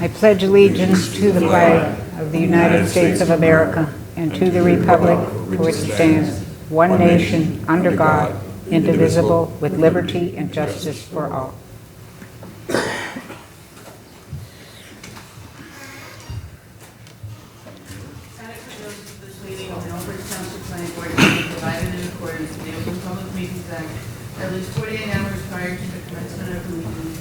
I pledge allegiance to the flag of the United States of America and to the republic for which it stands, one nation, under God, indivisible, with liberty and justice for all. Adequate notice of this meeting of the Elbridge Township Planning Board has been provided in accordance with the Open Public Meetings Act at least 48 hours prior to the commencement of the meeting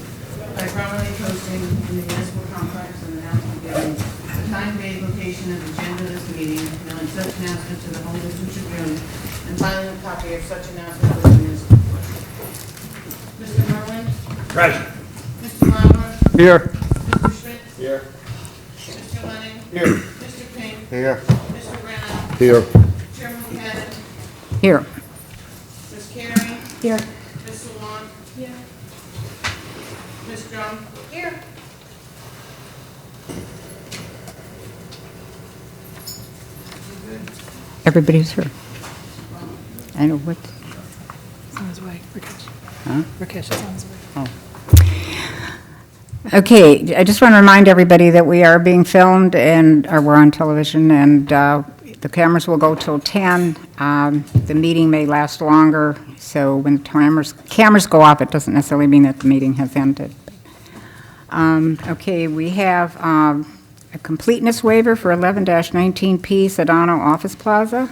by properly posting in the municipal complex and announcing the time, date, location, and agenda of this meeting, mailing such announcement to the Home District Tribune, and filing a copy of such announcement with the municipal clerk. Mr. Merwin? Present. Mr. Lauer? Here. Mr. Schmidt? Here. Mr. Lenning? Here. Mr. Pink? Here. Mr. Brennan? Here. Chairman Buchanan? Here. Ms. Carey? Here. Ms. Salon? Here. Ms. Drum? Here. Everybody's here. I know what. It's on his way. Rakesh. Huh? Rakesh is on his way. Okay, I just want to remind everybody that we are being filmed and we're on television, and the cameras will go till 10. The meeting may last longer, so when the cameras go off, it doesn't necessarily mean that the meeting has ended. Okay, we have a completeness waiver for 11-19P Sedano Office Plaza.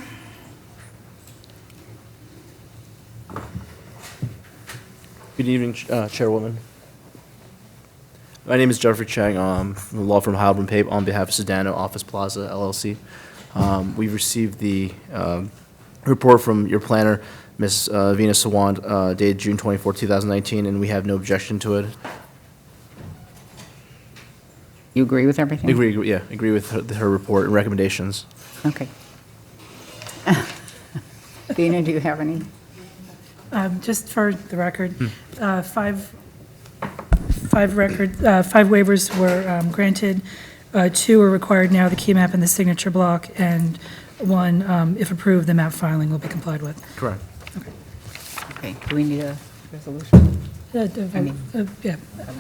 Good evening, Chairwoman. My name is Jeffrey Chang. I'm from the law firm Heilbron Pape on behalf of Sedano Office Plaza, LLC. We've received the report from your planner, Ms. Vina Sawant, dated June 24, 2019, and we have no objection to it. You agree with everything? Agree with her report and recommendations. Okay. Dina, do you have any? Just for the record, five waivers were granted. 2 are required now, the key map and the signature block, and 1, if approved, the map filing will be complied with. Correct. Okay, do we need a resolution? Yeah.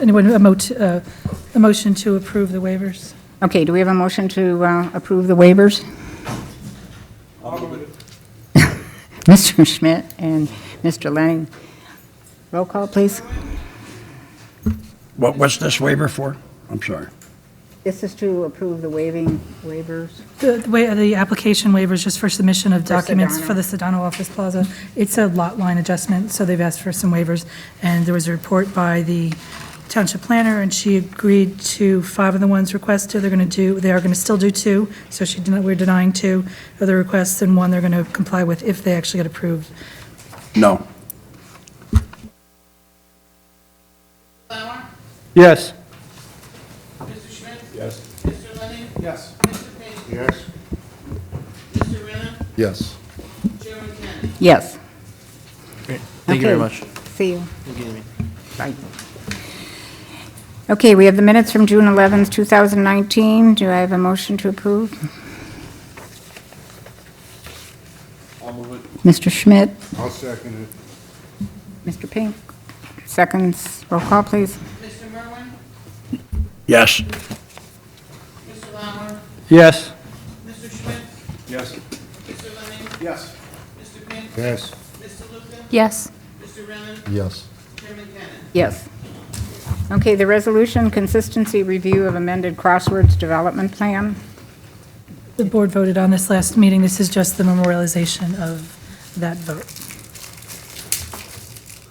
Anyone, a motion to approve the waivers? Okay, do we have a motion to approve the waivers? Mr. Schmidt and Mr. Lenning. Roll call, please. What's this waiver for? I'm sorry. This is to approve the waivers. The application waiver is just for submission of documents Sedano. for the Sedano Office Plaza. It's a lot line adjustment, so they've asked for some waivers. And there was a report by the township planner, and she agreed to 5 of the ones requested. They are going to still do 2, so we're denying 2 of the requests, and 1 they're going to comply with if they actually get approved. No. Lauer? Yes. Mr. Schmidt? Yes. Mr. Lenning? Yes. Mr. Pink? Yes. Mr. Brennan? Yes. Chairman Buchanan? Yes. Great. Thank you very Okay. much. See you. Good evening. Bye. Okay, we have the minutes from June 11th, 2019. Do I have a motion to approve? I'll move it. Mr. Schmidt, I'll second it. Mr. Pink, seconds. Roll call, please. Mr. Merwin? Yes. Mr. Lauer? Yes. Mr. Schmidt? Yes. Mr. Lenning? Yes. Mr. Pink? Yes. Mr. Luca? Yes. Mr. Brennan? Yes. Chairman Buchanan? Yes. Okay, the resolution consistency review of amended Crosswords Development Plan. The board voted on this last meeting. This is just the memorialization of that vote.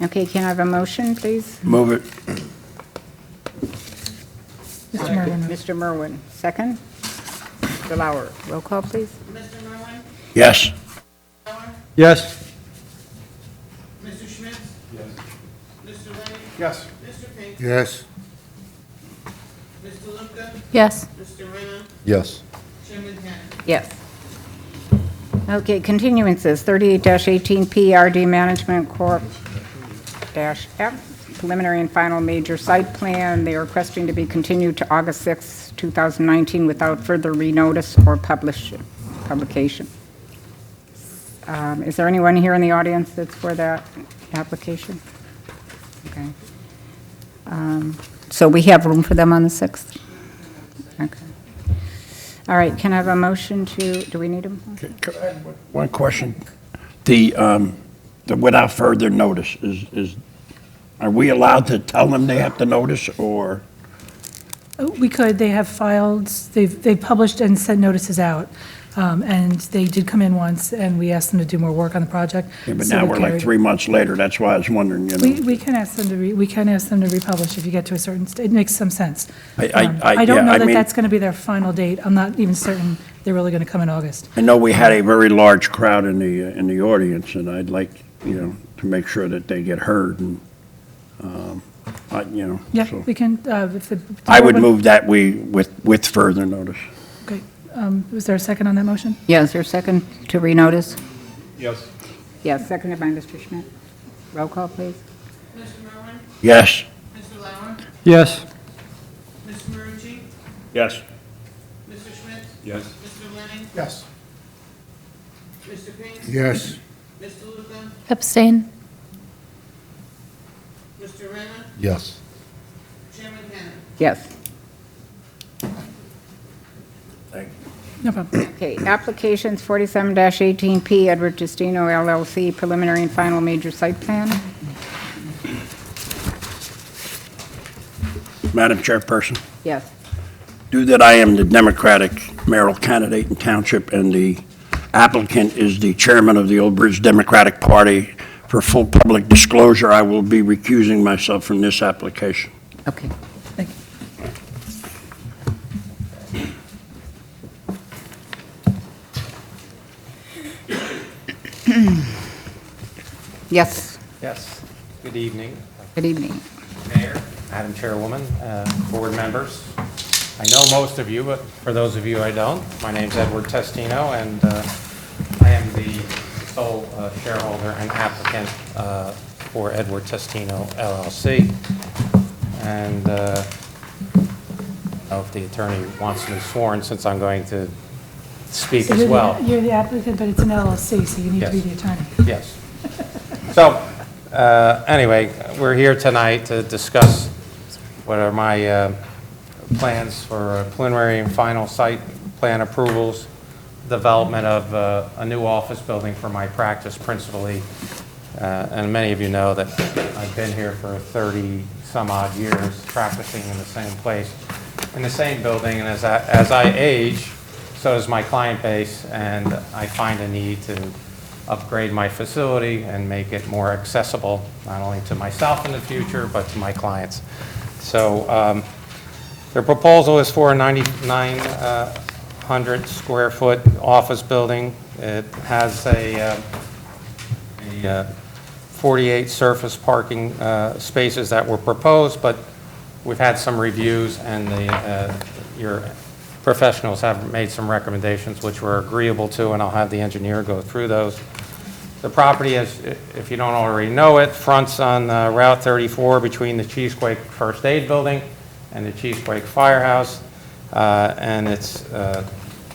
Okay, can I have a motion, please? Move it. Mr. Merwin. Mr. Merwin, second. Mr. Lauer, roll call, please. Mr. Merwin? Yes. Lauer? Yes. Mr. Schmidt? Yes. Mr. Lenning? Yes. Mr. Pink? Yes. Mr. Luca? Yes. Mr. Brennan? Yes. Chairman Buchanan? Yes. Okay, continuances, 38-18 PRD Management Corp. -F, preliminary and final major site plan. They are requesting to be continued to August 6, 2019 without further renotice or publication. Is there anyone here in the audience that's for that application? Okay. So we have room for them on the 6th? Okay. All right, can I have a motion do we need a? Could I have one question? The without further notice, are we allowed to tell them they have to notice, or? We could, they have filed, they've published and sent notices out, and they did come in once, and we asked them to do more work on the project. Yeah, but so now we we're like carried- 3 months later, that's why I was wondering, you know. We can ask them to, republish if you get to a certain, it makes some sense. I I don't yeah, know I that mean- that's going to be their final date. I'm not even certain they're really going to come in August. I know we had a very large crowd in the audience, and I'd like, you know, to make sure that they get heard, and, you know. Yeah, so. we can, if the. I would move that with further notice. Okay, was there a second on that motion? Yeah, is there a second to renotice? Yes. Yes, seconded by Mr. Schmidt. Roll call, please. Mr. Merwin? Yes. Mr. Lauer? Yes. Mr. Marucci? Yes. Mr. Schmidt? Yes. Mr. Lenning? Yes. Mr. Pink? Yes. Mr. Luca? Abstain. Mr. Renner? Yes. Chairman Kennedy? Yes. Thank you. No problem. Okay, applications 47-18P, Edward Testino LLC, preliminary and final major site plan. Madam Chairperson, Yes. due that I am the Democratic mayoral candidate in township and the applicant is the chairman of the Old Bridge Democratic Party, for full public disclosure, I will be recusing myself from this application. Okay. Thank you. Yes, Yes, good evening, good evening. Mayor, Madam Chairwoman, board members. I know most of you, but for those of you I don't, my name's Edward Testino, and I am the sole shareholder and applicant for Edward Testino LLC. And I don't know if the attorney wants me sworn, since I'm going to speak So as well. You're the applicant, but it's an LLC, so you need to be Yes. the attorney. Yes. So, anyway, we're here tonight to discuss what are my plans for preliminary and final site plan approvals, development of a new office building for my practice principally. And many of you know that I've been here for 30-some-odd years, practicing in the same place, in the same building, and as I age, so does my client base, and I find a need to upgrade my facility and make it more accessible, not only to myself in the future, but to my clients. So their proposal is for a 9,900 square foot office building. It has a 48 surface parking spaces that were proposed, but we've had some reviews, and your professionals have made some recommendations which we're agreeable to, and I'll have the engineer go through those. The property, if you don't already know it, fronts on Route 34 between the Cheesequake First Aid Building and the Cheesequake Firehouse, and its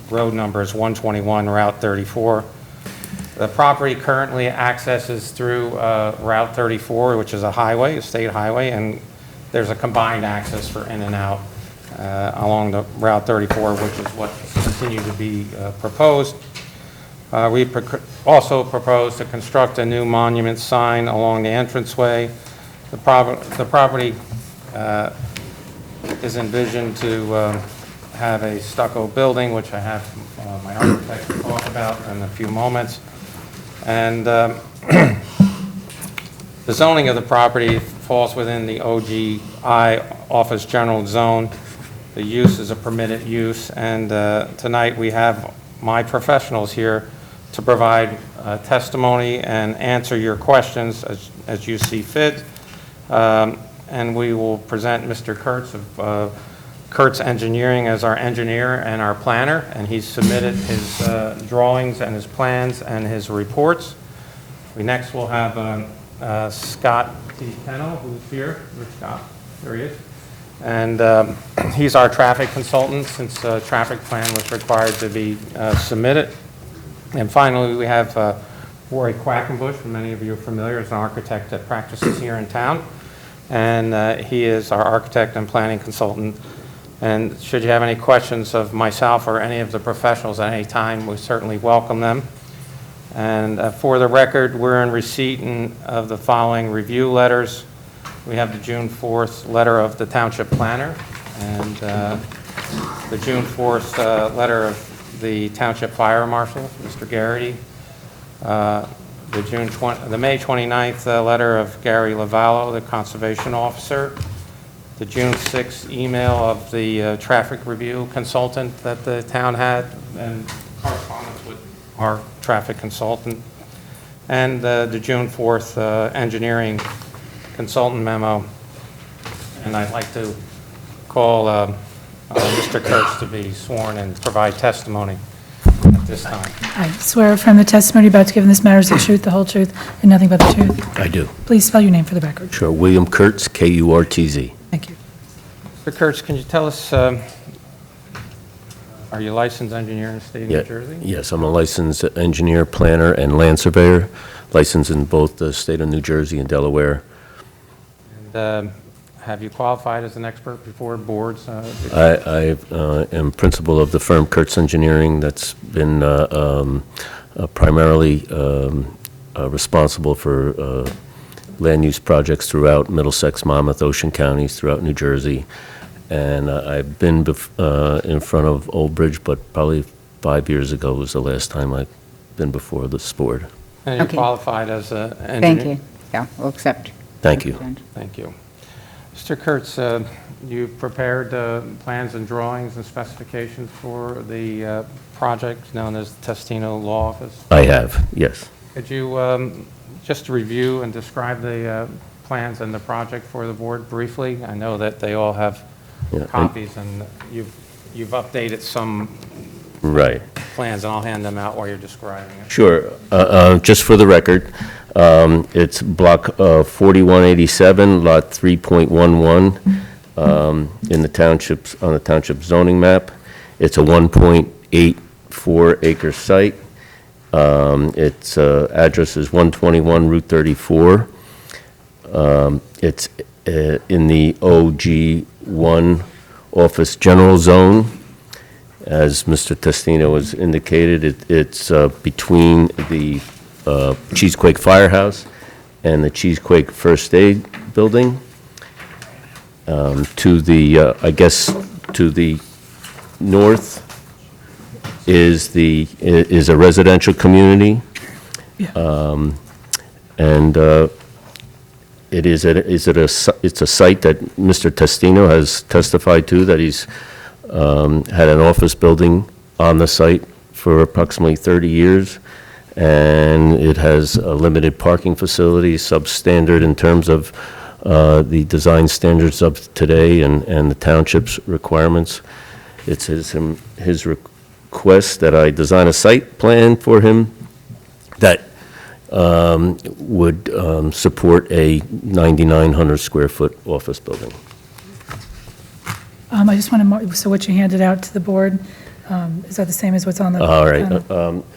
road number is 121 Route 34. The property currently accesses through Route 34, which is a highway, a state highway, and there's a combined access for in and out along the Route 34, which is what continues to be proposed. We also propose to construct a new monument sign along the entranceway. The property is envisioned to have a stucco building, which I have my architect talk about in a few moments. And the zoning of the property falls within the OGI Office General Zone. The use is a permitted use, and tonight we have my professionals here to provide testimony and answer your questions as you see fit. And we will present Mr. Kurtz of Kurtz Engineering as our engineer and our planner, and he's submitted his drawings and his plans and his reports. We next will have Scott T. Pennell, who's here. Where's Scott? There he is. And he's our traffic consultant, since a traffic plan was required to be submitted. And finally, we have Roy Quackenbush, who many of you are familiar, as an architect that practices here in town. And he is our architect and planning consultant And should you have any questions of myself or any of the professionals at any time, we certainly welcome them. And for the record, we're in receipt of the following review letters. We have the June 4th letter of the Township Planner, and the June 4th letter of the Township Fire Marshal, Mr. Garrity. The May 29th letter of Gary Lavallo, the Conservation Officer. The June 6th email of the traffic review consultant that the town had, and correspondence with our traffic consultant. And the June 4th engineering consultant memo. And I'd like to call Mr. Kurtz to be sworn and provide testimony at this time. I swear affirm the testimony about to give in this matter is the truth, the whole truth, and nothing but the truth. I do. Please spell your name for the record. Sure. William Kurtz, Kurtz. Thank you. Mr. Kurtz, can you tell us, are you a licensed engineer in the state of New Jersey? Yes, I'm a licensed engineer, planner, and land surveyor, licensed in both the state of New Jersey and Delaware. And have you qualified as an expert before boards? I am principal of the firm Kurtz Engineering that's been primarily responsible for land use projects throughout Middlesex, Monmouth, Ocean counties, throughout New Jersey. And I've been in front of Old Bridge, but probably 5 years ago was the last time I've been before this board. And you're Okay. qualified as an engineer? Thank you. Yeah, we'll accept. Thank you. Thank you. Mr. Kurtz, you prepared plans and drawings and specifications for the project known as the Testino Law Office. I have, yes. Could you just review and describe the plans and the project for the board briefly? I know that they all have Yeah, copies, and you've updated some Right. plans, and I'll hand them out while you're describing it. Sure. Just for the record, it's block 4187, lot 3.11, in the townships, on the township zoning map. It's a 1.84 acre site. Its address is 121 Route 34. It's in the OG1 Office General Zone. As Mr. Testino has indicated, it's between the Cheesequake Firehouse and the Cheesequake First Aid Building. To the, I guess, to the north is a residential community. Yeah. And it's a site that Mr. Testino has testified to, that he's had an office building on the site for approximately 30 years, and it has a limited parking facility, substandard in terms of the design standards of today and the township's requirements. It's his request that I design a site plan for him that would support a 9,900 square foot office building. I just want to mark, so what you handed out to the board, is that the same as what's on the? All right.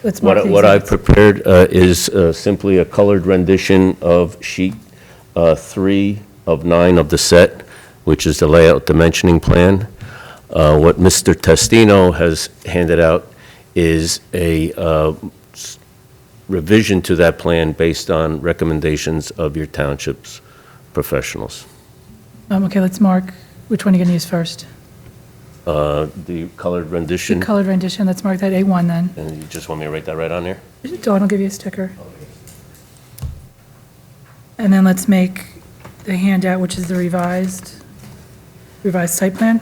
Let's mark the What I've exhibits. prepared is simply a colored rendition of sheet 3 of 9 of the set, which is the layout dimensioning plan. What Mr. Testino has handed out is a revision to that plan based on recommendations of your township's professionals. Okay, let's mark, which one are you going to use first? The colored rendition, Colored rendition, let's mark that A1 then. and you just want me to write that right on there? Dawn will give you a sticker. And then let's make the handout, which is the revised site plan.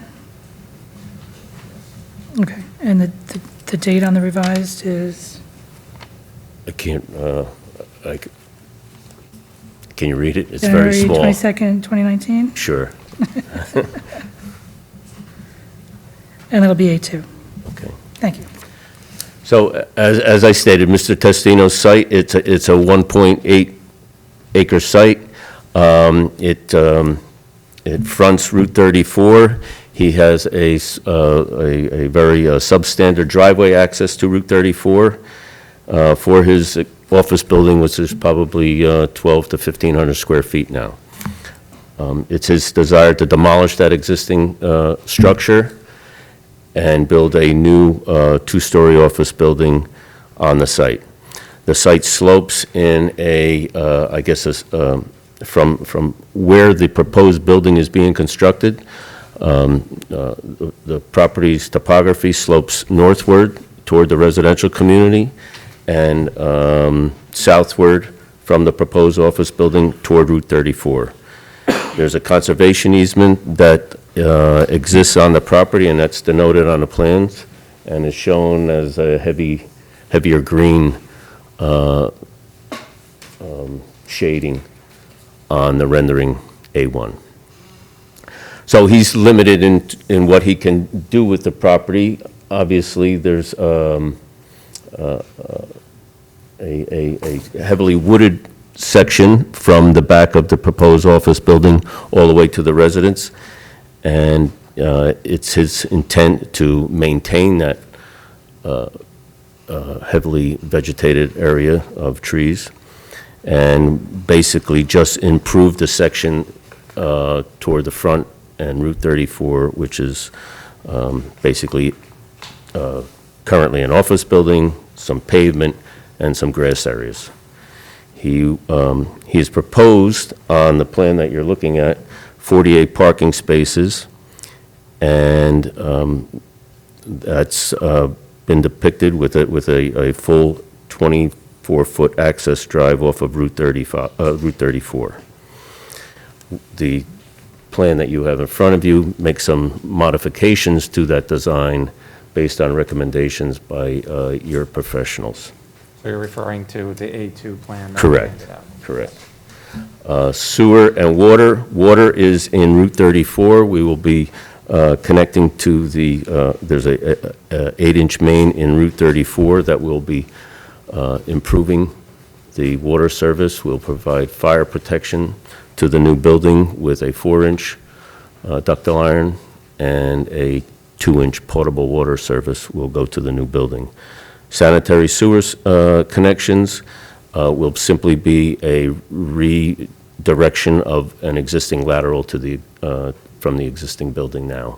Okay, and the date on the revised is, I can't, can you read it? It's very January small. 22nd, 2019, Sure, and it'll be A2. okay. Thank you. So as I stated, Mr. Testino's site, it's a 1.8 acre site. It fronts Route 34. He has a very substandard driveway access to Route 34 for his office building, which is probably 12 to 1,500 square feet now. It's his desire to demolish that existing structure and build a new two-story office building on the site. The site slopes in a, I guess, from where the proposed building is being constructed. The property's topography slopes northward toward the residential community and southward from the proposed office building toward Route 34. There's a conservation easement that exists on the property, and that's denoted on the plans, and is shown as a heavier green shading on the rendering A1. So he's limited in what he can do with the property. Obviously, there's a heavily wooded section from the back of the proposed office building all the way to the residence, and it's his intent to maintain that heavily vegetated area of trees and basically just improve the section toward the front and Route 34, which is basically currently an office building, some pavement, and some grass areas. He has proposed on the plan that you're looking at 48 parking spaces, and that's been depicted with a full 24-foot access drive off of Route 34. The plan that you have in front of you makes some modifications to that design based on recommendations by your professionals. So you're referring to the A2 plan? that we Correct, handed out. correct. Sewer and water. Water is in Route 34. We will be connecting to there's a 8-inch main in Route 34 that will be improving the water service. We'll provide fire protection to the new building with a 4-inch ductile iron, and a 2-inch potable water service will go to the new building. Sanitary sewers connections will simply be a redirection of an existing lateral to the, from the existing building now.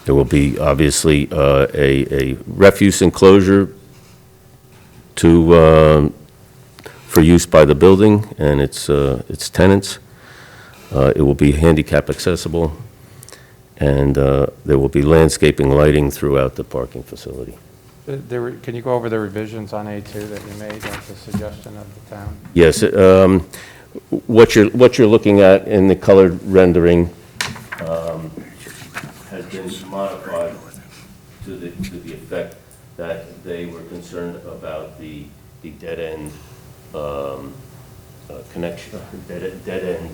There will be obviously a refuse enclosure for use by the building and its tenants. It will be handicap accessible, and there will be landscaping lighting throughout the parking facility. Can you go over the revisions on A2 that you made at the suggestion of the town? Yes, what you're looking at in the colored rendering has been modified to the effect that they were concerned about the dead end connection, dead end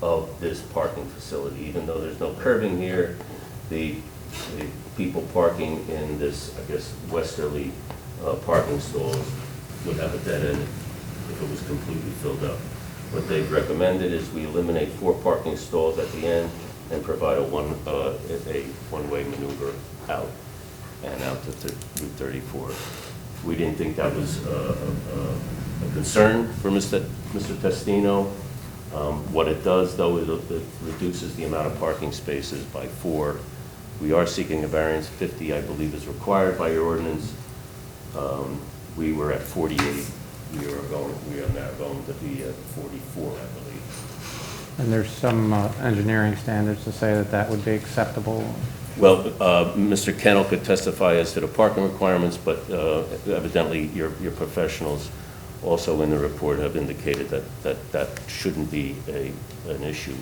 of this parking facility. Even though there's no curving here, the people parking in this, I guess, westerly parking stalls would have a dead end if it was completely filled up. What they've recommended is we eliminate 4 parking stalls at the end and provide a one-way maneuver out and out to Route 34. We didn't think that was a concern for Mr. Testino. What it does, though, is it reduces the amount of parking spaces by 4. We are seeking a variance. 50, I believe, is required by your ordinance. We were at 48. We are now going to be at 44, I believe. And there's some engineering standards to say that that would be acceptable? Well, Mr. Kennel could testify as to the parking requirements, but evidently your professionals also in the report have indicated that shouldn't be an issue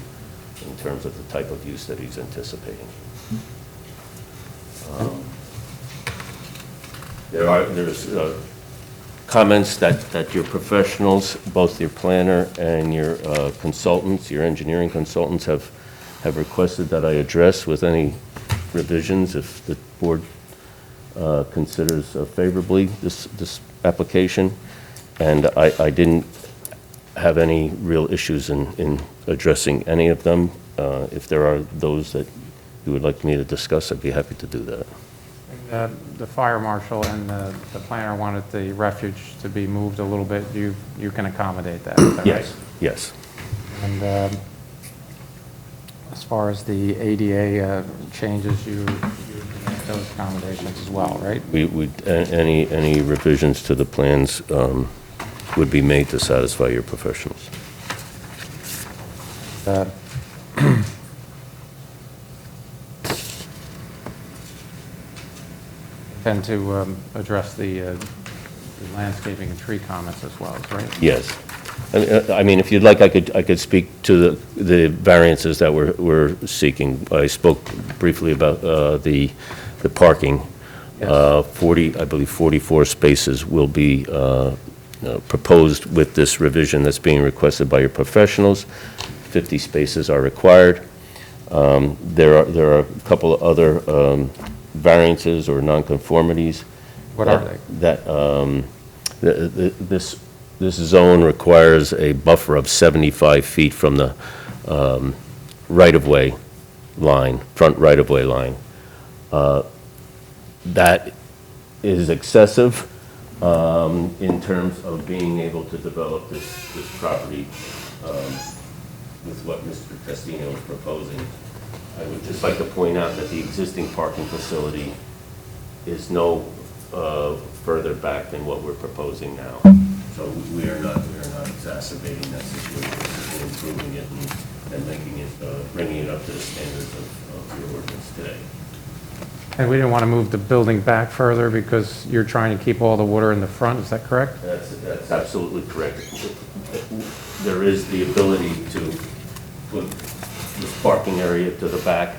in terms of the type of use that he's anticipating. There's comments that your professionals, both your planner and your consultants, your engineering consultants have requested that I address with any revisions if the board considers favorably this application. And I didn't have any real issues in addressing any of them. If there are those that you would like me to discuss, I'd be happy to do that. The fire marshal and the planner wanted the refuge to be moved a little bit. You can accommodate that, is that right? Yes, yes. And as far as the ADA changes, you make those accommodations as well, right? Any revisions to the plans would be made to satisfy your professionals. Intend to address the landscaping and tree comments as well, right? Yes. I mean, if you'd like, I could speak to the variances that we're seeking. I spoke briefly about the parking. Yes. 40, I believe 44 spaces will be proposed with this revision that's being requested by your professionals. 50 spaces are required. There are a couple of other variances or nonconformities. What are they? This zone requires a buffer of 75 feet from the right-of-way line, front right-of-way line. That is excessive in terms of being able to develop this property with what Mr. Testino is proposing. I would just like to point out that the existing parking facility is no further back than what we're proposing now. So we are not exacerbating that situation, we're improving it and making it, bringing it up to the standards of your ordinance today. And we didn't want to move the building back further because you're trying to keep all the water in the front, is that correct? That's absolutely correct. There is the ability to put this parking area to the back,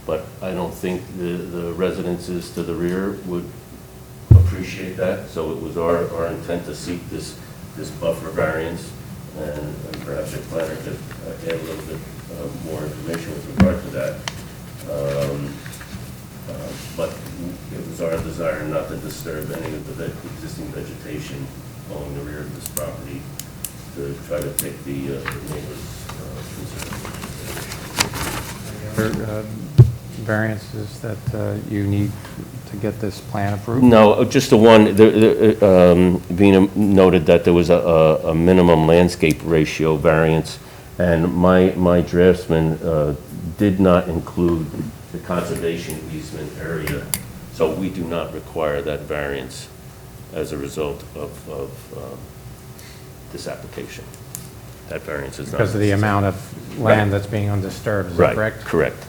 but I don't think the residences to the rear would appreciate that. So it was our intent to seek this buffer variance, and perhaps your planner could add a little bit more information with regard to that. But it was our desire not to disturb any of the existing vegetation along the rear of this property to try to take the neighbors' concerns. Other variances that you need to get this plan approved? No, just the one, Vina noted that there was a minimum landscape ratio variance, and my draftsman did not include the conservation easement area, so we do not require that variance as a result of this application. That variance is not. Because of the amount of land that's being undisturbed, is that correct? Correct.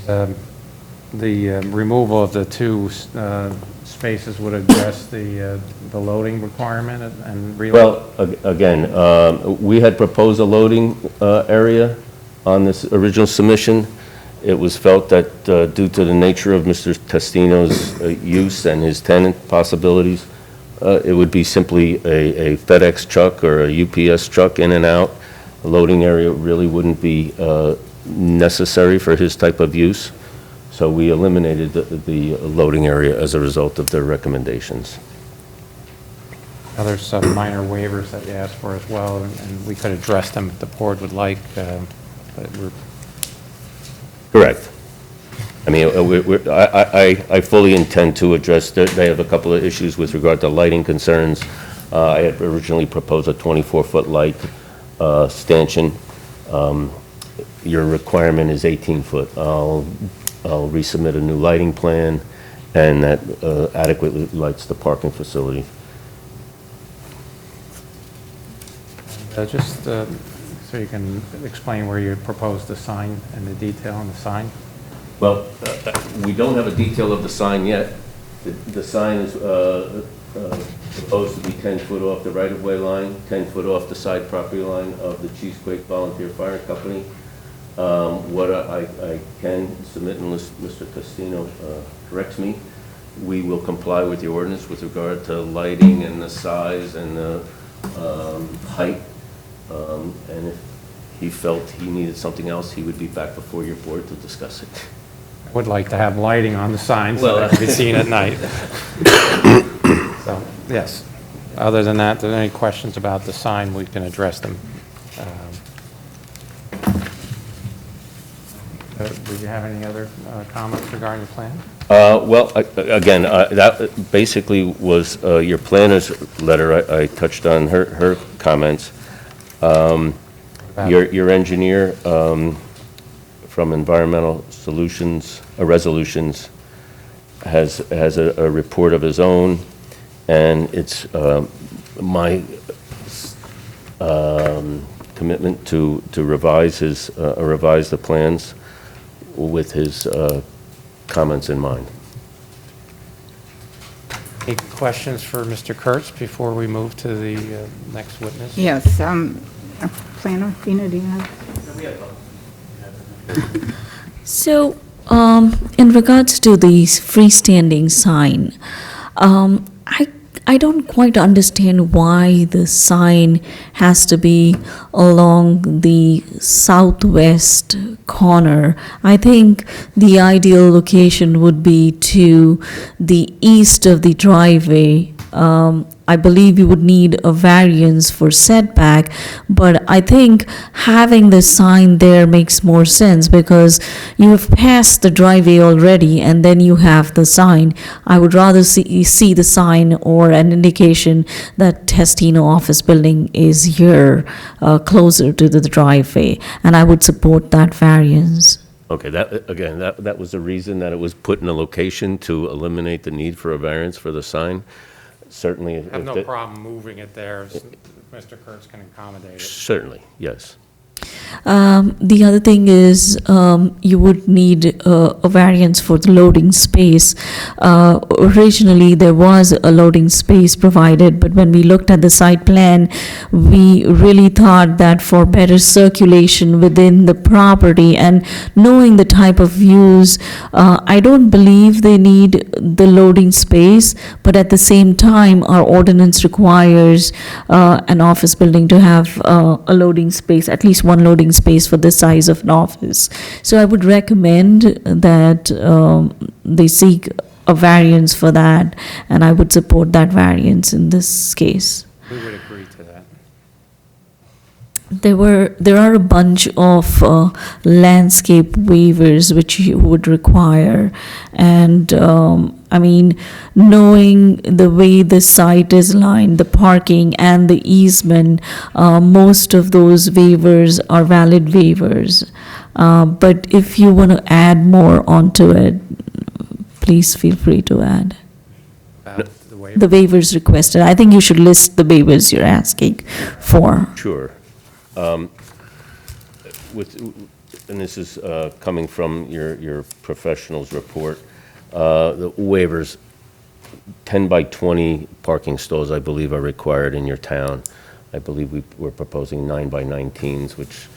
The removal of the two spaces would address the loading requirement and Well, again, we had proposed a loading area on this original submission. It was felt that due to the nature of Mr. Testino's use and his tenant possibilities, it would be simply a FedEx truck or a UPS truck in and out. A loading area really wouldn't be necessary for his type of use. So we eliminated the loading area as a result of their recommendations. There's some minor waivers that you asked for as well, and we could address them if the board would like. But we're Correct. I mean, I fully intend to address, they have a couple of issues with regard to lighting concerns. I had originally proposed a 24-foot light stanchion. Your requirement is 18-foot. I'll resubmit a new lighting plan, and that adequately lights the parking facility. just so you can explain where you propose the sign and the detail on the sign. Well, we don't have a detail of the sign yet. The sign is supposed to be 10 foot off the right-of-way line, 10 foot off the side property line of the Cheesequake Volunteer Fire Company. What I can submit, unless Mr. Testino corrects me, we will comply with the ordinance with regard to lighting and the size and the height. And if he felt he needed something else, he would be back before your board to discuss it. I would like to have lighting on the sign so that it can be seen at night. So, yes. Other than that, if there are any questions about the sign, we can address them. did you have any other comments regarding the plan? Well, again, that basically was your planner's letter. I touched on her comments. Your engineer from Environmental Solutions, Resolutions, has a report of his own, and it's my commitment to revise the plans with his comments in mind. Any questions for Mr. Kurtz before we move to the next witness? Yes, planner, Dina, do you have? So, in regards to the freestanding sign, I don't quite understand why the sign has to be along the southwest corner. I think the ideal location would be to the east of the driveway. I believe you would need a variance for setback, but I think having the sign there makes more sense because you have passed the driveway already and then you have the sign. I would rather see the sign or an indication that Testino office building is here, closer to the driveway, and I would support that variance. Okay, that was the reason that it was put in a location to eliminate the need for a variance for the sign. Certainly. I have no problem moving it there. Mr. Kurtz can accommodate it. Certainly, yes. The other thing is you would need a variance for the loading space. Originally, there was a loading space provided, but when we looked at the site plan, we really thought that for better circulation within the property and knowing the type of views, I don't believe they need the loading space, but at the same time, our ordinance requires an office building to have a loading space, at least one loading space for the size of an office. So I would recommend that they seek a variance for that, and I would support that variance in this case. We would agree to that. There are a bunch of landscape waivers which you would require, and I mean, knowing the way the site is lined, the parking and the easement, most of those waivers are valid waivers. But if you want to add more onto it, please feel free to add. About the waiver. The waivers requested, I think you should list the waivers you're asking for. Sure. And this is coming from your professional's report. The waivers, 10 by 20 parking stalls, I believe, are required in your town. I believe we're proposing 9 by 19s, which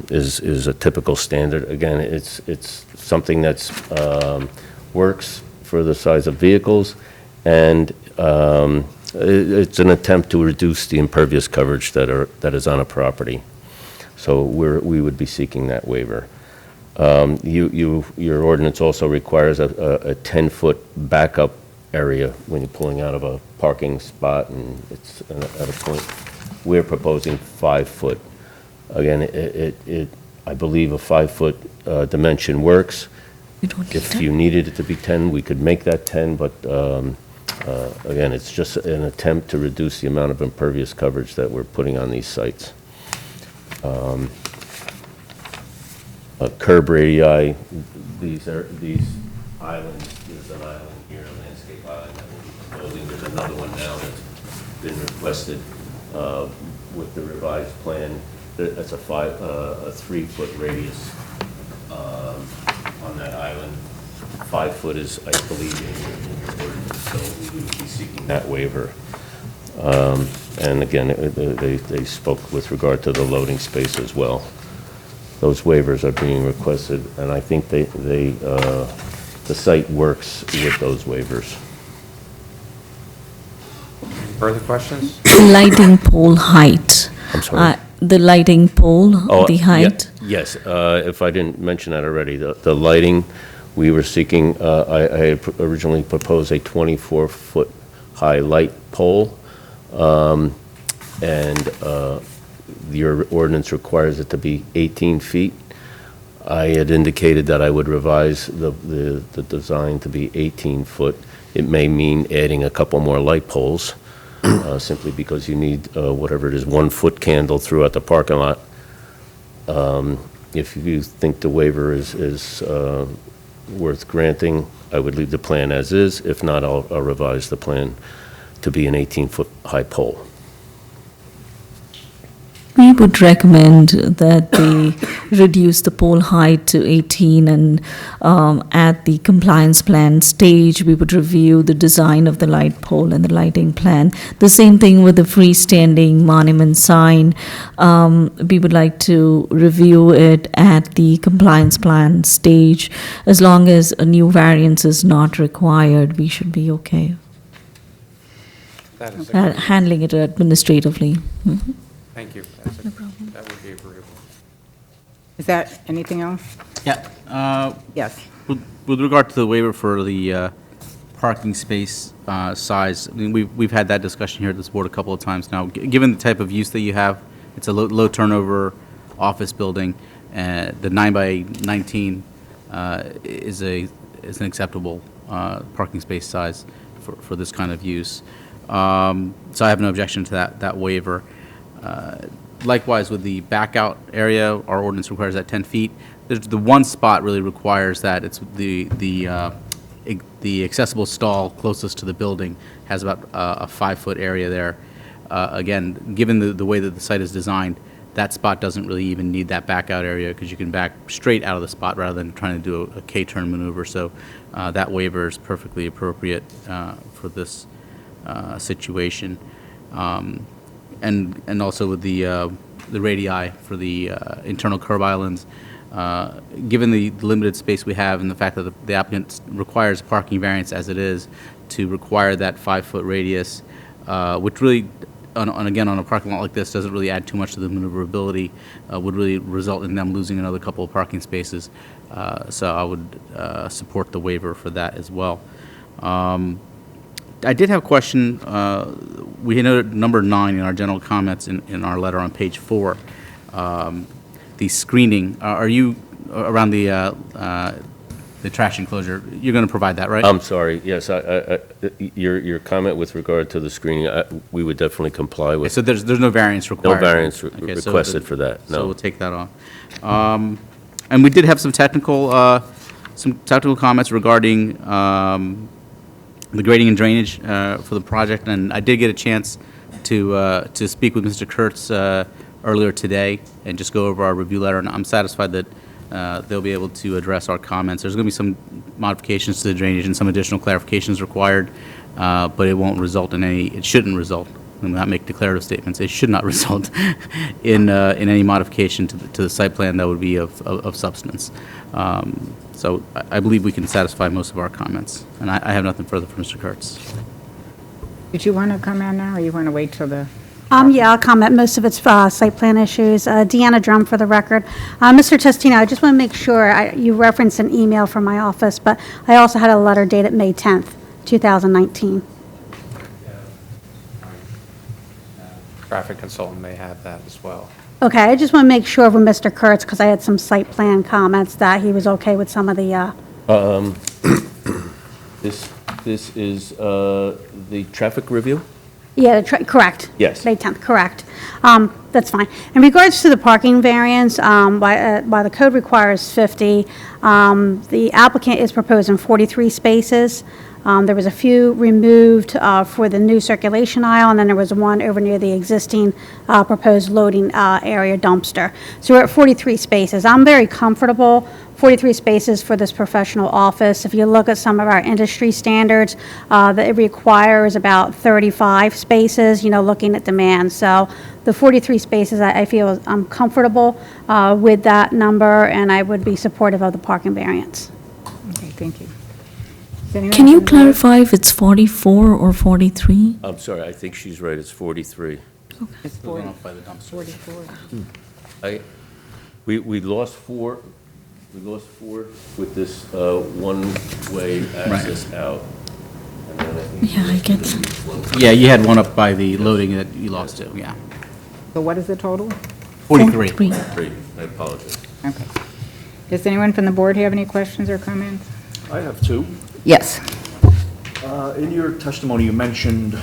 is a typical standard. Again, it's something that's works for the size of vehicles, and it's an attempt to reduce the impervious coverage that is on a property. So we would be seeking that waiver. Your ordinance also requires a 10-foot backup area when you're pulling out of a parking spot, and it's at a point. We're proposing 5 foot. Again, I believe a 5-foot dimension works. You don't need If that. you needed it to be 10, we could make that 10, but again, it's just an attempt to reduce the amount of impervious coverage that we're putting on these sites. Curb radii, these islands, there's an island here, a landscape island that we'll be proposing. There's another one now that's been requested with the revised plan. That's a 3-foot radius on that island. 5 foot is, I believe, in your ordinance, so we would be seeking that waiver. And again, they spoke with regard to the loading space as well. Those waivers are being requested, and I think the site works with those waivers. Further questions? Lighting pole height. I'm sorry? The lighting pole, Oh, the yeah, height. Yes, if I didn't mention that already, the lighting, we were seeking, I had originally proposed a 24-foot high light pole, and your ordinance requires it to be 18 feet. I had indicated that I would revise the design to be 18-foot. It may mean adding a couple more light poles, simply because you need, whatever it is, 1-foot candle throughout the parking lot. If you think the waiver is worth granting, I would leave the plan as is. If not, I'll revise the plan to be an 18-foot high pole. We would recommend that they reduce the pole height to 18, and at the compliance plan stage, we would review the design of the light pole and the lighting plan. The same thing with the freestanding monument sign. We would like to review it at the compliance plan stage. As long as a new variance is not required, we should be okay That is, handling it administratively. Mhm. thank you. That would be agreeable. Is that anything else? Yeah. Yes. With regard to the waiver for the parking space size, I mean, we've had that discussion here at this board a couple of times now. Given the type of use that you have, it's a low turnover office building. The 9 by 19 is an acceptable parking space size for this kind of use. So I have no objection to that waiver. Likewise, with the back out area, our ordinance requires that 10 feet. There's the one spot really requires that. It's the accessible stall closest to the building has about a 5-foot area there. Again, given the way that the site is designed, that spot doesn't really even need that back out area because you can back straight out of the spot rather than trying to do a K-turn maneuver. So that waiver is perfectly appropriate for this situation. And also with the radii for the internal curb islands, given the limited space we have and the fact that the applicant requires parking variance as it is, to require that 5-foot radius, which really, again, on a parking lot like this, doesn't really add too much to the maneuverability, would really result in them losing another couple of parking spaces. So I would support the waiver for that as well. I did have a question. We had noted number 9 in our general comments in our letter on page 4. The screening, are you around the trash enclosure? You're going to provide that, right? I'm sorry, yes, your comment with regard to the screening, we would definitely comply with. So there's no variance required? No variance Okay, so requested for that, So no. we'll take that off. And we did have some technical comments regarding the grading and drainage for the project, and I did get a chance to speak with Mr. Kurtz earlier today and just go over our review letter, and I'm satisfied that they'll be able to address our comments. There's going to be some modifications to the drainage and some additional clarifications required, but it won't result in any, it shouldn't result, let me not make declarative statements, it should not result in any modification to the site plan that would be of substance. So I believe we can satisfy most of our comments, and I have nothing further for Mr. Kurtz. Did you want to comment now, or you want to wait till the? Yeah, I'll comment. Most of it's site plan issues. Deanna Drum for the record. Mr. Testino, I just want to make sure, you referenced an email from my office, but I also had a letter dated May 10th, 2019. Traffic consultant may have that as well. Okay, I just want to make sure with Mr. Kurtz, because I had some site plan comments, that he was okay with some of the, This is the traffic review? yeah, correct. Yes. May 10th, correct. That's fine. In regards to the parking variance, while the code requires 50, the applicant is proposing 43 spaces. There was a few removed for the new circulation aisle, and then there was one over near the existing proposed loading area dumpster. So we're at 43 spaces. I'm very comfortable, 43 spaces for this professional office. If you look at some of our industry standards, that it requires about 35 spaces, looking at demand. So the 43 spaces, I feel I'm comfortable with that number, and I would be supportive of the parking variance. Okay, thank you. Does anyone Can you from the board- clarify if it's 44 or 43? I'm sorry, I think she's right, it's 43. It's Going off by the dumpster. 44. We lost four with this one-way access out. And then I think Yeah, I get that. Yeah, you had one up by the loading that you lost too, yeah. So what is the total? 43. 3, I apologize. Okay. Does anyone from the board have any questions or comments? I have two. Yes. In your testimony, you mentioned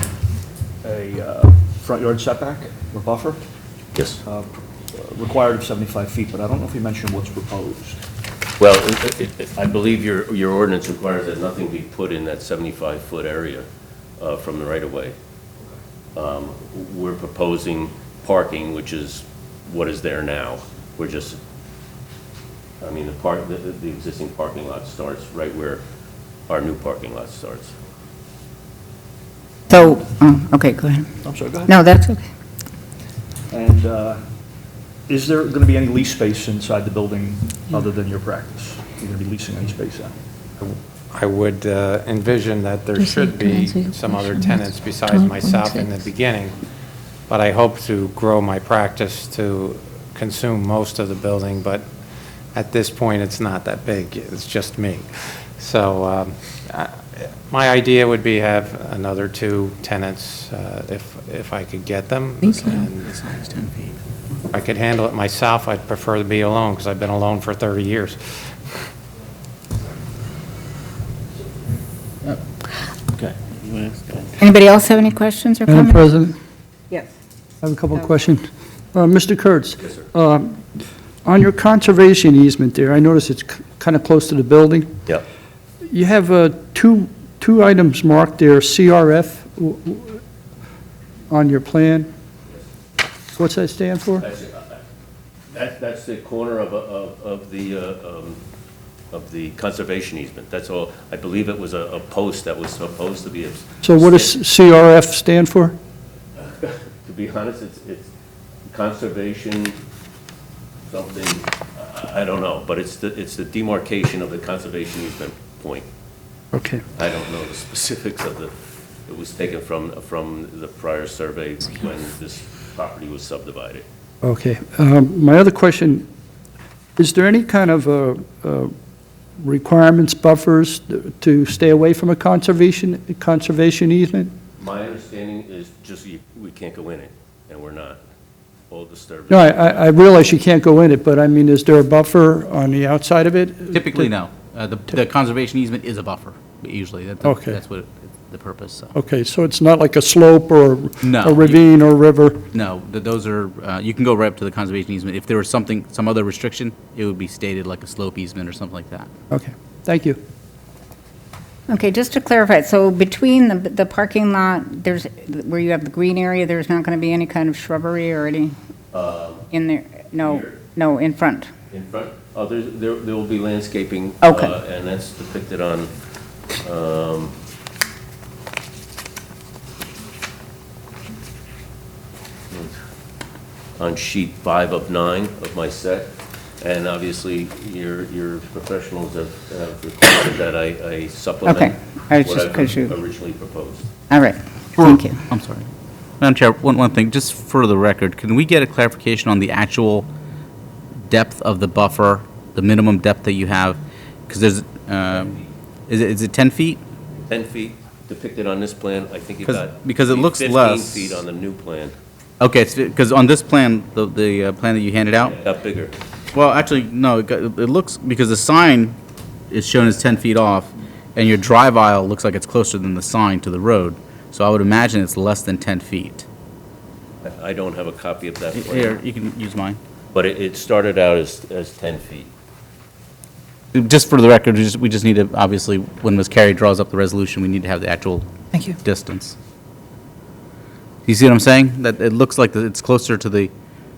a front yard setback or buffer Yes. required of 75 feet, but I don't know if you mentioned what's proposed. Well, I believe your ordinance requires that nothing be put in that 75-foot area from the right-of-way. We're proposing parking, which is what is there now. We're just, I mean, the existing parking lot starts right where our new parking lot starts. So, okay, go ahead. I'm sorry, go ahead. No, that's okay. And is there going to be any lease space inside the building other than your practice? You're going to be leasing any space out? I would envision that there Proceed, should can I be answer your some other question? tenants That's besides myself in the 12.6. beginning, but I hope to grow my practice to consume most of the building, but at this point, it's not that big, it's just me. So my idea would be have another 2 tenants if I could get them. And if I could handle it myself, I'd prefer to be alone, because I've been alone for 30 years. Okay. Anybody else have any questions or Madam comments? President, Yes. I have a couple of questions. Mr. Kurtz? Yes, sir. On your conservation easement there, I notice it's kind of close to the building. Yep. You have two items marked there, CRF, on your plan. What's that stand for? That's the corner of the conservation easement. That's all. I believe it was a post that was supposed to be a... So what does CRF stand for? To be honest, it's conservation something, I don't know, but it's the demarcation of the conservation easement point. Okay. I don't know the specifics of it was taken from the prior survey when this property was subdivided. Okay. My other question, is there any kind of requirements, buffers to stay away from a conservation easement? My understanding is just we can't go in it, and we're not. All disturbance. No, I realize you can't go in it, but I mean, is there a buffer on the outside of it? Typically, no. The conservation easement is a buffer, usually. Okay. That's what the purpose, so. Okay, so it's not like a slope or No. a ravine or river? No, those are, you can go right up to the conservation easement. If there was some other restriction, it would be stated like a slope easement or something like that. Okay, thank you. Okay, just to clarify, so between the parking lot, there's, where you have the green area, there's not going to be any kind of shrubbery or any in there? No, here. no, in front. In front, there will be landscaping. Okay. And that's depicted on, on sheet 5 of 9 of my set. And obviously, your professionals have requested that I supplement Okay. I was what just- 'cause you- I've originally proposed. All right, thank you. I'm sorry. Madam Chair, one thing, just for the record, can we get a clarification on the actual depth of the buffer, the minimum depth that you have? Because there's, is it 10 feet? 10 feet depicted on this plan, I think you 'Cause- got. because it looks 15 less. feet on the new plan, Okay, because on this plan, the plan that you handed out, got bigger. well, actually, no, it looks, because the sign is shown as 10 feet off, and your drive aisle looks like it's closer than the sign to the road, so I would imagine it's less than 10 feet. I don't have a copy of that Here, plan, you can use mine. but it started out as 10 feet. Just for the record, we just need to, obviously, when Ms. Carey draws up the resolution, we need to have the actual Thank you. distance. You see what I'm saying? That it looks like it's closer to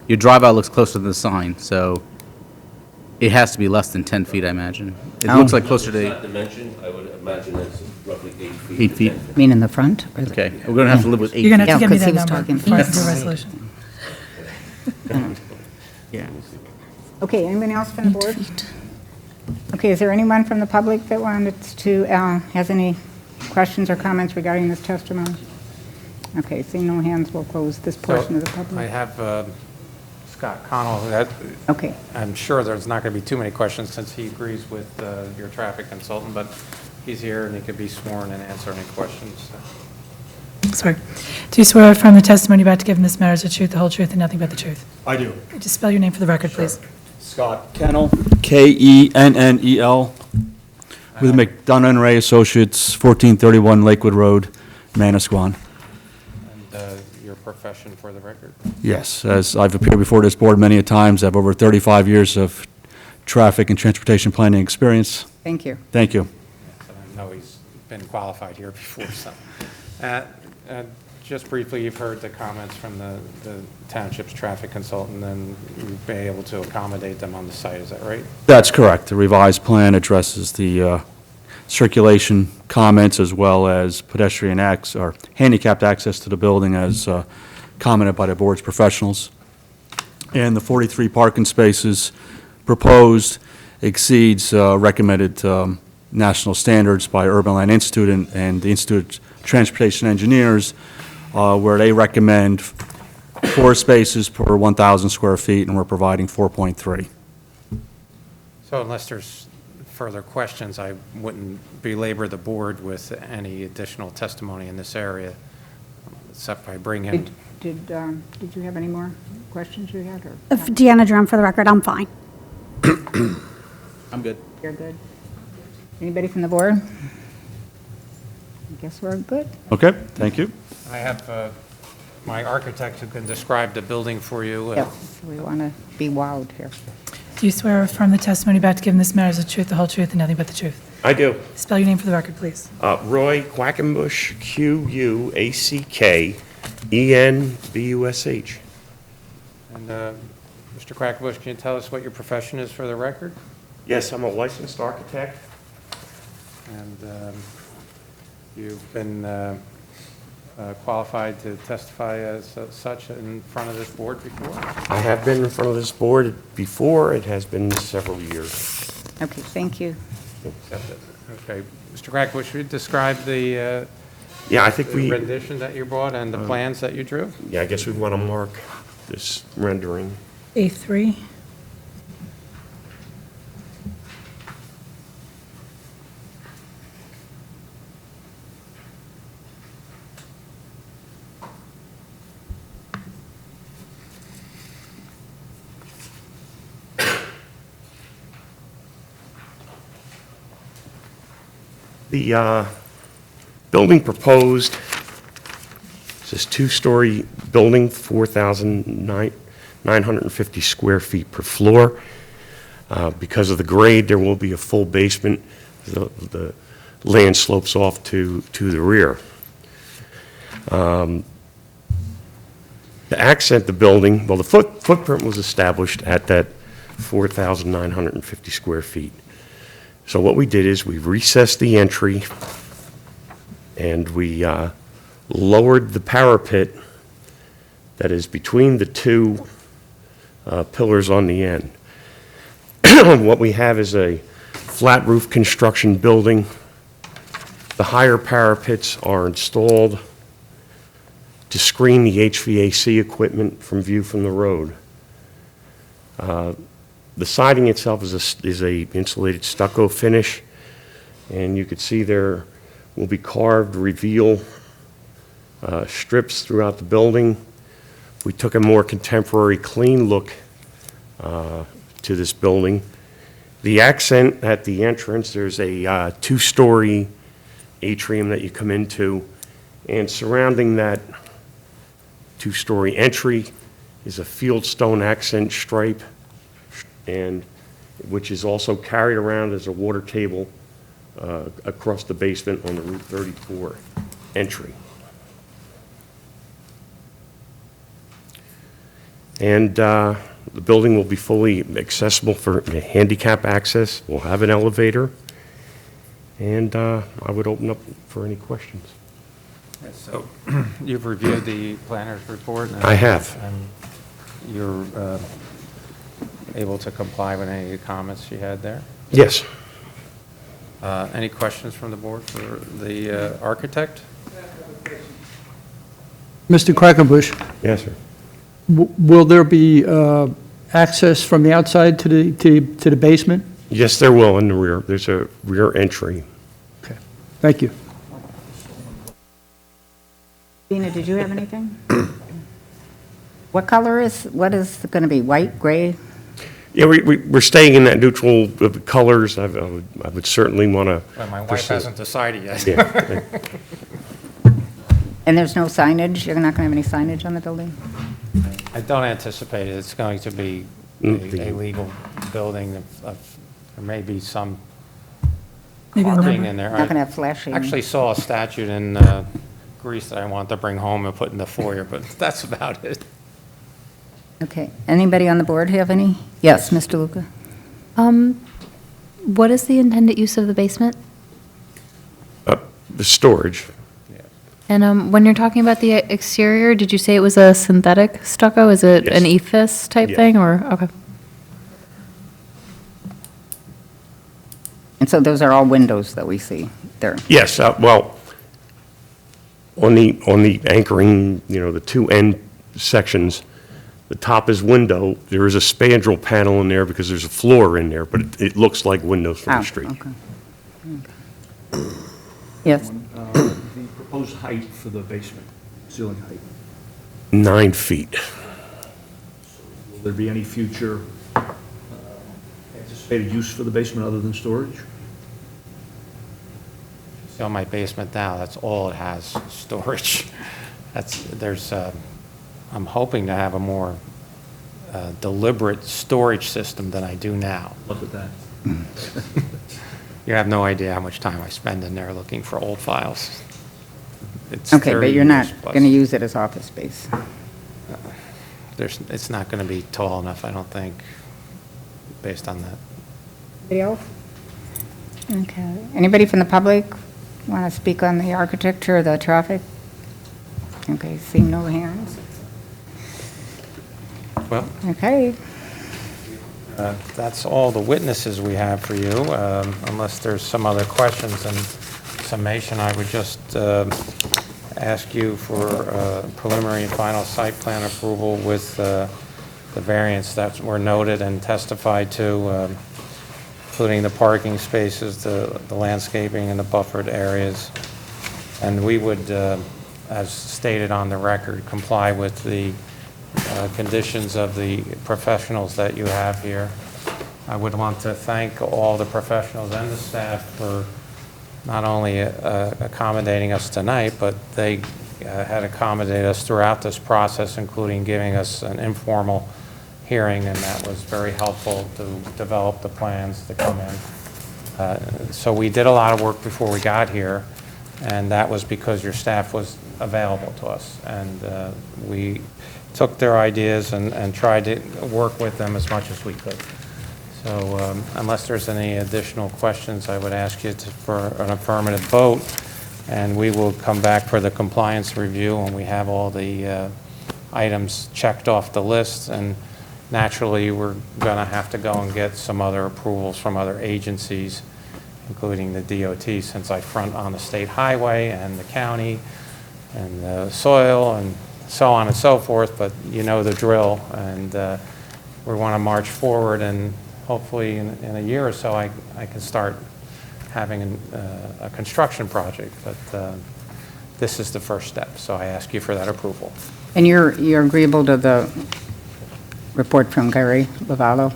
your drive aisle looks closer to the sign, so it has to be less than 10 feet, I imagine. It looks like closer It's to, not dimensioned, I would imagine it's roughly 8 feet. 8 to feet. 10 feet. Mean in the front? or the- okay, we're going to have to live with 8 feet. You're going to have to Yeah, give me 'cause he that was number talking before I do feet. the resolution. Yeah. Okay, anyone else from the board? Okay, is there anyone from the public that wanted to, has any questions or comments regarding this testimony? Okay, seeing no hands, we'll close this portion of the I public. have Scott Connell, that, Okay, I'm sure there's not going to be too many questions since he agrees with your traffic consultant, but he's here and he could be sworn and answer any questions. Sorry. Do you swear or affirm the testimony you're about to give in this matter is the truth, the whole truth, and nothing but the truth? I do. Just spell your name for the record, please. Scott Kennel, Kennel, with McDonough and Ray Associates, 1431 Lakewood Road, Manasquan. And your profession for the record? Yes, as I've appeared before this board many a times, I have over 35 years of traffic and transportation planning experience. Thank you. Thank you. But I know he's been qualified here before, so. Just briefly, you've heard the comments from the township's traffic consultant, and you've been able to accommodate them on the site, is that right? That's correct. The revised plan addresses the circulation comments as well as pedestrian or handicapped access to the building as commented by the board's professionals. And the 43 parking spaces proposed exceeds recommended national standards by Urban Land Institute and the Institute of Transportation Engineers, where they recommend 4 spaces per 1,000 square feet, and we're providing 4.3. So unless there's further questions, I wouldn't belabor the board with any additional testimony in this area, except by bringing. Did you have any more questions you had, or? Deanna Drum, for the record, I'm fine. I'm good. You're good. Anybody from the board? I guess we're good. Okay, thank you. I have my architect who can describe the building for you. Yes, we want to be wowed here. Do you swear or affirm the testimony about to give in this matter is the truth, the whole truth, and nothing but the truth? I do. Spell your name for the record, please. Roy Quackenbush, Quackenbush. And Mr. Quackenbush, can you tell us what your profession is for the record? Yes, I'm a licensed architect. And you've been qualified to testify as such in front of this board before? I have been in front of this board before. It has been several years. Okay, thank you. Accepted. Okay. Mr. Quackenbush, would you describe the Yeah, I think the rendition that you brought and the plans that you drew? Yeah, I guess we want to mark this rendering. A3. The building proposed is this 2-story building, 4,950 square feet per floor. Because of the grade, there will be a full basement. The land slopes off to the rear. To accent the building, well, the footprint was established at that 4,950 square feet. So what we did is we recessed the entry and we lowered the parapet that is between the 2 pillars on the end. What we have is a flat roof construction building. The higher parapets are installed to screen the HVAC equipment from view from the road. The siding itself is a insulated stucco finish, and you can see there will be carved reveal strips throughout the building. We took a more contemporary, clean look to this building. The accent at the entrance, there's a 2-story atrium that you come into, and surrounding that 2-story entry is a fieldstone accent stripe, and which is also carried around as a water table across the basement on the Route 34 entry. And the building will be fully accessible for handicap access. We'll have an elevator, and I would open up for any questions. So you've reviewed the planner's report? I have. And you're able to comply with any of the comments you had there? Yes. Any questions from the board for the architect? Mr. Quackenbush, Yes, sir. will there be access from the outside to the basement? Yes, there will in the rear. There's a rear entry. Okay, thank you. Dina, did you have anything? What is it going to be, white, gray? Yeah, we're staying in that neutral colors. I would certainly want to. But my wife hasn't decided yet. Yeah. And there's no signage? You're not going to have any signage on the building? I don't anticipate it. It's going to be a legal building. There may be some Maybe the carving number. in there. Not going to have flashing? I actually saw a statute in Greece that I wanted to bring home and put in the foyer, but that's about it. Okay. Anybody on the board have any? Yes, Mr. Luca? What is the intended use of the basement? The storage. And when you're talking about the exterior, did you say it was a synthetic stucco? Is it an Yes. ephes type Yeah. thing, or, okay. And so those are all windows that we see there? Yes, well, on the anchoring, the two end sections, the top is window. There is a spandrel panel in there because there's a floor in there, but it looks like windows from Oh, the street. okay. Yes? The proposed height for the basement, ceiling height. 9 feet. Will there be any future anticipated use for the basement other than storage? See on my basement now, that's all it has, storage. I'm hoping to have a more deliberate storage system than I do now. Look at that. You have no idea how much time I spend in there looking for old files. It's Okay, 30 but you're not years plus. going to use it as office space? It's not going to be tall enough, I don't think, based on that. Anybody else? Okay. Anybody from the public want to speak on the architecture or the traffic? Okay, seeing no hands. Well, Okay. that's all the witnesses we have for you. Unless there's some other questions in summation, I would just ask you for preliminary and final site plan approval with the variants that were noted and testified to, including the parking spaces, the landscaping, and the buffered areas. And we would, as stated on the record, comply with the conditions of the professionals that you have here. I would want to thank all the professionals and the staff for not only accommodating us tonight, but they had accommodated us throughout this process, including giving us an informal hearing, and that was very helpful to develop the plans to come in. So we did a lot of work before we got here, and that was because your staff was available to us. And we took their ideas and tried to work with them as much as we could. So unless there's any additional questions, I would ask you for an affirmative vote, and we will come back for the compliance review when we have all the items checked off the list. And naturally, we're going to have to go and get some other approvals from other agencies, including the DOT, since I front on the state highway and the county and the soil and so on and so forth, but you know the drill. And we want to march forward, and hopefully in a year or so I can start having a construction project. But this is the first step, so I ask you for that approval. And you're agreeable to the report from Gary Lavallo?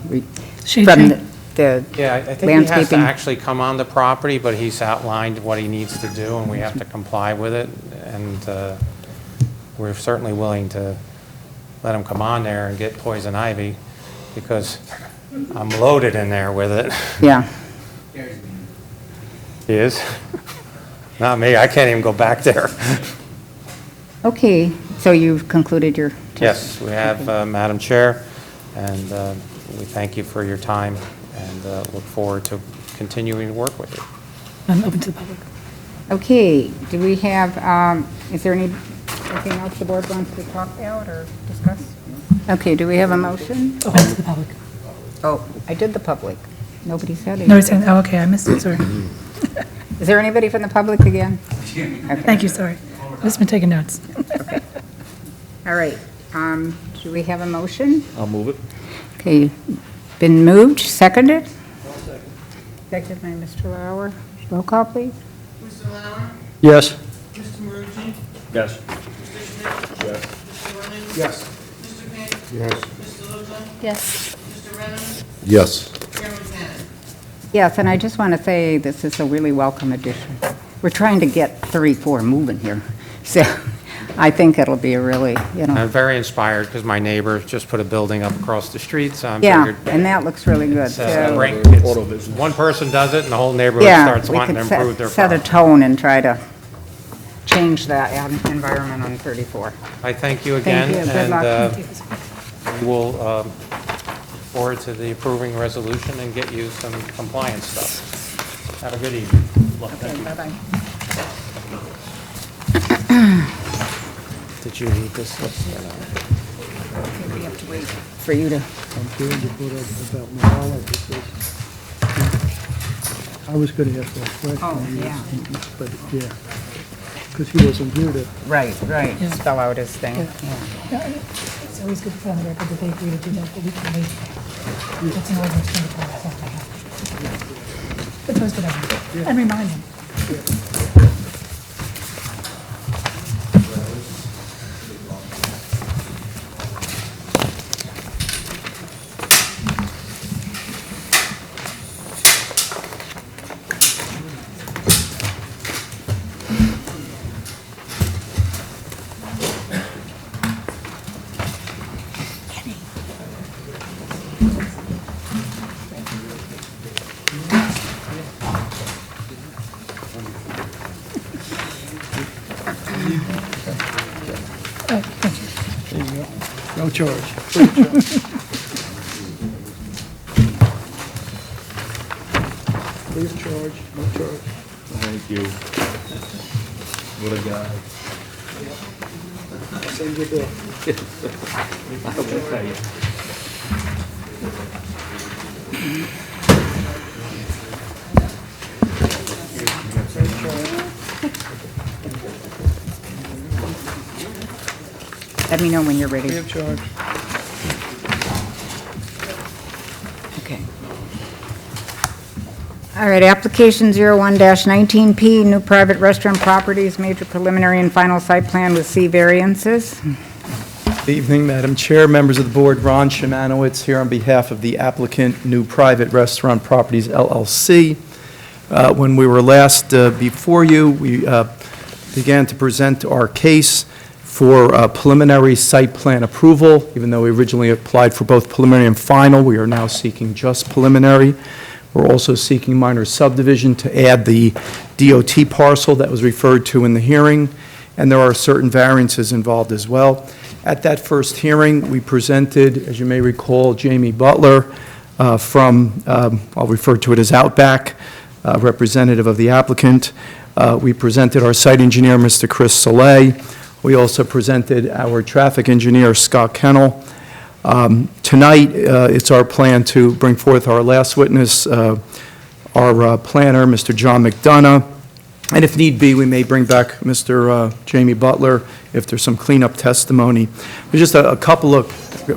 Shade From tree. the Yeah, I think he has to landscaping? actually come on the property, but he's outlined what he needs to do, and we have to comply with it. And we're certainly willing to let him come on there and get poison ivy, because I'm loaded in there with it. Yeah. He is? Not me, I can't even go back there. Okay, so you've concluded your Yes, we have, Madam Chair, and we thank you for your time, and look forward to continuing to work with you. I'm open to the public. Okay, do we have, is there anything else the board wants to talk about or discuss? Okay, do we have a motion? Open to the public. Oh, I did the public. Nobody said No, anything. oh, okay, I missed it, sorry. Is there anybody from the public again? Okay. Thank you, sorry. I've just been taking notes. All right, do we have a motion? I'll move it. Okay, been moved, seconded? Seconded by Mr. Lauer. Roll call, please. Mr. Lauer? Yes. Mr. Marucci? Yes. Mr. Schmidt? Yes. Mr. Worthing? Yes. Mr. Payne? Yes. Mr. Luca? Yes. Mr. Reynolds, Yes. Chairman Cannon. Yes, and I just want to say this is a really welcome addition. We're trying to get 34 moving here, so I think it'll be a really, I'm very inspired because my neighbor just put a building up across the street, so I'm yeah, figured. and that looks really good. One person does it and the whole neighborhood Yeah, starts we wanting to could improve their set a property. tone and try to change that environment on 34. I thank you again. Thank you. Good And luck. we will forward to the approving resolution and get you some compliance stuff. Have a good evening. Bye-bye. Did you need this? We have to wait for you to. I was going to ask that question. Oh, yeah. But, yeah, because he wasn't here to. Right, spell out his thing. Yeah, It's always good to put on the record that they agree to do that, but we can wait. It's an ordinance 24, that's all they have. But post it every, and remind them. No charge. Please charge, no charge. Thank you. What a guy. I'll send you a bill. Let me know when you're ready. Free of charge. Okay. All right, application 01-19P, new private restaurant properties, major preliminary and final site plan with C variances. Good evening, Madam Chair, members of the board. Ron Shimanowitz here on behalf of the applicant, New Private Restaurant Properties LLC. When we were last before you, we began to present our case for preliminary site plan approval. Even though we originally applied for both preliminary and final, we are now seeking just preliminary. We're also seeking minor subdivision to add the DOT parcel that was referred to in the hearing, and there are certain variances involved as well. At that first hearing, we presented, as you may recall, Jamie Butler from, I'll refer to it as Outback, representative of the applicant. We presented our site engineer, Mr. Chris Soleil. We also presented our traffic engineer, Scott Kennel. Tonight, it's our plan to bring forth our last witness, our planner, Mr. John McDonough. And if need be, we may bring back Mr. Jamie Butler if there's some cleanup testimony. There's just a couple of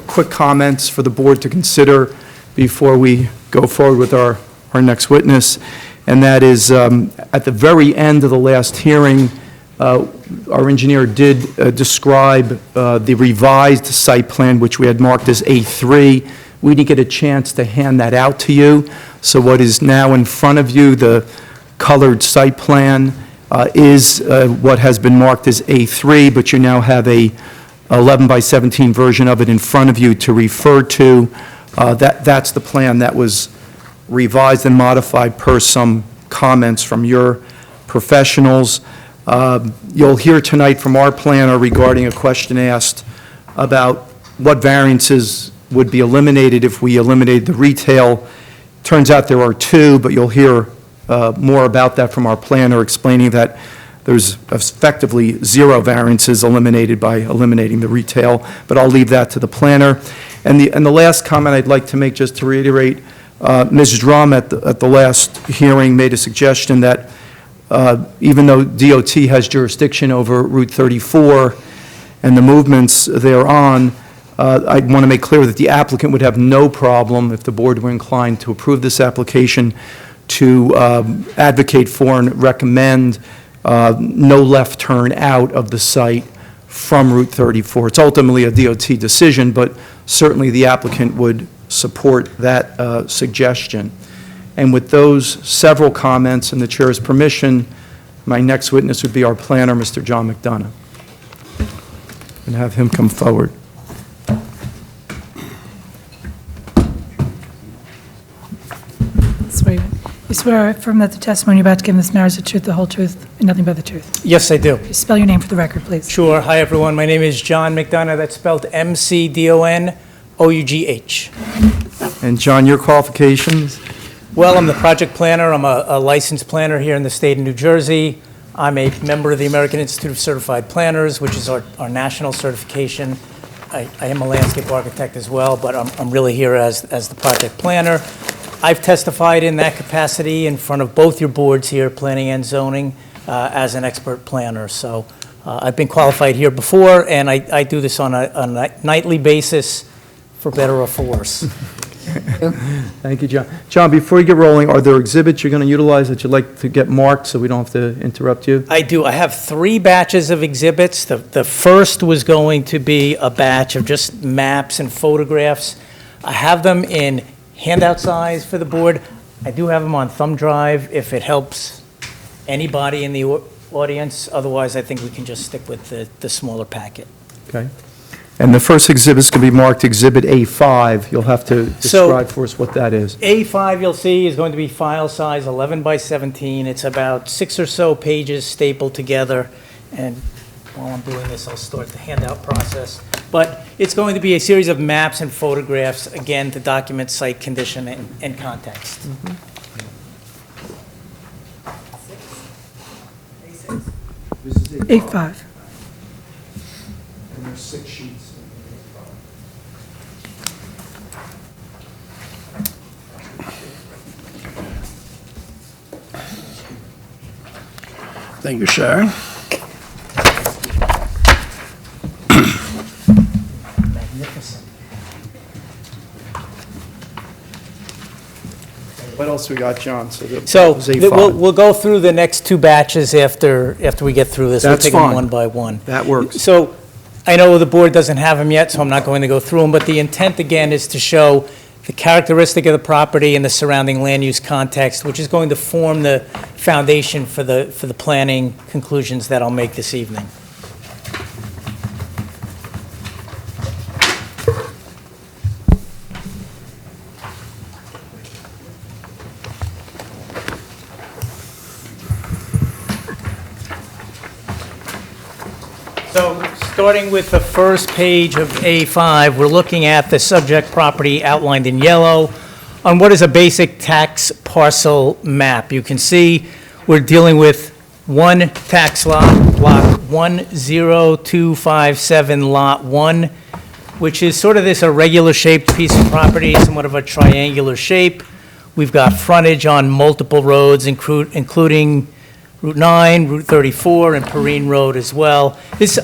quick comments for the board to consider before we go forward with our next witness. And that is, at the very end of the last hearing, our engineer did describe the revised site plan, which we had marked as A3. We didn't get a chance to hand that out to you. So what is now in front of you, the colored site plan, is what has been marked as A3, but you now have a 11 by 17 version of it in front of you to refer to. That's the plan that was revised and modified per some comments from your professionals. You'll hear tonight from our planner regarding a question asked about what variances would be eliminated if we eliminated the retail. Turns out there are two, but you'll hear more about that from our planner, explaining that there's effectively zero variances eliminated by eliminating the retail, but I'll leave that to the planner. And the last comment I'd like to make, just to reiterate, Ms. Drum at the last hearing made a suggestion that even though DOT has jurisdiction over Route 34 and the movements thereon, I want to make clear that the applicant would have no problem, if the board were inclined to approve this application, to advocate for and recommend no left turn out of the site from Route 34. It's ultimately a DOT decision, but certainly the applicant would support that suggestion. And with those several comments and the chair's permission, my next witness would be our planner, Mr. John McDonough. And have him come forward. You swear affirm that the testimony you're about to give in this matter is the truth, the whole truth, and nothing but the truth. Yes, I do. Spell your name for the record, please. Sure. Hi, everyone. My name is John McDonough. That's spelled McDonough. And John, your qualifications? Well, I'm the project planner. I'm a licensed planner here in the state of New Jersey. I'm a member of the American Institute of Certified Planners, which is our national certification. I am a landscape architect as well, but I'm really here as the project planner. I've testified in that capacity in front of both your boards here, planning and zoning, as an expert planner. So I've been qualified here before, and I do this on a nightly basis, for better or for worse. Thank you, John. John, before you get rolling, are there exhibits you're going to utilize that you'd like to get marked so we don't have to interrupt you? I do. I have 3 batches of exhibits. The first was going to be a batch of just maps and photographs. I have them in handout size for the board. I do have them on thumb drive if it helps anybody in the audience. Otherwise, I think we can just stick with the smaller packet. Okay. And the first exhibit is going to be marked Exhibit A5. You'll have to describe for us what that is. A5, you'll see, is going to be file size 11 by 17. It's about 6 or so pages stapled together. And while I'm doing this, I'll start the handout process. But it's going to be a series of maps and photographs, again, to document site condition and context. A5. And there's 6 sheets. Thank you, sir. Magnificent. What else we got, John? So that was So A5. we'll go through the next 2 batches after we get through this. That's We'll take them fine. one by one. That works. So I know the board doesn't have them yet, so I'm not going to go through them, but the intent, again, is to show the characteristic of the property and the surrounding land use context, which is going to form the foundation for the planning conclusions that I'll make this evening. So, starting with the first page of A5, we're looking at the subject property outlined in yellow on what is a basic tax parcel map. You can see we're dealing with one tax lot, block 10257, lot 1, which is sort of this irregular shaped piece of property, somewhat of a triangular shape. We've got frontage on multiple roads, including Route 9, Route 34, and Perrine Road as well. This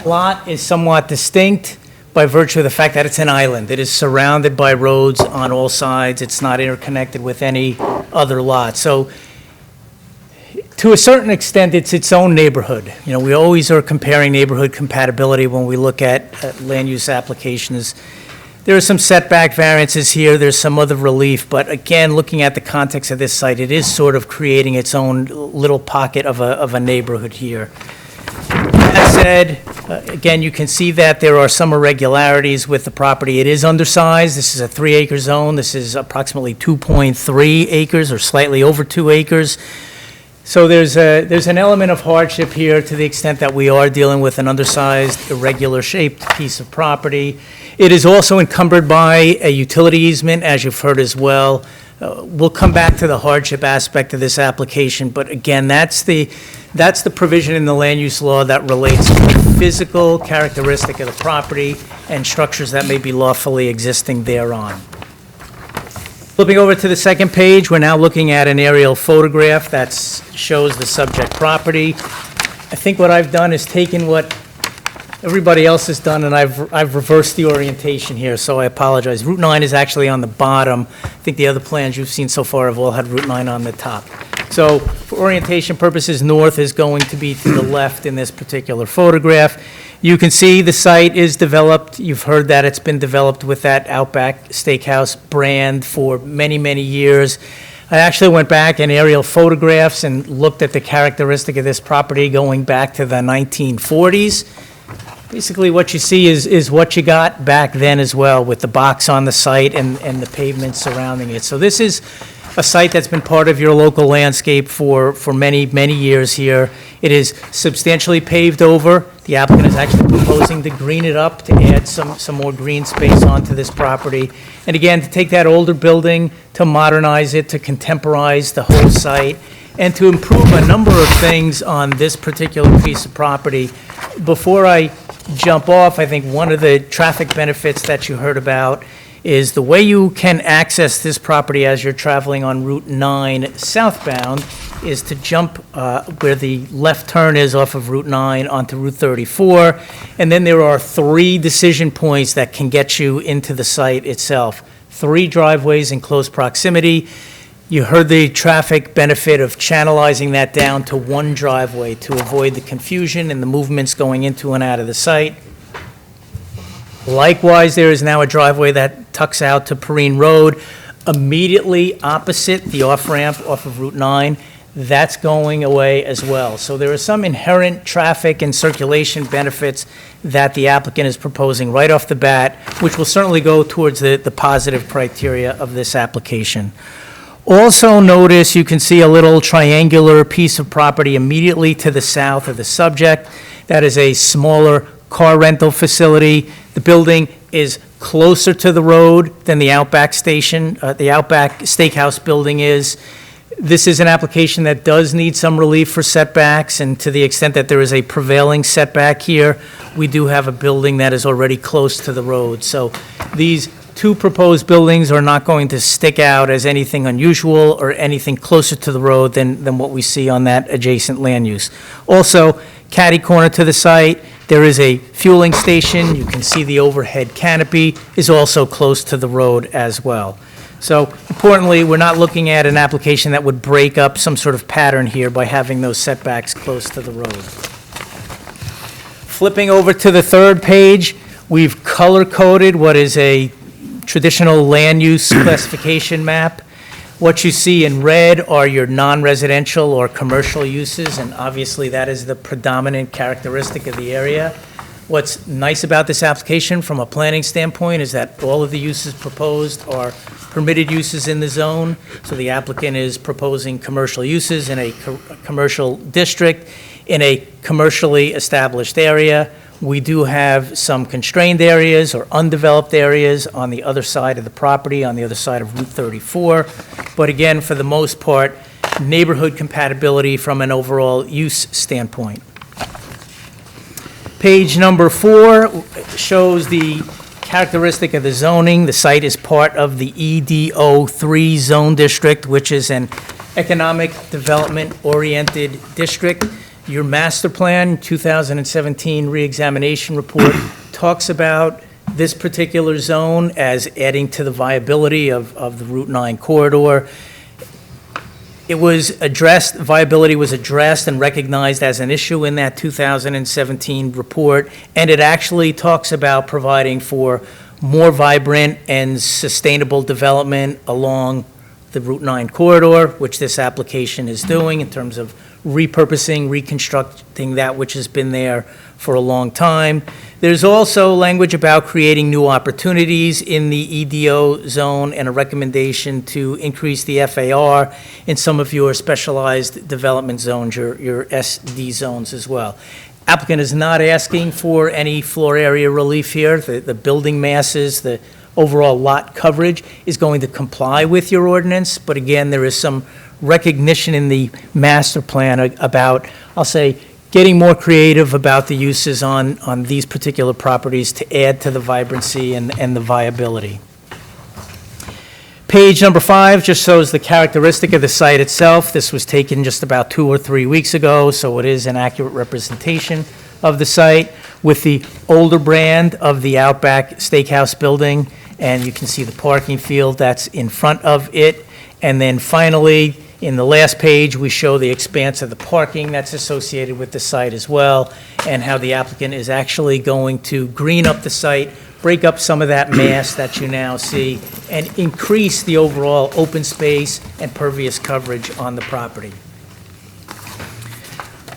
lot is somewhat distinct by virtue of the fact that it's an island. It is surrounded by roads on all sides. It's not interconnected with any other lot. So to a certain extent, it's its own neighborhood. You know, we always are comparing neighborhood compatibility when we look at land use applications. There are some setback variances here, there's some other relief, but again, looking at the context of this site, it is sort of creating its own little pocket of a neighborhood here. That said, again, you can see that there are some irregularities with the property. It is undersized. This is a 3-acre zone. This is approximately 2.3 acres or slightly over 2 acres. So there's an element of hardship here to the extent that we are dealing with an undersized, irregular-shaped piece of property. It is also encumbered by a utility easement, as you've heard as well. We'll come back to the hardship aspect of this application, but again, that's the provision in the land use law that relates to the physical characteristic of the property and structures that may be lawfully existing thereon. Flipping over to the second page, we're now looking at an aerial photograph that shows the subject property. I think what I've done is taken what everybody else has done, and I've reversed the orientation here, so I apologize. Route 9 is actually on the bottom. I think the other plans you've seen so far have all had Route 9 on the top. So for orientation purposes, north is going to be to the left in this particular photograph. You can see the site is developed. You've heard that it's been developed with that Outback Steakhouse brand for many, many years. I actually went back in aerial photographs and looked at the characteristic of this property going back to the 1940s. Basically, what you see is what you got back then as well, with the box on the site and the pavement surrounding it. So this is a site that's been part of your local landscape for many, many years here. It is substantially paved over. The applicant is actually proposing to green it up to add some more green space onto this property. And again, to take that older building, to modernize it, to contemporize the whole site, and to improve a number of things on this particular piece of property. Before I jump off, I think one of the traffic benefits that you heard about is the way you can access this property as you're traveling on Route 9 southbound is to jump where the left turn is off of Route 9 onto Route 34, and then there are 3 decision points that can get you into the site itself. 3 driveways in close proximity. You heard the traffic benefit of channelizing that down to 1 driveway to avoid the confusion and the movements going into and out of the site. Likewise, there is now a driveway that tucks out to Perrine Road, immediately opposite the off-ramp off of Route 9. That's going away as well. So there are some inherent traffic and circulation benefits that the applicant is proposing right off the bat, which will certainly go towards the positive criteria of this application. Also notice you can see a little triangular piece of property immediately to the south of the subject. That is a smaller car rental facility. The building is closer to the road than the Outback Station, the Outback Steakhouse building is. This is an application that does need some relief for setbacks, and to the extent that there is a prevailing setback here, we do have a building that is already close to the road. So these 2 proposed buildings are not going to stick out as anything unusual or anything closer to the road than what we see on that adjacent land use. Also, catty corner to the site, there is a fueling station. You can see the overhead canopy is also close to the road as well. So importantly, we're not looking at an application that would break up some sort of pattern here by having those setbacks close to the road. Flipping over to the 3rd page, we've color-coded what is a traditional land use classification map. What you see in red are your non-residential or commercial uses, and obviously that is the predominant characteristic of the area. What's nice about this application from a planning standpoint is that all of the uses proposed are permitted uses in the zone. So the applicant is proposing commercial uses in a commercial district in a commercially established area. We do have some constrained areas or undeveloped areas on the other side of the property, on the other side of Route 34. But again, for the most part, neighborhood compatibility from an overall use standpoint. Page number 4 shows the characteristic of the zoning. The site is part of the EDO3 zone district, which is an economic development-oriented district. Your master plan, 2017 reexamination report, talks about this particular zone as adding to the viability of the Route 9 corridor. It was addressed, viability was addressed and recognized as an issue in that 2017 report, and it actually talks about providing for more vibrant and sustainable development along the Route 9 corridor, which this application is doing in terms of repurposing, reconstructing that which has been there for a long time. There's also language about creating new opportunities in the EDO zone and a recommendation to increase the FAR in some of your specialized development zones, your SD zones as well. Applicant is not asking for any floor area relief here. The building masses, the overall lot coverage is going to comply with your ordinance, but again, there is some recognition in the master plan about, I'll say, getting more creative about the uses on these particular properties to add to the vibrancy and the viability. Page number 5 just shows the characteristic of the site itself. This was taken just about 2 or 3 weeks ago, so it is an accurate representation of the site with the older brand of the Outback Steakhouse building, and you can see the parking field that's in front of it. And then finally, In the last page, we show the expanse of the parking that's associated with the site as well, and how the applicant is actually going to green up the site, break up some of that mass that you now see, and increase the overall open space and pervious coverage on the property.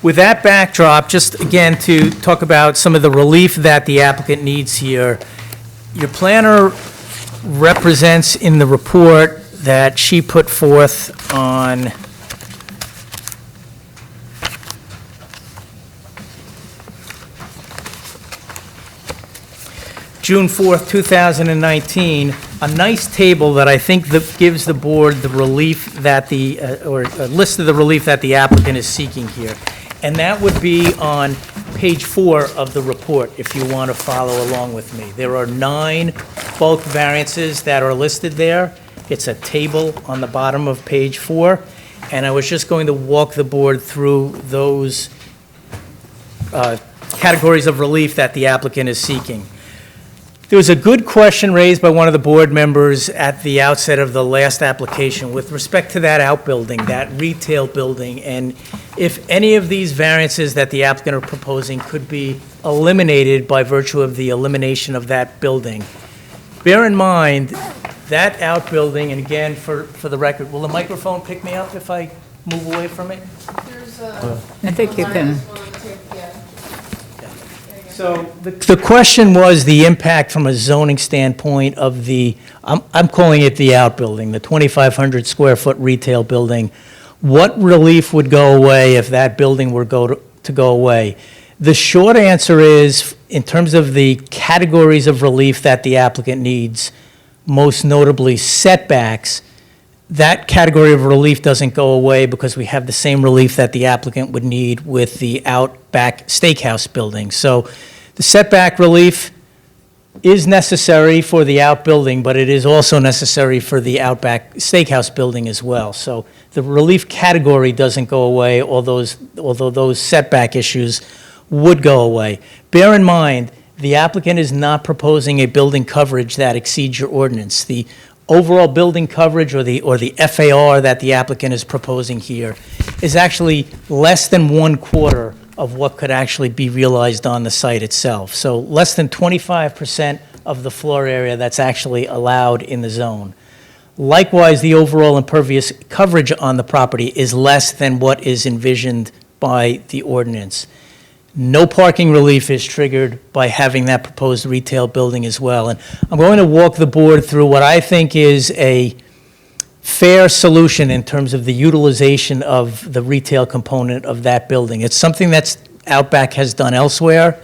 With that backdrop, just again to talk about some of the relief that the applicant needs here, your planner represents in the report that she put forth on June 4th, 2019, a nice table that I think that gives the board the relief that or a list of the relief that the applicant is seeking here. And that would be on page 4 of the report, if you want to follow along with me. There are 9 bulk variances that are listed there. It's a table on the bottom of page 4, and I was just going to walk the board through those categories of relief that the applicant is seeking. There was a good question raised by one of the board members at the outset of the last application with respect to that outbuilding, that retail building, and if any of these variances that the applicant are proposing could be eliminated by virtue of the elimination of that building. Bear in mind, that outbuilding, and again, for the record, will the microphone pick me up if I move away from it? I think you can. So the question was the impact from a zoning standpoint of the, I'm calling it the outbuilding, the 2,500 square foot retail building. What relief would go away if that building were to go away? The short answer is, in terms of the categories of relief that the applicant needs, most notably setbacks, that category of relief doesn't go away because we have the same relief that the applicant would need with the Outback Steakhouse building. So the setback relief is necessary for the outbuilding, but it is also necessary for the Outback Steakhouse building as well. So the relief category doesn't go away, although those setback issues would go away. Bear in mind, the applicant is not proposing a building coverage that exceeds your ordinance. The overall building coverage or the FAR that the applicant is proposing here is actually less than 1/4 of what could actually be realized on the site itself. So less than 25% of the floor area that's actually allowed in the zone. Likewise, the overall impervious coverage on the property is less than what is envisioned by the ordinance. No parking relief is triggered by having that proposed retail building as well. And I'm going to walk the board through what I think is a fair solution in terms of the utilization of the retail component of that building. It's something that Outback has done elsewhere.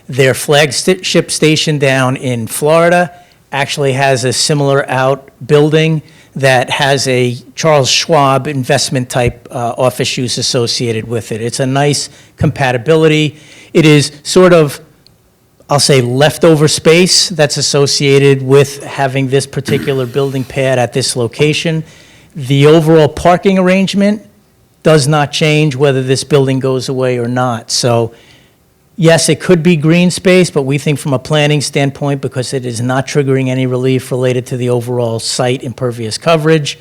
Their flagship station down in Florida actually has a similar outbuilding that has a Charles Schwab investment type office use associated with it. It's a nice compatibility. It is sort of, I'll say, leftover space that's associated with having this particular building pad at this location. The overall parking arrangement does not change whether this building goes away or not. So yes, it could be green space, but we think from a planning standpoint, because it is not triggering any relief related to the overall site impervious coverage,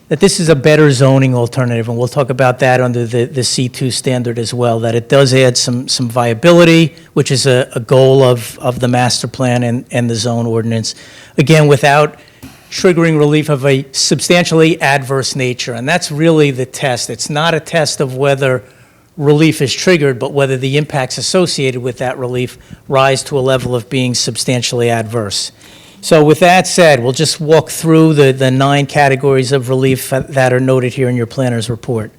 that this is a better zoning alternative, and we'll talk about that under the C2 standard as well, that it does add some viability, which is a goal of the master plan and the zone ordinance, again, without triggering relief of a substantially adverse nature, and that's really the test. It's not a test of whether relief is triggered, but whether the impacts associated with that relief rise to a level of being substantially adverse. So with that said, we'll just walk through the 9 categories of relief that are noted here in your planner's report.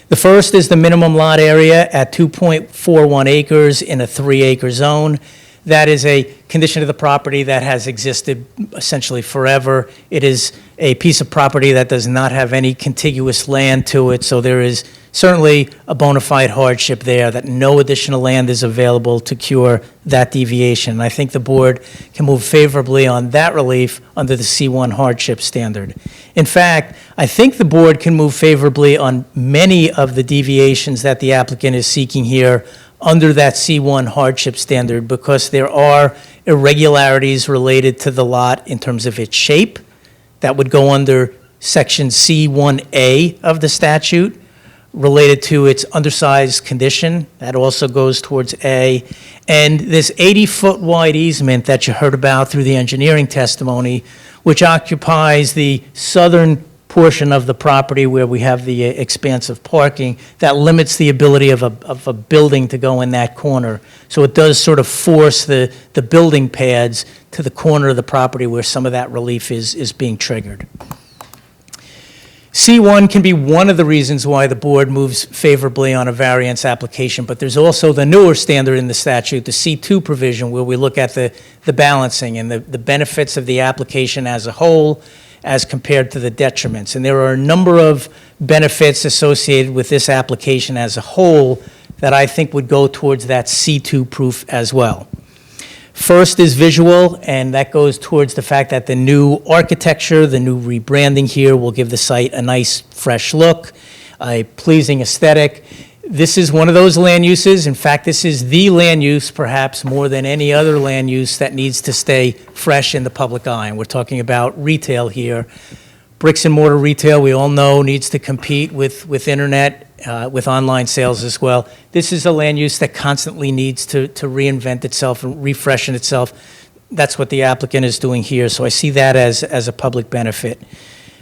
The first is the minimum lot area at 2.41 acres in a 3-acre zone. That is a condition of the property that has existed essentially forever. It is a piece of property that does not have any contiguous land to it, so there is certainly a bona fide hardship there that no additional land is available to cure that deviation. I think the board can move favorably on that relief under the C1 hardship standard. In fact, I think the board can move favorably on many of the deviations that the applicant is seeking here under that C1 hardship standard, because there are irregularities related to the lot in terms of its shape that would go under Section C1A of the statute, related to its undersized condition. That also goes towards A. And this 80-foot wide easement that you heard about through the engineering testimony, which occupies the southern portion of the property where we have the expansive parking, that limits the ability of a building to go in that corner. So it does sort of force the building pads to the corner of the property where some of that relief is being triggered. C1 can be one of the reasons why the board moves favorably on a variance application, but there's also the newer standard in the statute, the C2 provision, where we look at the balancing and the benefits of the application as a whole as compared to the detriments. And there are a number of benefits associated with this application as a whole that I think would go towards that C2 proof as well. First is visual, and that goes towards the fact that the new architecture, the new rebranding here will give the site a nice, fresh look, a pleasing aesthetic. This is one of those land uses. In fact, this is the land use, perhaps more than any other land use, that needs to stay fresh in the public eye. And we're talking about retail here. Bricks and mortar retail, we all know, needs to compete with internet, with online sales as well. This is a land use that constantly needs to reinvent itself and refreshen itself. That's what the applicant is doing here, so I see that as a public benefit.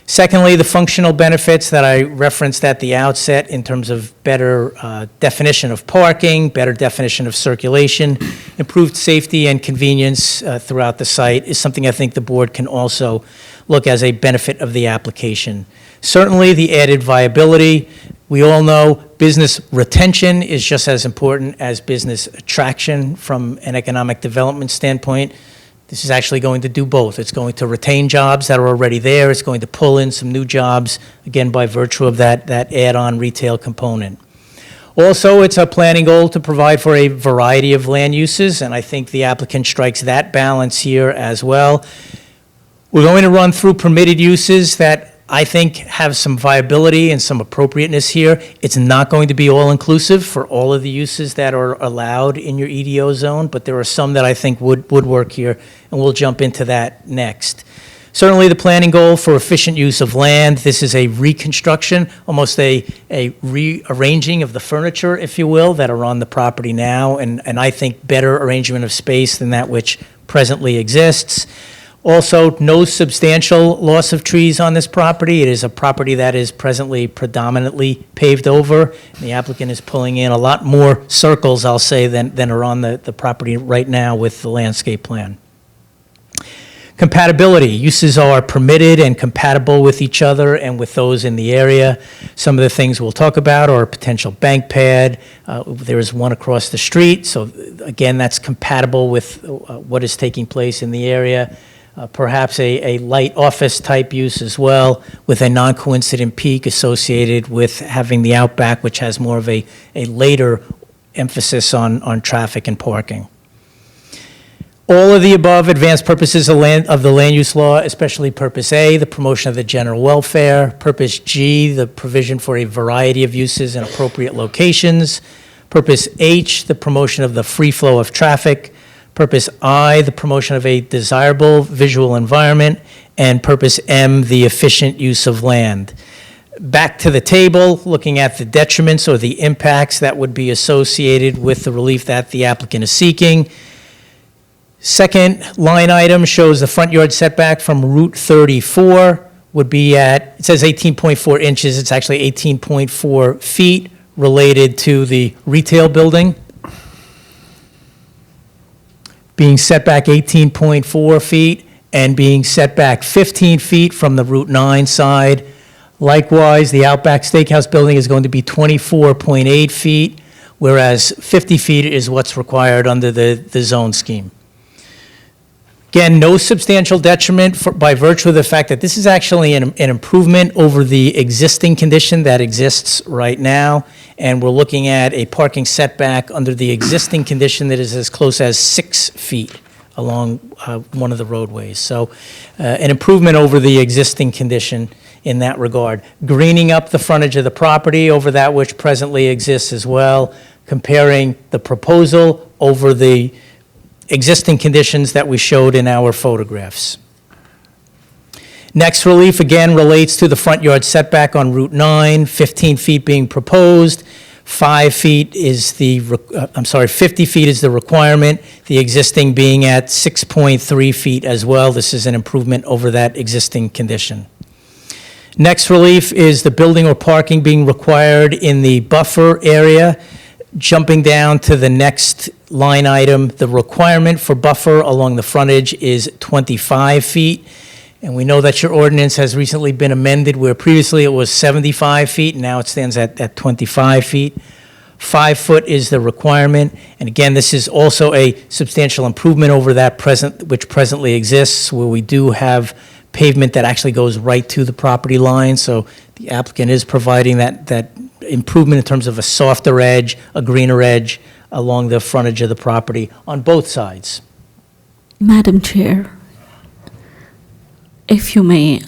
Secondly, the functional benefits that I referenced at the outset in terms of better definition of parking, better definition of circulation, improved safety and convenience throughout the site is something I think the board can also look as a benefit of the application. Certainly, the added viability. We all know business retention is just as important as business attraction from an economic development standpoint. This is actually going to do both. It's going to retain jobs that are already there. It's going to pull in some new jobs, again, by virtue of that add-on retail component. Also, it's a planning goal to provide for a variety of land uses, and I think the applicant strikes that balance here as well. We're going to run through permitted uses that I think have some viability and some appropriateness here. It's not going to be all-inclusive for all of the uses that are allowed in your EDO zone, but there are some that I think would work here, and we'll jump into that next. Certainly, the planning goal for efficient use of land. This is a reconstruction, almost a rearranging of the furniture, if you will, that are on the property now, and I think better arrangement of space than that which presently exists. Also, no substantial loss of trees on this property. It is a property that is presently predominantly paved over. The applicant is pulling in a lot more circles, I'll say, than are on the property right now with the landscape plan. Compatibility. Uses are permitted and compatible with each other and with those in the area. Some of the things we'll talk about are a potential bank pad. There is one across the street, so again, that's compatible with what is taking place in the area. Perhaps a light office type use as well, with a non-coincident peak associated with having the outback, which has more of a later emphasis on traffic and parking. All of the above advanced purposes of the land use law, especially Purpose A, the promotion of the general welfare, Purpose G, the provision for a variety of uses in appropriate locations, Purpose H, the promotion of the free flow of traffic, Purpose I, the promotion of a desirable visual environment, and Purpose M, the efficient use of land. Back to the table, looking at the detriments or the impacts that would be associated with the relief that the applicant is seeking. Second line item shows the front yard setback from Route 34 would be at, it says 18.4 inches, it's actually 18.4 feet related to the retail building. Being set back 18.4 feet and being set back 15 feet from the Route 9 side. Likewise, the Outback Steakhouse building is going to be 24.8 feet, whereas 50 feet is what's required under the zone scheme. Again, no substantial detriment by virtue of the fact that this is actually an improvement over the existing condition that exists right now, and we're looking at a parking setback under the existing condition that is as close as 6 feet along one of the roadways. So an improvement over the existing condition in that regard. Greening up the frontage of the property over that which presently exists as well, comparing the proposal over the existing conditions that we showed in our photographs. Next relief, again, relates to the front yard setback on Route 9, 15 feet being proposed. 5 feet is 50 feet is the requirement, the existing being at 6.3 feet as well. This is an improvement over that existing condition. Next relief is the building or parking being required in the buffer area. Jumping down to the next line item, the requirement for buffer along the frontage is 25 feet. And we know that your ordinance has recently been amended where previously it was 75 feet, and now it stands at 25 feet. 5 foot is the requirement. And again, this is also a substantial improvement over that which presently exists, where we do have pavement that actually goes right to the property line. So the applicant is providing that improvement in terms of a softer edge, a greener edge along the frontage of the property on both sides. Madam Chair, if you may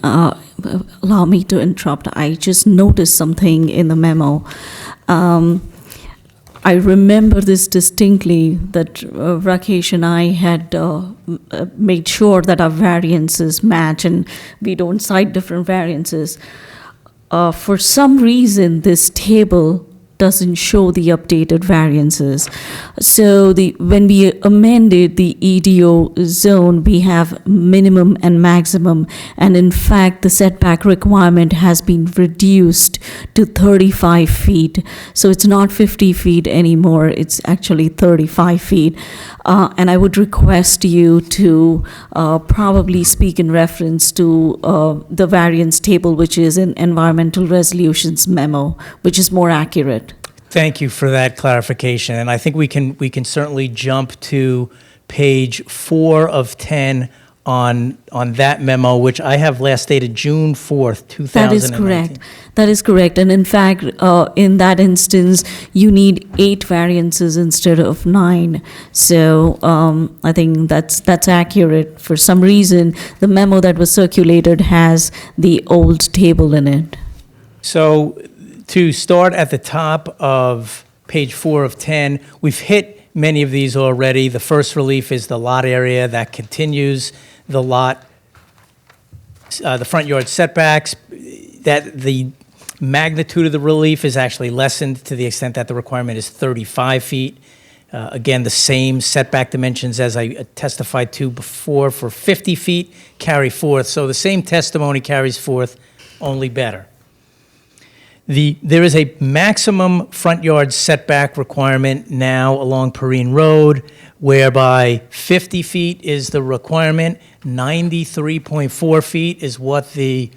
allow me to interrupt, I just noticed something in the memo. I remember this distinctly, that Rakesh and I had made sure that our variances match and we don't cite different variances. For some reason, this table doesn't show the updated variances. So when we amended the EDO zone, we have minimum and maximum, and in fact, the setback requirement has been reduced to 35 feet. So it's not 50 feet anymore, it's actually 35 feet. And I would request you to probably speak in reference to the variance table, which is in Environmental Resolutions memo, which is more accurate. Thank you for that clarification, and I think we can certainly jump to page 4 of 10 on that memo, which I have last dated June 4th, 2019. That is correct. That is correct, and in fact, in that instance, you need 8 variances instead of 9. So I think that's accurate. For some reason, the memo that was circulated has the old table in it. So to start at the top of page 4 of 10, we've hit many of these already. The first relief is the lot area that continues the lot, the front yard setbacks, that the magnitude of the relief is actually lessened to the extent that the requirement is 35 feet. Again, the same setback dimensions as I testified to before for 50 feet carry forth. So the same testimony carries forth, only better. There is a maximum front yard setback requirement now along Perrine Road, whereby 50 feet is the requirement, 93.4 feet is what the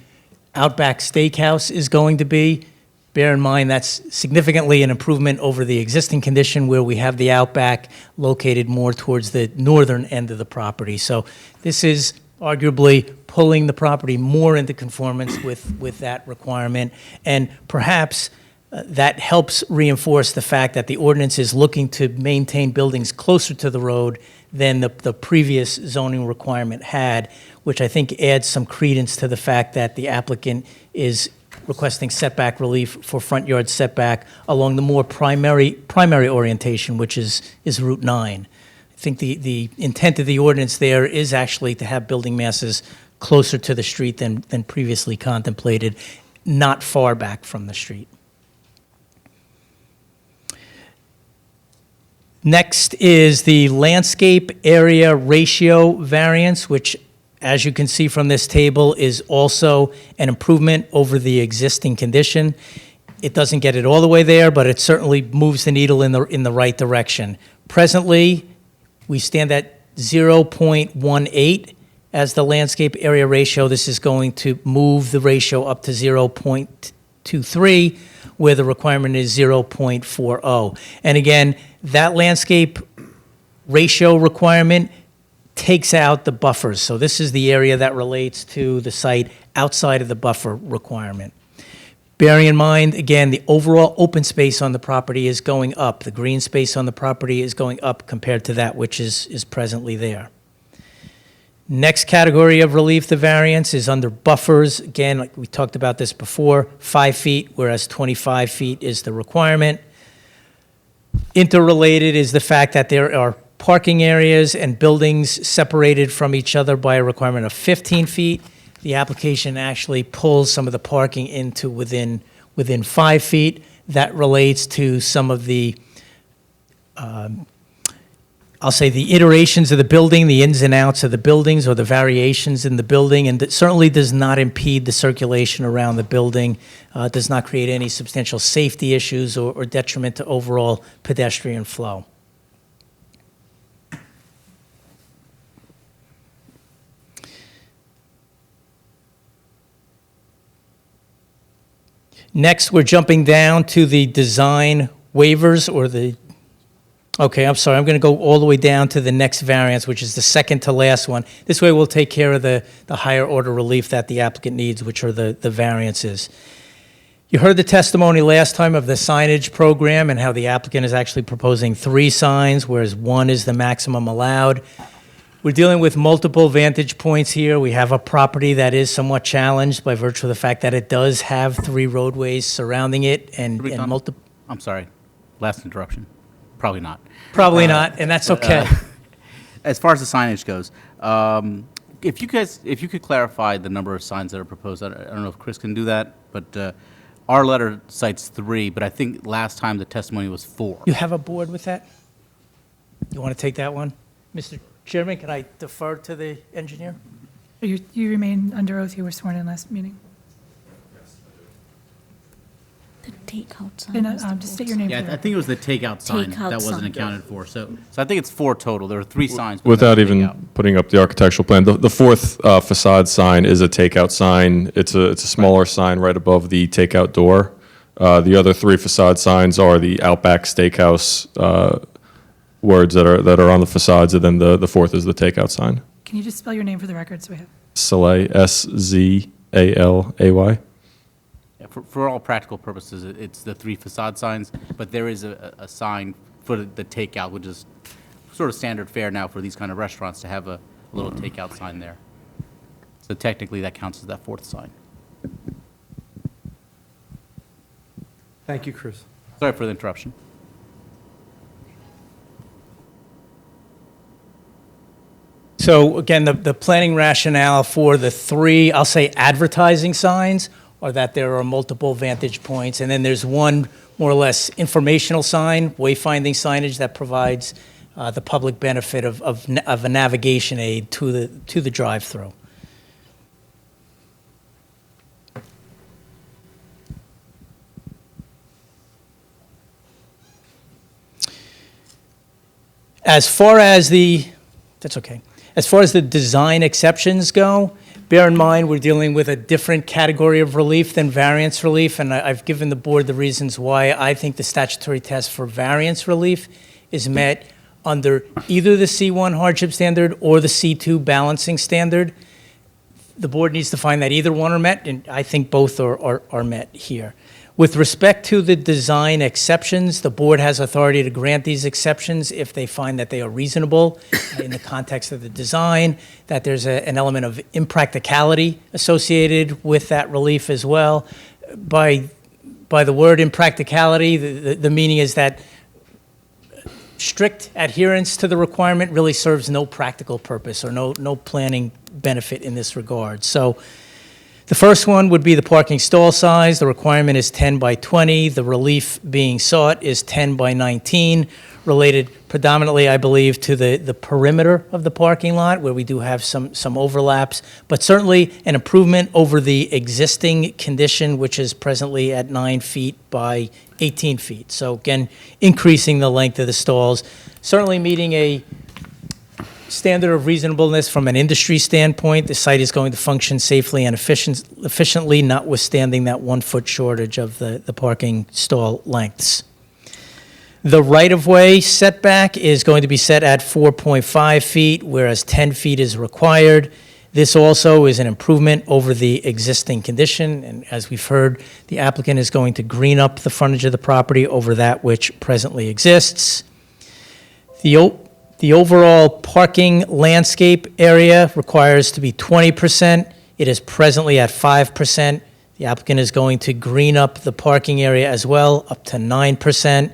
Outback Steakhouse is going to be. Bear in mind, that's significantly an improvement over the existing condition where we have the Outback located more towards the northern end of the property. So this is arguably pulling the property more into conformance with that requirement. And perhaps that helps reinforce the fact that the ordinance is looking to maintain buildings closer to the road than the previous zoning requirement had, which I think adds some credence to the fact that the applicant is requesting setback relief for front yard setback along the more primary orientation, which is Route 9. I think the intent of the ordinance there is actually to have building masses closer to the street than previously contemplated, not far back from the street. Next is the landscape area ratio variance, which, as you can see from this table, is also an improvement over the existing condition. It doesn't get it all the way there, but it certainly moves the needle in the right direction. Presently, we stand at 0.18 as the landscape area ratio. This is going to move the ratio up to 0.23, where the requirement is 0.40. And again, that landscape ratio requirement takes out the buffers. So this is the area that relates to the site outside of the buffer requirement. Bearing in mind, again, the overall open space on the property is going up. The green space on the property is going up compared to that which is presently there. Next category of relief, the variance, is under buffers. Again, like we talked about this before, 5 feet, whereas 25 feet is the requirement. Interrelated is the fact that there are parking areas and buildings separated from each other by a requirement of 15 feet. the application actually pulls some of the parking into within 5 feet. That relates to some of the, I'll say, the iterations of the building, the ins and outs of the buildings, or the variations in the building, and that certainly does not impede the circulation around the building, does not create any substantial safety issues or detriment to overall pedestrian flow. Next, we're jumping down to the design waivers, or the, okay, I'm sorry, I'm going to go all the way down to the next variance, which is the second to last one. This way, we'll take care of the higher order relief that the applicant needs, which are the variances. You heard the testimony last time of the signage program and how the applicant is actually proposing 3 signs, whereas 1 is the maximum allowed. We're dealing with multiple vantage points here. We have a property that is somewhat challenged by virtue of the fact that it does have 3 roadways surrounding it and multiple. I'm sorry, last interruption. Probably not. Probably not, and that's okay. As far as the signage goes, if you could clarify the number of signs that are proposed, I don't know if Chris can do that, but our letter cites 3, but I think last time the testimony was 4. You have a board with that? You want to take that one? Mr. Chairman, can I defer to the engineer? You remain under oath. You were sworn in last meeting. The takeout sign. And just state your name. Yeah, for the I think it was the takeout sign Takeout that wasn't sign. accounted for. So I think it's 4 total. There are 3 signs. but Without that's even takeout. putting up the architectural plan, the fourth facade sign is a takeout sign. It's a smaller sign right above the takeout door. The other 3 facade signs are the Outback Steakhouse words that are on the facades, and then the fourth is the takeout sign. Can you just spell your name for the record so we have? Szalay, Szalay. Yeah, for all practical purposes, it's the 3 facade signs, but there is a sign for the takeout, which is sort of standard fare now for these kind of restaurants to have a little takeout sign there. So technically, that counts as that 4th sign. Thank you, Chris. Sorry for the interruption. So again, the planning rationale for the 3, I'll say, advertising signs are that there are multiple vantage points, and then there's one more or less informational sign, wayfinding signage that provides the public benefit of a navigation aid to the drive-through. As far as the design exceptions go, bear in mind, we're dealing with a different category of relief than variance relief, and I've given the board the reasons why I think the statutory test for variance relief is met under either the C1 hardship standard or the C2 balancing standard. The board needs to find that either one are met, and I think both are met here. With respect to the design exceptions, the board has authority to grant these exceptions if they find that they are reasonable in the context of the design, that there's an element of impracticality associated with that relief as well. By the word impracticality, the meaning is that strict adherence to the requirement really serves no practical purpose or no planning benefit in this regard. So the first one would be the parking stall size. The requirement is 10 by 20. The relief being sought is 10 by 19, related predominantly, I believe, to the perimeter of the parking lot, where we do have some overlaps, but certainly an improvement over the existing condition, which is presently at 9 feet by 18 feet. So again, increasing the length of the stalls, certainly meeting a standard of reasonableness from an industry standpoint. The site is going to function safely and efficiently, notwithstanding that 1-foot shortage of the parking stall lengths. The right-of-way setback is going to be set at 4.5 feet, whereas 10 feet is required. This also is an improvement over the existing condition, and as we've heard, the applicant is going to green up the frontage of the property over that which presently exists. The overall parking landscape area requires to be 20%. It is presently at 5%. The applicant is going to green up the parking area as well, up to 9%.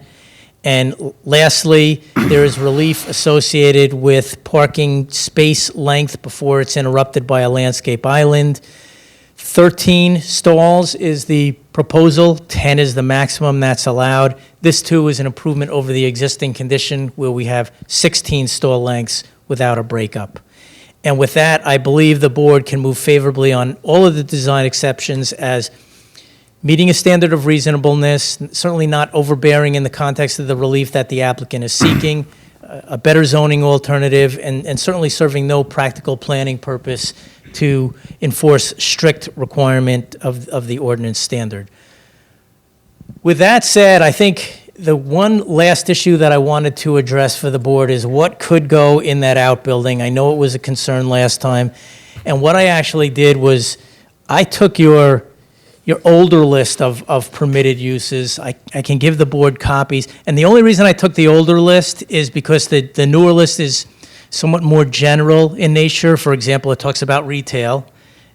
And lastly, there is relief associated with parking space length before it's interrupted by a landscape island. 13 stalls is the proposal, 10 is the maximum that's allowed. This too is an improvement over the existing condition where we have 16 stall lengths without a breakup. And with that, I believe the board can move favorably on all of the design exceptions as meeting a standard of reasonableness, certainly not overbearing in the context of the relief that the applicant is seeking, a better zoning alternative, and certainly serving no practical planning purpose to enforce strict requirement of the ordinance standard. With that said, I think the one last issue that I wanted to address for the board is what could go in that outbuilding. I know it was a concern last time, and what I actually did was I took your older list of permitted uses. I can give the board copies, and the only reason I took the older list is because the newer list is somewhat more general in nature. For example, it talks about retail.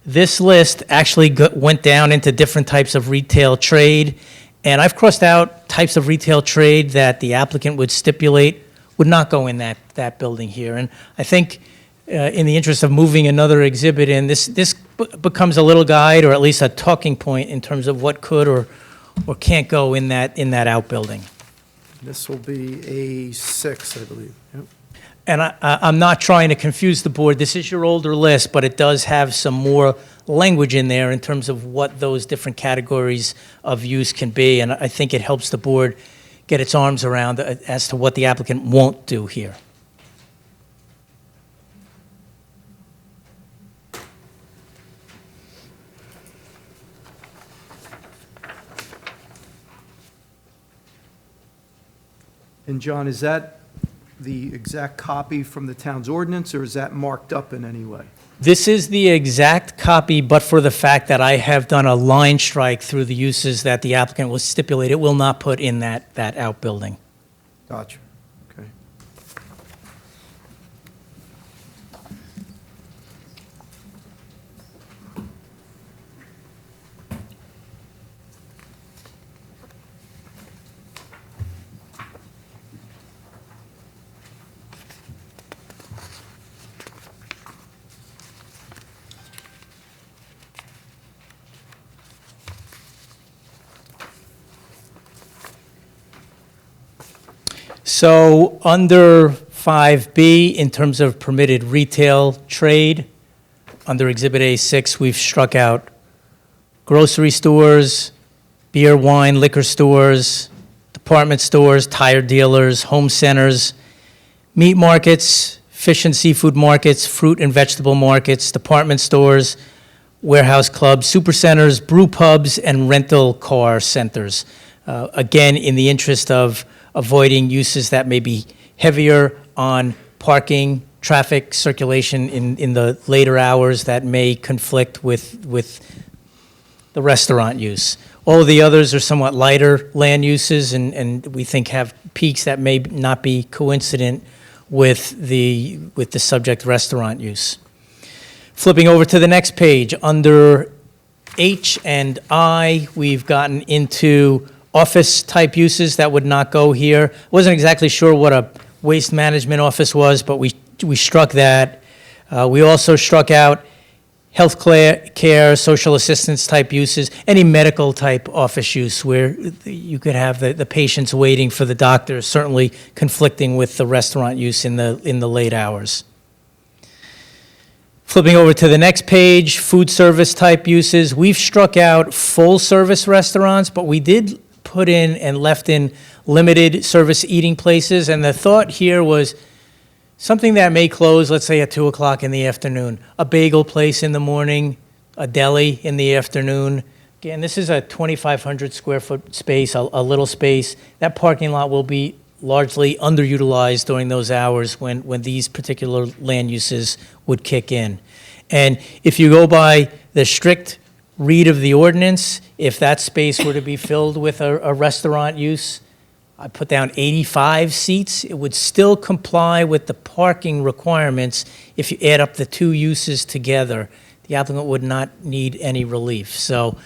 This list actually went down into different types of retail trade, and I've crossed out types of retail trade that the applicant would stipulate would not go in that building here. And I think in the interest of moving another exhibit in, this becomes a little guide, or at least a talking point in terms of what could or can't go in that outbuilding. This will be A6, I believe. Yep. And I'm not trying to confuse the board. This is your older list, but it does have some more language in there in terms of what those different categories of use can be. And I think it helps the board get its arms around as to what the applicant won't do here. And John, is that the exact copy from the town's ordinance, or is that marked up in any way? This is the exact copy, but for the fact that I have done a line strike through the uses that the applicant will stipulate, it will not put in that outbuilding. Gotcha. Okay. So under 5B, in terms of permitted retail trade, under Exhibit A6, we've struck out grocery stores, beer, wine, liquor stores, department stores, tire dealers, home centers, meat markets, fish and seafood markets, fruit and vegetable markets, department stores, warehouse clubs, supercenters, brew pubs, and rental car centers. Again, in the interest of avoiding uses that may be heavier on parking, traffic circulation in the later hours that may conflict with the restaurant use. All of the others are somewhat lighter land uses, and we think have peaks that may not be coincident with the subject restaurant use. Flipping over to the next page, under H and I, we've gotten into office-type uses that would not go here. Wasn't exactly sure what a waste management office was, but we struck that. We also struck out health care, social assistance-type uses, any medical-type office use where you could have the patients waiting for the doctor, certainly conflicting with the restaurant use in the late hours. Flipping over to the next page, food service-type uses. We've struck out full-service restaurants, but we did put in and left in limited service eating places, and the thought here was something that may close, let's say at 2 o'clock in the afternoon, a bagel place in the morning, a deli in the afternoon. Again, this is a 2,500 square foot space, a little space. That parking lot will be largely underutilized during those hours when these particular land uses would kick in. And if you go by the strict read of the ordinance, if that space were to be filled with a restaurant use, I put down 85 seats, it would still comply with the parking requirements if you add up the two uses together. The applicant would not need any relief. So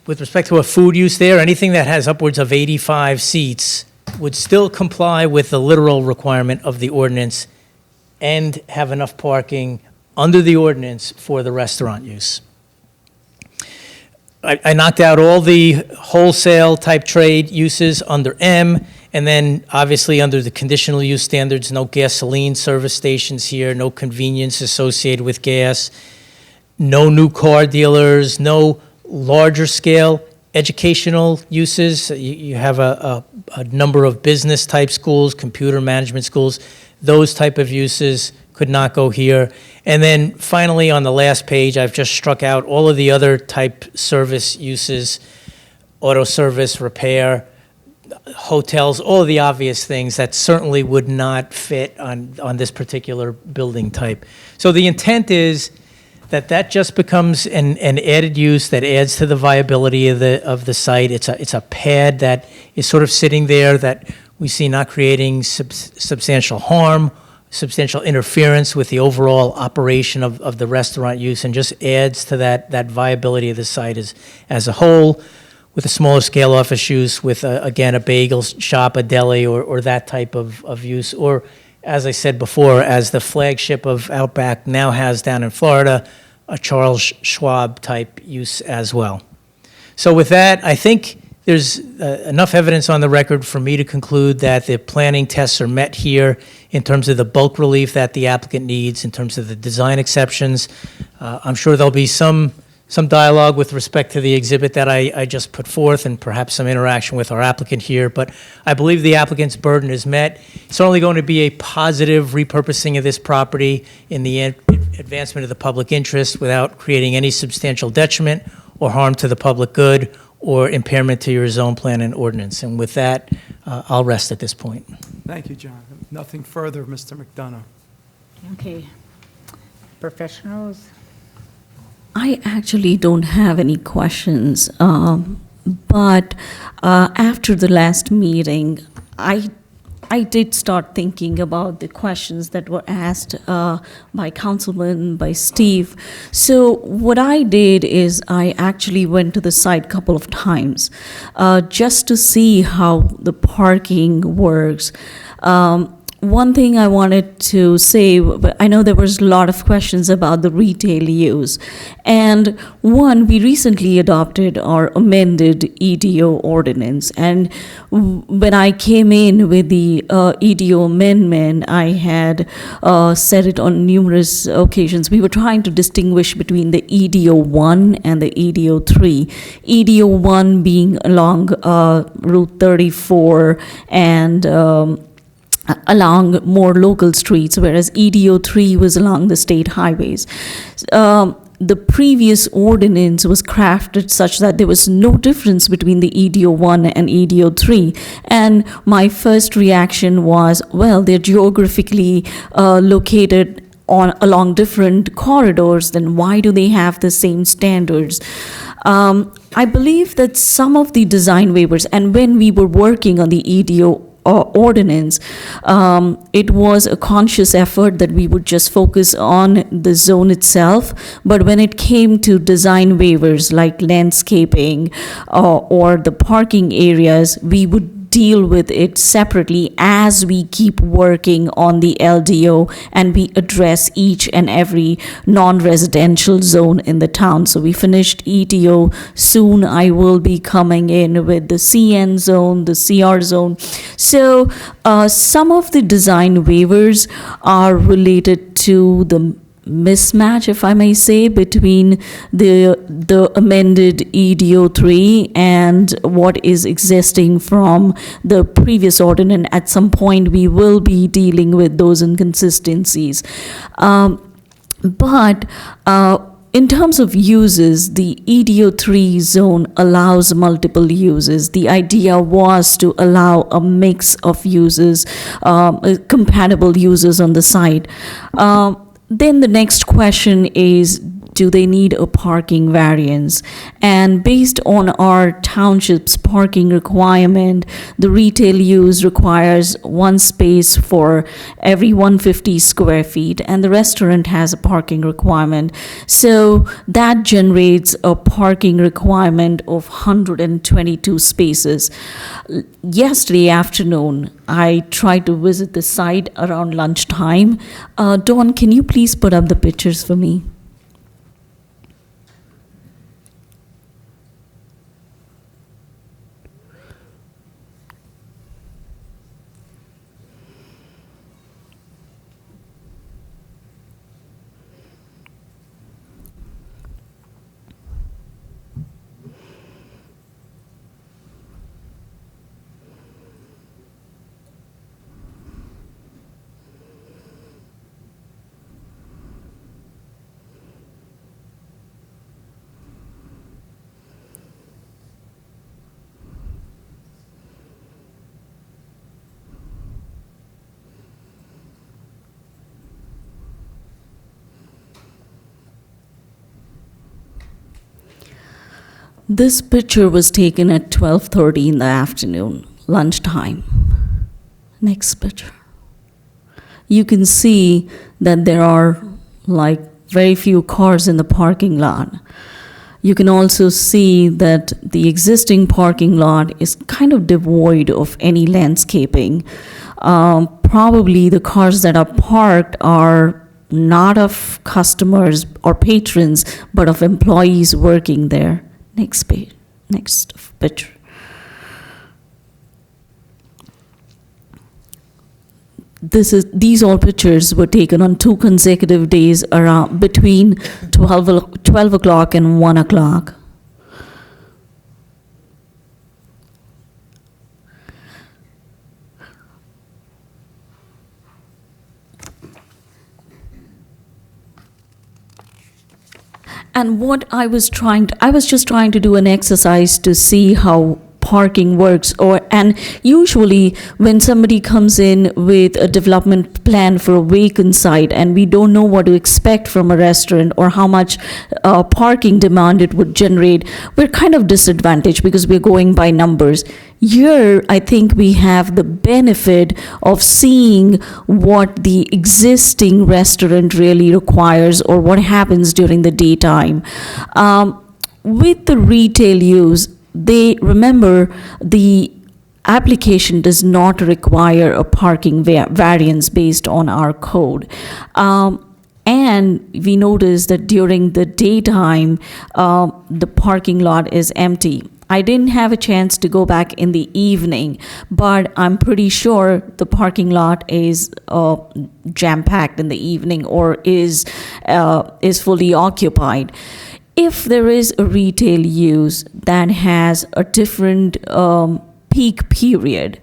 with respect to a food use there, anything that has upwards of 85 seats would still comply with the literal requirement of the ordinance and have enough parking under the ordinance for the restaurant use. I knocked out all the wholesale type trade uses under M, and then obviously under the conditional use standards, no gasoline service stations here, no convenience associated with gas, no new car dealers, no larger scale educational uses. You have a number of business type schools, computer management schools, those type of uses could not go here. And then finally, on the last page, I've just struck out all of the other type service uses, auto service, repair, hotels, all of the obvious things that certainly would not fit on this particular building type. So the intent is that that just becomes an added use that adds to the viability of the site. It's a pad that is sort of sitting there that we see not creating substantial harm, substantial interference with the overall operation of the restaurant use, and just adds to that viability of the site as a whole, with a smaller scale office use, with, again, a bagel shop, a deli, or that type of use, or, as I said before, as the flagship of Outback now has down in Florida, a Charles Schwab type use as well. So with that, I think there's enough evidence on the record for me to conclude that the planning tests are met here in terms of the bulk relief that the applicant needs, in terms of the design exceptions. I'm sure there'll be some dialogue with respect to the exhibit that I just put forth, and perhaps some interaction with our applicant here, but I believe the applicant's burden is met. It's only going to be a positive repurposing of this property in the advancement of the public interest without creating any substantial detriment or harm to the public good or impairment to your zone plan and ordinance. And with that, I'll rest at this point. Thank you, John. Nothing further, Mr. McDonough. Okay. Professionals? I actually don't have any questions, but after the last meeting, I did start thinking about the questions that were asked by Councilman, by Steve. So what I did is I actually went to the site a couple of times just to see how the parking works. One thing I wanted to say, I know there was a lot of questions about the retail use. And one, we recently adopted our amended EDO ordinance. And when I came in with the EDO amendment, I had said it on numerous occasions. We were trying to distinguish between the EDO 1 and the EDO 3. EDO 1 being along Route 34 and along more local streets, whereas EDO 3 was along the state highways. The previous ordinance was crafted such that there was no difference between the EDO 1 and EDO 3. And my first reaction was, well, they're geographically located along different corridors, then why do they have the same standards? I believe that some of the design waivers, and when we were working on the EDO ordinance, it was a conscious effort that we would just focus on the zone itself. But when it came to design waivers like landscaping or the parking areas, we would deal with it separately as we keep working on the LDO and we address each and every non-residential zone in the town. So we finished ETO. Soon I will be coming in with the CN zone, the CR zone. So some of the design waivers are related to the mismatch, if I may say, between the amended EDO 3 and what is existing from the previous ordinance. At some point, we will be dealing with those inconsistencies. But in terms of uses, the EDO 3 zone allows multiple uses. The idea was to allow a mix of uses, compatible uses on the site. Then the next question is, do they need a parking variance? And based on our township's parking requirement, the retail use requires one space for every 150 square feet, and the restaurant has a parking requirement. So that generates a parking requirement of 122 spaces. Yesterday afternoon, I tried to visit the site around lunchtime. Dawn, can you please put up the pictures for me? This picture was taken at 12:30 in the afternoon, lunchtime. Next picture. You can see that there are like very few cars in the parking lot. You can also see that the existing parking lot is kind of devoid of any landscaping. Probably the cars that are parked are not of customers or patrons, but of employees working there. Next page, next picture. These all pictures were taken on 2 consecutive days around between 12 o'clock and 1 o'clock. And what I was just trying to do an exercise to see how parking works, and usually when somebody comes in with a development plan for a vacant site and we don't know what to expect from a restaurant or how much parking demand it would generate, we're kind of disadvantaged because we're going by numbers. Here, I think we have the benefit of seeing what the existing restaurant really requires or what happens during the daytime. With the retail use, remember the application does not require a parking variance based on our code. And we noticed that during the daytime, the parking lot is empty. I didn't have a chance to go back in the evening, but I'm pretty sure the parking lot is jam-packed in the evening or is fully occupied. If there is a retail use that has a different peak period,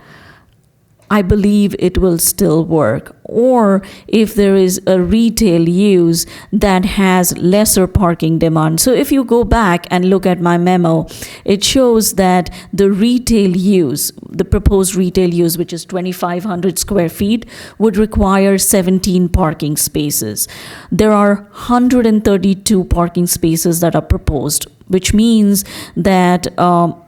I believe it will still work. Or if there is a retail use that has lesser parking demand. So if you go back and look at my memo, it shows that the retail use, the proposed retail use, which is 2,500 square feet, would require 17 parking spaces. There are 132 parking spaces that are proposed, which means that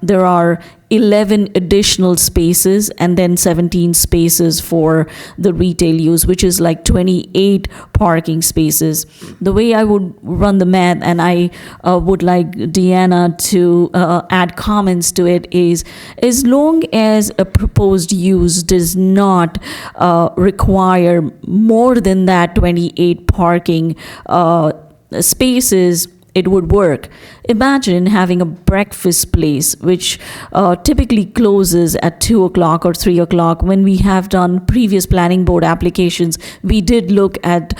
there are 11 additional spaces and then 17 spaces for the retail use, which is like 28 parking spaces. The way I would run the math, and I would like Deanna to add comments to it, is as long as a proposed use does not require more than that 28 parking spaces, it would work. Imagine having a breakfast place which typically closes at 2 o'clock or 3 o'clock. When we have done previous planning board applications, we did look at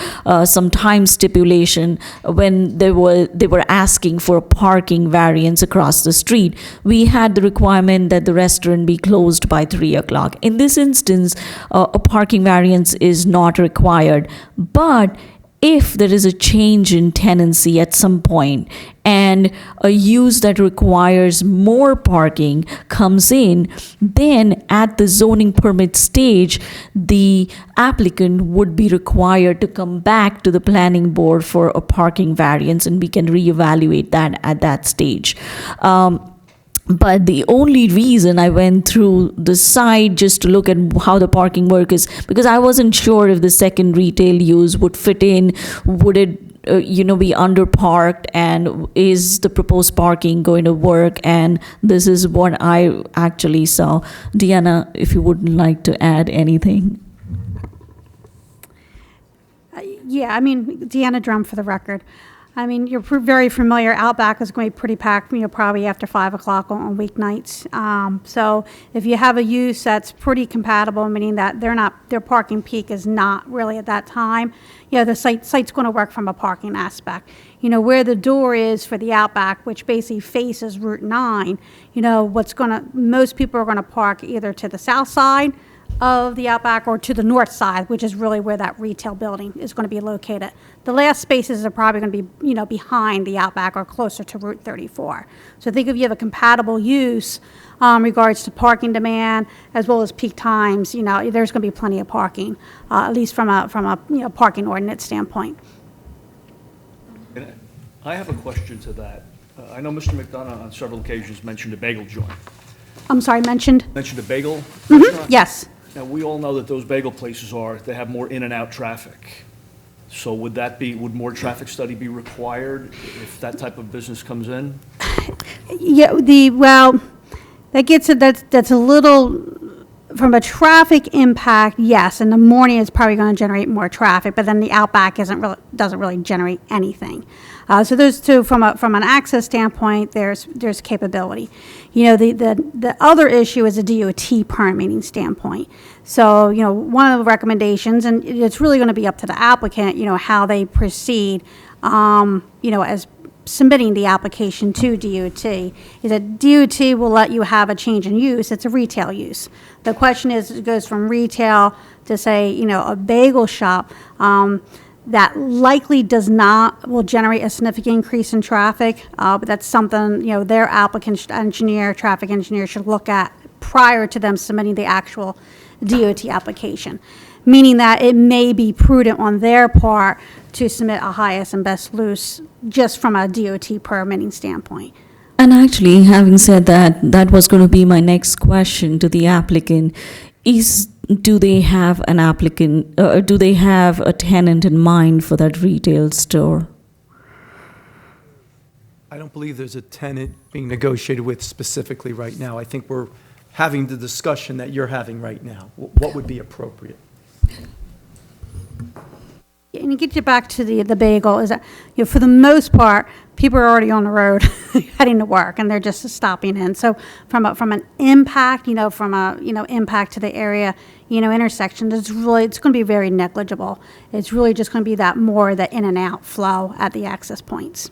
some time stipulation when they were asking for a parking variance across the street. We had the requirement that the restaurant be closed by 3 o'clock. In this instance, a parking variance is not required. But if there is a change in tenancy at some point and and a use that requires more parking comes in, then at the zoning permit stage, the applicant would be required to come back to the planning board for a parking variance, and we can reevaluate that at that stage. But the only reason I went through the site just to look at how the parking work is, because I wasn't sure if the second retail use would fit in, would it, be underparked, and is the proposed parking going to work? And this is what I actually saw. Deanna, if you would like to add anything. Yeah, I mean, Deanna Drum for the record. I mean, you're very familiar, Outback is going to be pretty packed, probably after 5 o'clock on weeknights. So if you have a use that's pretty compatible, meaning that their parking peak is not really at that time, the site's going to work from a parking aspect. Where the door is for the Outback, which basically faces Route 9, most people are going to park either to the south side of the Outback or to the north side, which is really where that retail building is going to be located. The last spaces are probably going to be, behind the Outback or closer to Route 34. So I think if you have a compatible use regards to parking demand as well as peak times, there's going to be plenty of parking, at least from a parking ordinance standpoint. I have a question to that. I know Mr. McDonough on several occasions mentioned a bagel joint. I'm sorry, mentioned a bagel restaurant? Yes. Now, we all know that those bagel places they have more in and out traffic. So would more traffic study be required if that type of business comes in? Yeah, that's a little, from a traffic impact, yes, in the morning it's probably going to generate more traffic, but then the Outback doesn't really generate anything. So those two, from an access standpoint, there's capability. The other issue is a DOT permitting standpoint. So, one of the recommendations, and it's really going to be up to the applicant, how they proceed, as submitting the application to DOT, is that DOT will let you have a change in use. It's a retail use. The question is, it goes from retail to, say, a bagel shop, that likely will generate a significant increase in traffic, but that's something, their traffic engineer should look at prior to them submitting the actual DOT application, meaning that it may be prudent on their part to submit a highest and best use just from a DOT permitting standpoint. And actually, having said that, that was going to be my next question to the applicant. Do they have do they have a tenant in mind for that retail store? I don't believe there's a tenant being negotiated with specifically right now. I think we're having the discussion that you're having right now. What would be appropriate? And to get you back to the bagel, is that, for the most part, people are already on the road heading to work, and they're just stopping in. So from an impact, impact to the area, intersection, it's going to be very negligible. It's really just going to be the in and out flow at the access points.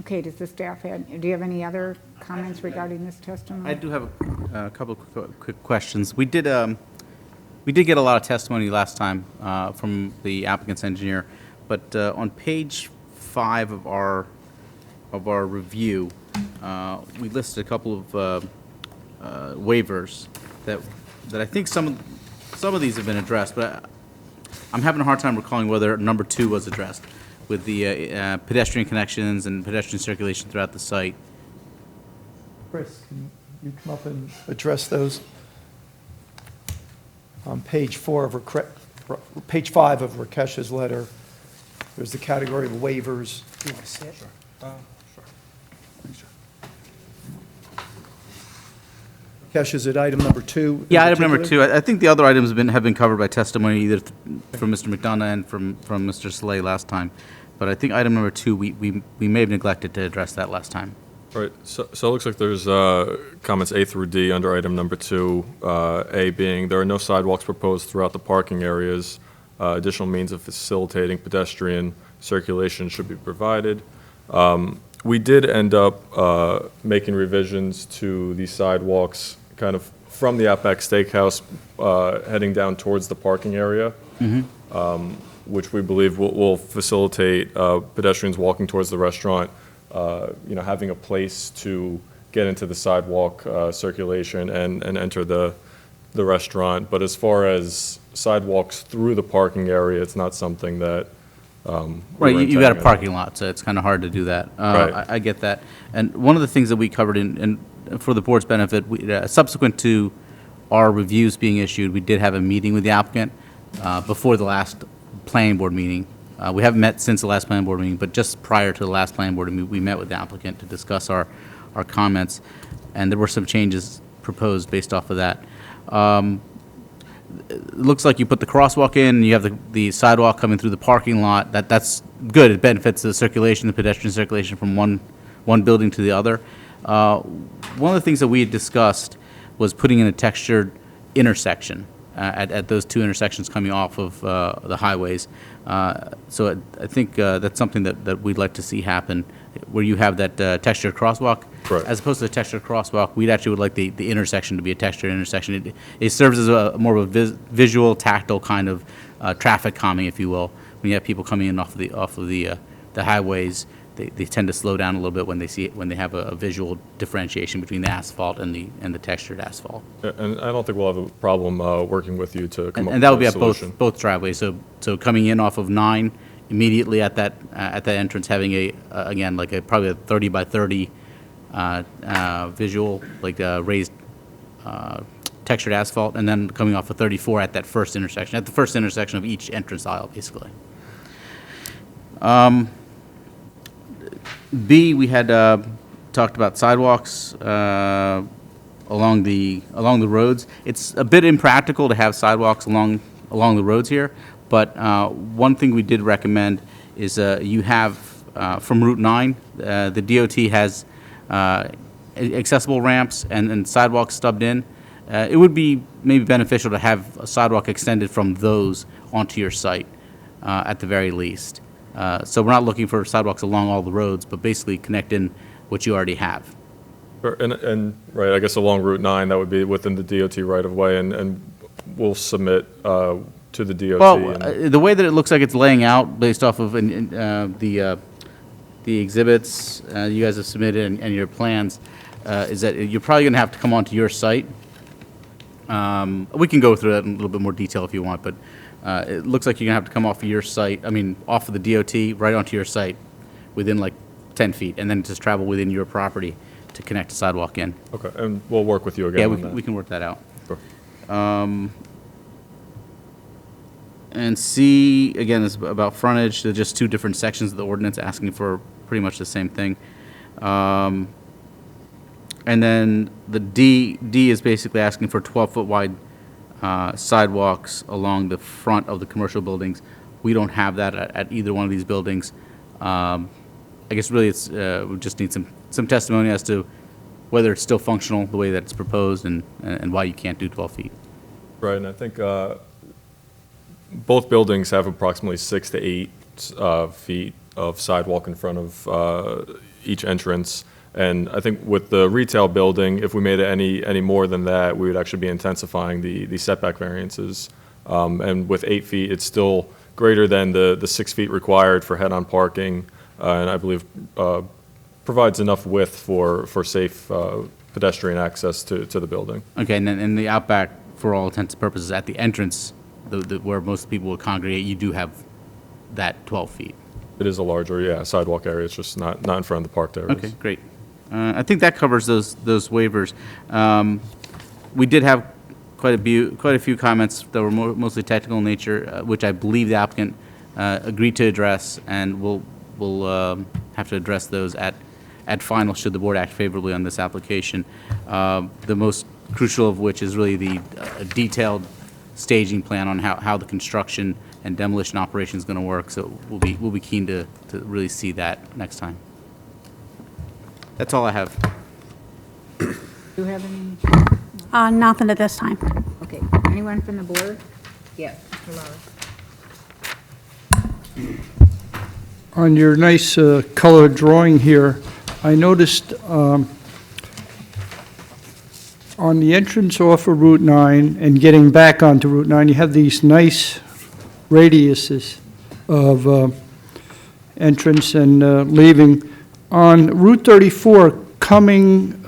Okay, does the staff do you have any other comments regarding this testimony? I do have a couple of quick questions. We did get a lot of testimony last time from the applicant's engineer, but on page 5 of our review, we listed a couple of waivers that I think some of these have been addressed, but I'm having a hard time recalling whether number 2 was addressed with the pedestrian connections and pedestrian circulation throughout the site. Chris, can you come up and address those? On page 5 of Rakesh's letter, there's the category of waivers. Do you want to see it? Sure. Rakesh, is it item number 2? Yeah, item number 2. I think the other items have been covered by testimony either from Mr. McDonough and from Mr. Saleh last time. But I think item number 2, we may have neglected to address that last time. Right, so it looks like there's comments A through D under item number 2, A being, there are no sidewalks proposed throughout the parking areas. Additional means of facilitating pedestrian circulation should be provided. We did end up making revisions to the sidewalks kind of from the Outback Steakhouse, heading down towards the parking area, which we believe will facilitate pedestrians walking towards the restaurant, having a place to get into the sidewalk circulation and enter the restaurant. But as far as sidewalks through the parking area, it's not something that Right, you got a intending on. parking lot, so it's kind of hard to do that. Right. I get that. And one of the things that we covered and for the board's benefit, subsequent to our reviews being issued, we did have a meeting with the applicant before the last planning board meeting. We haven't met since the last planning board meeting, but just prior to the last planning board meeting, we met with the applicant to discuss our comments, and there were some changes proposed based off of that. It looks like you put the crosswalk in, you have the sidewalk coming through the parking lot. That's good. It benefits the circulation, the pedestrian circulation from one building to the other. One of the things that we had discussed was putting in a textured intersection at those two intersections coming off of the highways. So I think that's something that we'd like to see happen, where you have that textured crosswalk. Correct. As opposed to a textured crosswalk, we'd actually would like the intersection to be a textured intersection. It serves as a more of a visual, tactile kind of traffic calming, if you will. When you have people coming in off of the highways, they tend to slow down a little bit when they have a visual differentiation between the asphalt and the textured asphalt. And I don't think we'll have a problem working with you to come up And that would with be a at solution. both driveways. So coming in off of 9, immediately at that entrance, having probably a 30 by 30 visual, like raised textured asphalt, and then coming off of 34 at that first intersection, at the first intersection of each entrance aisle, basically. B, we had talked about sidewalks along the roads. It's a bit impractical to have sidewalks along the roads here, but one thing we did recommend is you have from Route 9, the DOT has accessible ramps and sidewalks stubbed in. It would be maybe beneficial to have a sidewalk extended from those onto your site at the very least. So we're not looking for sidewalks along all the roads, but basically connecting what you already have. Sure, and right, I guess along Route 9, that would be within the DOT right-of-way, and we'll submit to the DOT. Well, the way that it looks like it's laying out, based off of the exhibits you guys have submitted and your plans, is that you're probably going to have to come onto your site. We can go through that in a little bit more detail if you want, but it looks like you're going to have to come off of your site, off of the DOT, right onto your site within like 10 feet, and then just travel within your property to connect the sidewalk in. Okay, and we'll work with you again Yeah, on that. we can work that out. Sure. And C, again, is about frontage. They're just two different sections of the ordinance asking for pretty much the same thing. And then the D is basically asking for 12-foot wide sidewalks along the front of the commercial buildings. We don't have that at either one of these buildings. I guess really it's, we just need some testimony as to whether it's still functional the way that it's proposed and why you can't do 12 feet. Right, and I think both buildings have approximately 6 to 8 feet of sidewalk in front of each entrance. And I think with the retail building, if we made it any more than that, we would actually be intensifying the setback variances. And with 8 feet, it's still greater than the 6 feet required for head-on parking, and I believe provides enough width for safe pedestrian access to the building. Okay, and then in the Outback, for all intents and purposes, at the entrance, where most people will congregate, you do have that 12 feet. It is a larger, sidewalk area. It's just not in front of the parked areas. Okay, great. I think that covers those waivers. We did have quite a few comments that were mostly technical in nature, which I believe the applicant agreed to address, and we'll have to address those at final should the board act favorably on this application. The most crucial of which is really the detailed staging plan on how the construction and demolition operation is going to work. So we'll be keen to really see that next time. That's all I have. Do you have any? Nothing at this time. Okay, anyone from the board? Yes, Mr. Lawrence. On your nice color drawing here, I noticed, are on the entrance off of Route 9 and getting back onto Route 9, you have these nice radiuses of entrance and leaving. On Route 34, coming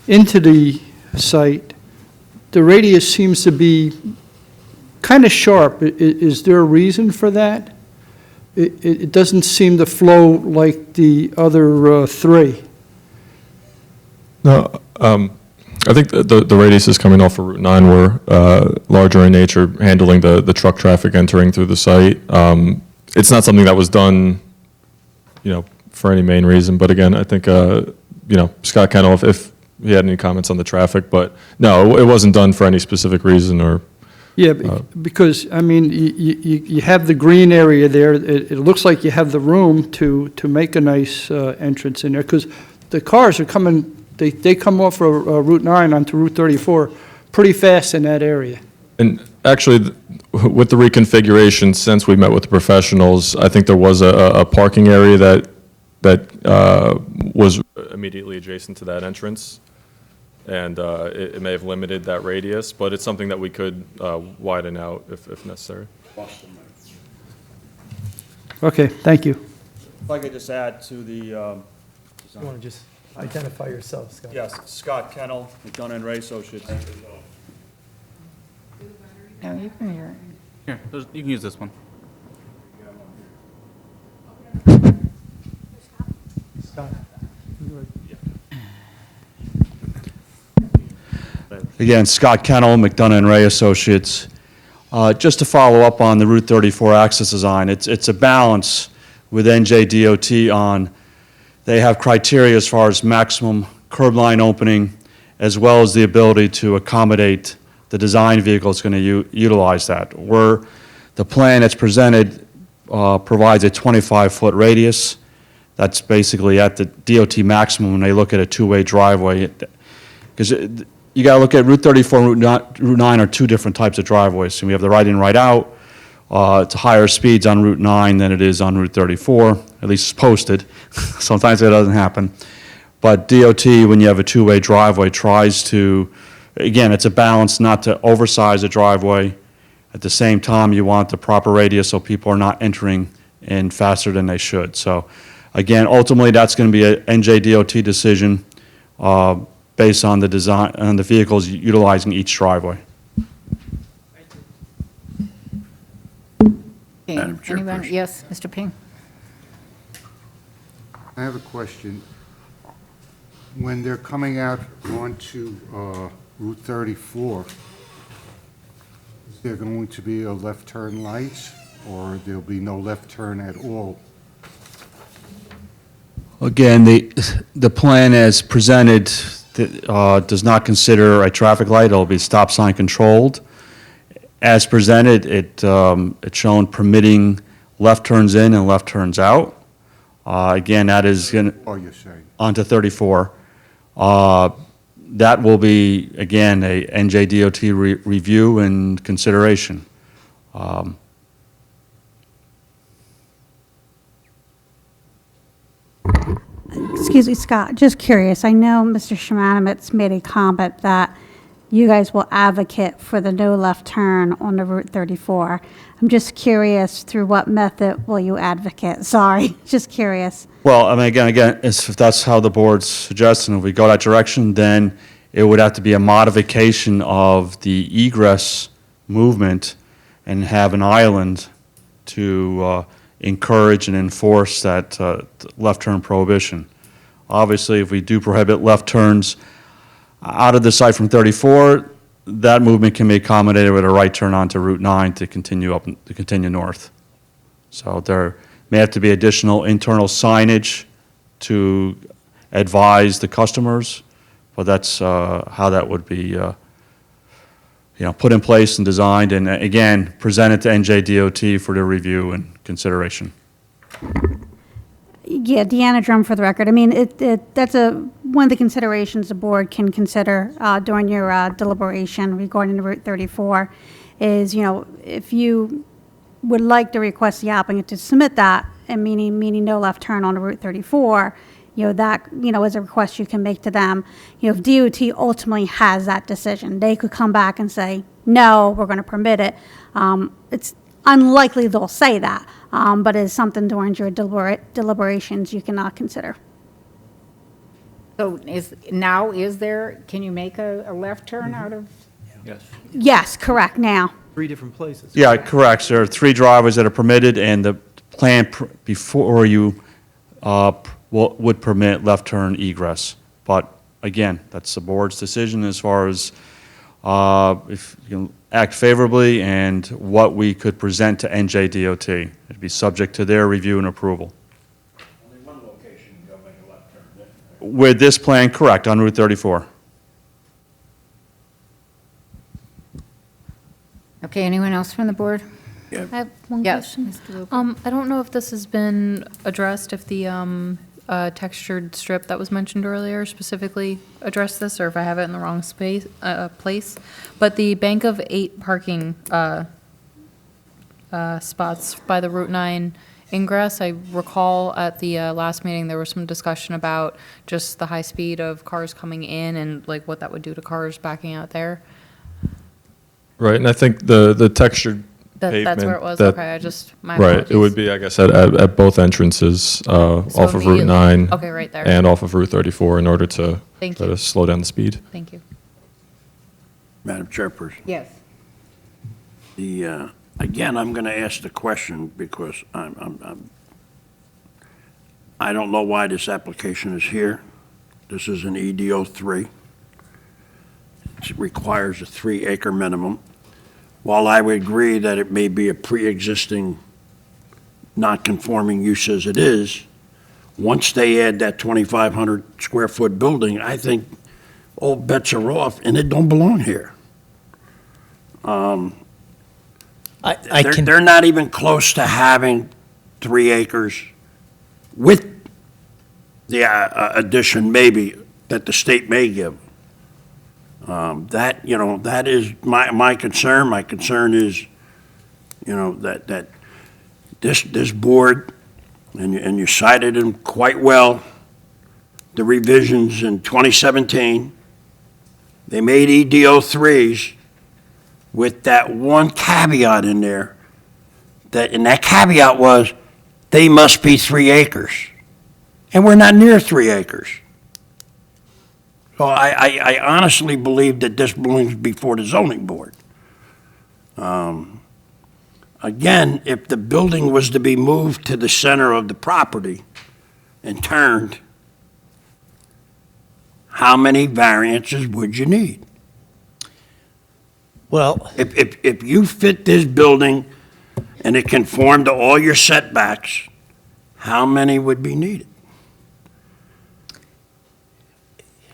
into the site, the radius seems to be kind of sharp. Is there a reason for that? It doesn't seem to flow like the other three. No, I think the radiuses coming off of Route 9 were larger in nature, handling the truck traffic entering through the site. It's not something that was done, for any main reason, but again, I think, Scott Kennel, if he had any comments on the traffic, but no, it wasn't done for any specific reason or. Yeah, because, I mean, you have the green area there. It looks like you have the room to make a nice entrance in there, because the cars are coming, they come off of Route 9 onto Route 34 pretty fast in that area. And actually, with the reconfiguration, since we met with the professionals, I think there was a parking area that was immediately adjacent to that entrance. And it may have limited that radius, but it's something that we could widen out if necessary. Okay, thank you. If I could just add to the, You want to just identify yourself, Scott? yes, Scott Kennel, McDonough and Ray Associates. No, you can hear it. Here, you can use this one. Scott? Again, Scott Kennel, McDonough and Ray Associates. Just to follow up on the Route 34 access design, it's a balance with NJDOT on, they have criteria as far as maximum curb line opening, as well as the ability to accommodate the design vehicle that's going to utilize that. The plan that's presented provides a 25-foot radius. That's basically at the DOT maximum when they look at a two-way driveway. Because you got to look at Route 34 and Route 9 are two different types of driveways. So we have the right in, right out. It's higher speeds on Route 9 than it is on Route 34, at least it's posted. Sometimes that doesn't happen. But DOT, when you have a two-way driveway, tries to, again, it's a balance not to oversize the driveway. At the same time, you want the proper radius so people are not entering in faster than they should. So again, ultimately, that's going to be a NJDOT decision based on the design and the vehicles utilizing each driveway. Madam Anyone? Chairperson. Yes, Mr. Ping? I have a question. When they're coming out onto Route 34, is there going to be a left turn light, or there'll be no left turn at all? Again, the plan as presented does not consider a traffic light. It'll be stop sign controlled. As presented, it's shown permitting left turns in and left turns out. Again, that is going to. Oh, you're saying? Onto 34. That will be, again, a NJDOT review and consideration. Excuse me, Scott, just curious, I know Mr. Shemanovitz made a comment that you guys will advocate for the no left turn on the Route 34. I'm just curious, through what method will you advocate? Sorry, just curious. Well, I mean, again, if that's how the board's suggesting, if we go that direction, then it would have to be a modification of the egress movement and have an island to encourage and enforce that left turn prohibition. Obviously, if we do prohibit left turns out of the site from 34, that movement can be accommodated with a right turn onto Route 9 to continue north. So there may have to be additional internal signage to advise the customers, but that's how that would be put in place and designed, and again, presented to NJDOT for their review and consideration. Yeah, Deanna Drum for the record. I mean, that's one of the considerations the board can consider during your deliberation regarding the Route 34 is, if you would like to request the applicant to submit that, and meaning no left turn on the Route 34, that, is a request you can make to them. If DOT ultimately has that decision, they could come back and say, no, we're going to permit it. It's unlikely they'll say that, but it's something during your deliberations you cannot consider. So can you make a left turn out of? Yes. Yes, correct, now. 3 different places. Yeah, correct. There are 3 driveways that are permitted, and the plan before you would permit left turn egress. But again, that's the board's decision as far as if you act favorably and what we could present to NJDOT. It'd be subject to their review and approval. Only one location you go make a left turn. With this plan, correct, on Route 34. Okay, anyone else from the board? I have one Yes, question. Mr. Luker. I don't know if this has been addressed, if the textured strip that was mentioned earlier specifically addressed this, or if I have it in the wrong place. But the bank of 8 parking spots by the Route 9 ingress, I recall at the last meeting, there was some discussion about just the high speed of cars coming in and like what that would do to cars backing out there. Right, and I think the textured pavement. That's where it was, that- okay, my Right, it apologies. would be, I guess, at both entrances, off of Route immediately- 9. okay, right there. And off of Route 34 in order to Thank try you. to slow down the speed. Thank you. Madam Chairperson. Yes. Again, I'm going to ask the question because I don't know why this application is here. This is an EDO 3. It requires a 3-acre minimum. While I would agree that it may be a pre-existing non-conforming use as it is, once they add that 2,500 square foot building, I think all bets are off and it don't belong here. They're not even close to having 3 acres with the addition maybe that the state may give. That is my concern. My concern is, that this board, and you cited them quite well, the revisions in 2017, they made EDO 3s with that one caveat in there, and that caveat was, they must be 3 acres. And we're not near 3 acres. So I honestly believe that this belongs before the zoning board. Again, if the building was to be moved to the center of the property and turned, how many variances would you need? Well, If you fit this building and it conformed to all your setbacks, how many would be needed?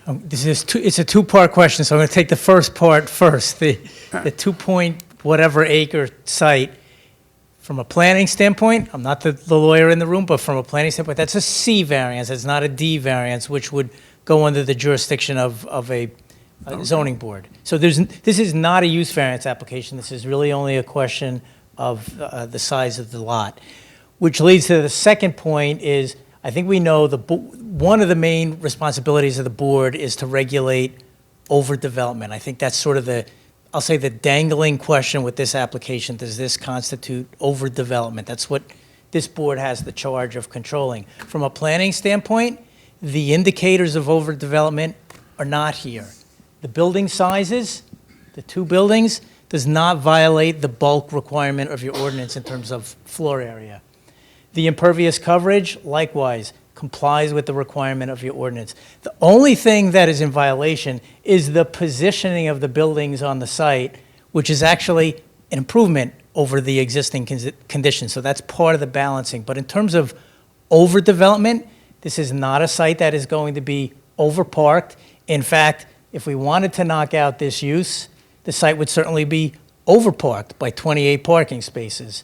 It's a two-part question, so I'm going to take the first part first. The 2 whatever acre site, from a planning standpoint, I'm not the lawyer in the room, but from a planning standpoint, that's a C variance, it's not a D variance, which would go under the jurisdiction of a zoning board. So this is not a use variance application, this is really only a question of the size of the lot. Which leads to the second point is, I think we know one of the main responsibilities of the board is to regulate overdevelopment. I think that's sort of I'll say the dangling question with this application. Does this constitute overdevelopment? That's what this board has the charge of controlling. From a planning standpoint, the indicators of overdevelopment are not here. The building sizes, the 2 buildings, does not violate the bulk requirement of your ordinance in terms of floor area. The impervious coverage, likewise, complies with the requirement of your ordinance. The only thing that is in violation is the positioning of the buildings on the site, which is actually an improvement over the existing conditions. So that's part of the balancing. But in terms of overdevelopment, this is not a site that is going to be overparked. In fact, if we wanted to knock out this use, the site would certainly be overparked by 28 parking spaces.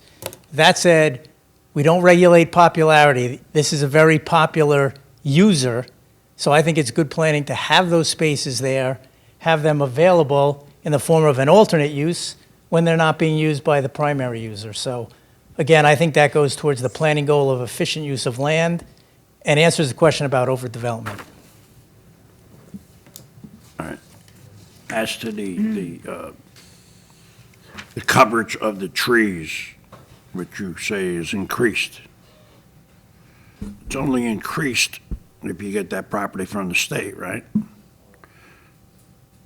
That said, we don't regulate popularity. This is a very popular user, so I think it's good planning to have those spaces there, have them available in the form of an alternate use when they're not being used by the primary user. So again, I think that goes towards the planning goal of efficient use of land and answers the question about overdevelopment. As to the coverage of the trees, which you say is increased, it's only increased if you get that property from the state, right?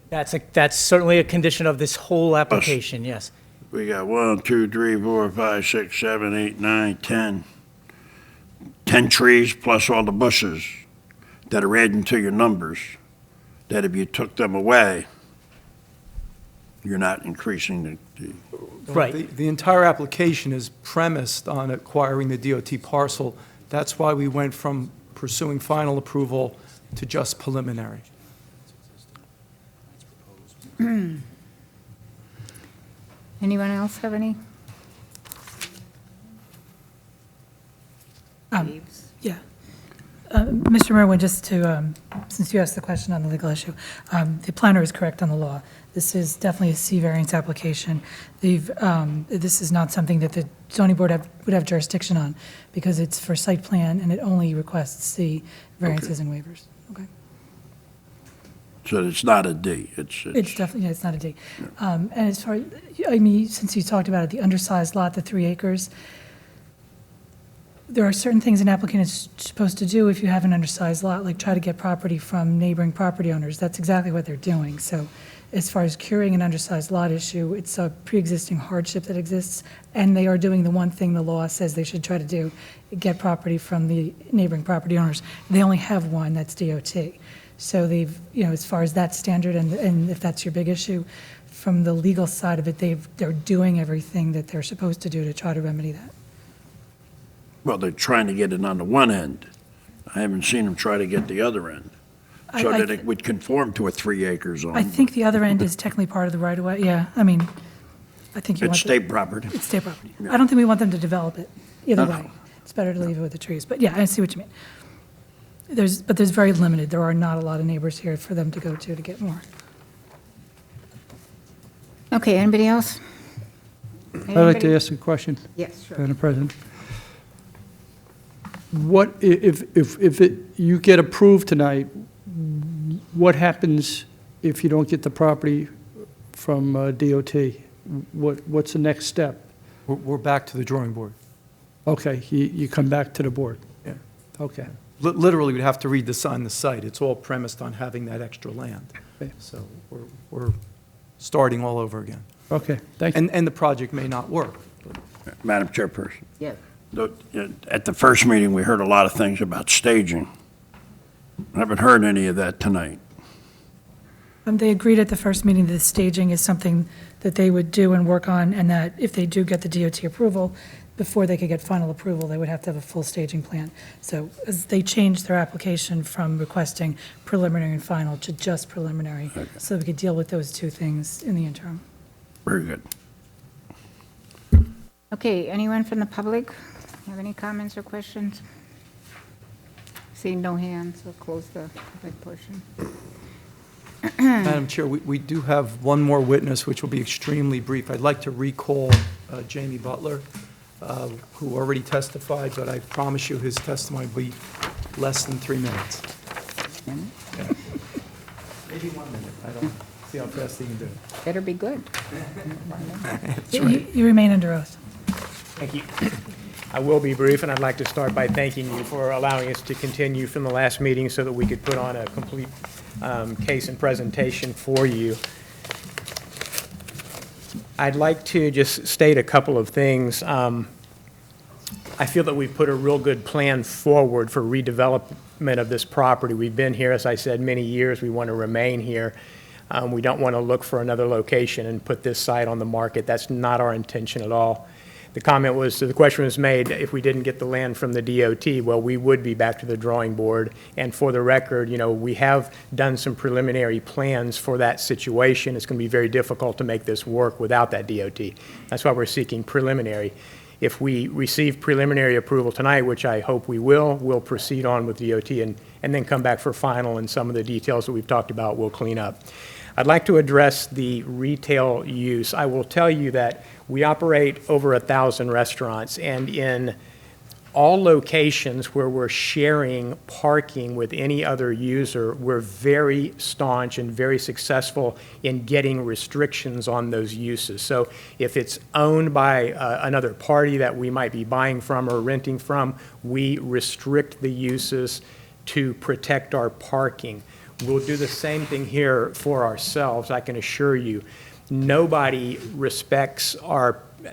That's certainly a condition of this whole application, yes. We got 1, 2, 3, 4, 5, 6, 7, 8, 9, 10. 10 trees plus all the bushes that are adding to your numbers, that if you took them away, you're not increasing the Right. The entire application is premised on acquiring the DOT parcel. That's why we went from pursuing final approval to just preliminary. Anyone else have any? Yeah. Mr. Merwin, just to, since you asked the question on the legal issue, the planner is correct on the law. This is definitely a C variance application. This is not something that the zoning board would have jurisdiction on, because it's for site plan, and it only requests C variances and waivers. Okay. So it's not a D, It's definitely, yeah, it's not a D. And as far, I mean, since you talked about it, the undersized lot, the 3 acres, there are certain things an applicant is supposed to do if you have an undersized lot, like try to get property from neighboring property owners. That's exactly what they're doing. So as far as curing an undersized lot issue, it's a pre-existing hardship that exists, and they are doing the one thing the law says they should try to do, get property from the neighboring property owners. They only have one, that's DOT. So they've, you know, as far as that standard, and if that's your big issue, from the legal side of it, they're doing everything that they're supposed to do to try to remedy that. Well, they're trying to get it on the one end. I haven't seen them try to get the other end, so that it would conform to a 3-acre zone. I think the other end is technically part of the right-of-way, yeah. I mean, I think you want... It's state property. It's state property. I don't think we want them to develop it, either way. It's better to leave it with the trees. But yeah, I see what you mean. But there's very limited. There are not a lot of neighbors here for them to go to get more. Okay, anybody else? I'd like to ask a question. Yes, sure. Madam President. What, you get approved tonight, what happens if you don't get the property from DOT? What's the next step? We're back to the drawing board. Okay, you come back to the board? Yeah. Okay. Literally, we'd have to redesign the site. It's all premised on having that extra land. Okay. So we're starting all over again. Okay, thank you. And the project may not work. Madam Chairperson. Yes. At the first meeting, we heard a lot of things about staging. I haven't heard any of that tonight. They agreed at the first meeting that the staging is something that they would do and work on, and that if they do get the DOT approval, before they could get final approval, they would have to have a full staging plan. So as they changed their application from requesting preliminary and final to just preliminary, so we could deal with those two things in the interim. Very good. Okay, anyone from the public have any comments or questions? Seeing no hands, we'll close the public portion. Madam Chair, we do have one more witness, which will be extremely brief. I'd like to recall Jamie Butler, who already testified, but I promise you his testimony will be less than 3 minutes. Yeah. Maybe 1 minute. I don't see how fast he can do it. Better be good. That's right. You remain under oath. Thank you. I will be brief, and I'd like to start by thanking you for allowing us to continue from the last meeting so that we could put on a complete case and presentation for you. I'd like to just state a couple of things. I feel that we've put a real good plan forward for redevelopment of this property. We've been here, as I said, many years. We want to remain here. We don't want to look for another location and put this site on the market. That's not our intention at all. The comment was, the question was made, if we didn't get the land from the DOT, well, we would be back to the drawing board. And for the record, you know, we have done some preliminary plans for that situation. It's going to be very difficult to make this work without that DOT. That's why we're seeking preliminary. If we receive preliminary approval tonight, which I hope we will, we'll proceed on with DOT and then come back for final, and some of the details that we've talked about we'll clean up. I'd like to address the retail use. I will tell you that we operate over 1,000 restaurants, and in all locations where we're sharing parking with any other user, we're very staunch and very successful in getting restrictions on those uses. So if it's owned by another party that we might be buying from or renting from, we restrict the uses to protect our parking. We'll do the same thing here for ourselves, I can assure you. Nobody respects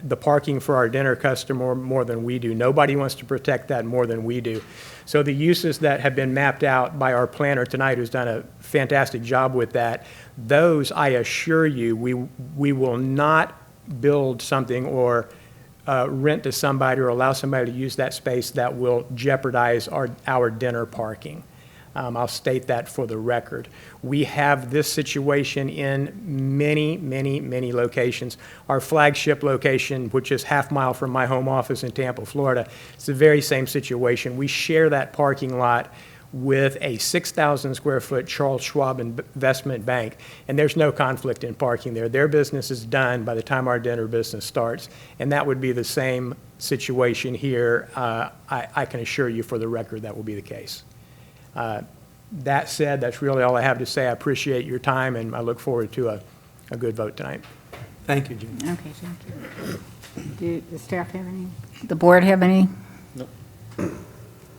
the parking for our dinner customer more than we do. Nobody wants to protect that more than we do. So the uses that have been mapped out by our planner tonight, who's done a fantastic job with that, those, I assure you, we will not build something or rent to somebody or allow somebody to use that space that will jeopardize our dinner parking. I'll state that for the record. We have this situation in many, many, many locations. Our flagship location, which is half mile from my home office in Tampa, Florida, it's the very same situation. We share that parking lot with a 6,000 square foot Charles Schwab investment bank, and there's no conflict in parking there. Their business is done by the time our dinner business starts, and that would be the same situation here. I can assure you for the record that will be the case. That said, that's really all I have to say. I appreciate your time, and I look forward to a good vote tonight. Thank you, Jim. Okay, thank you. Do the staff have any? The board have any? No.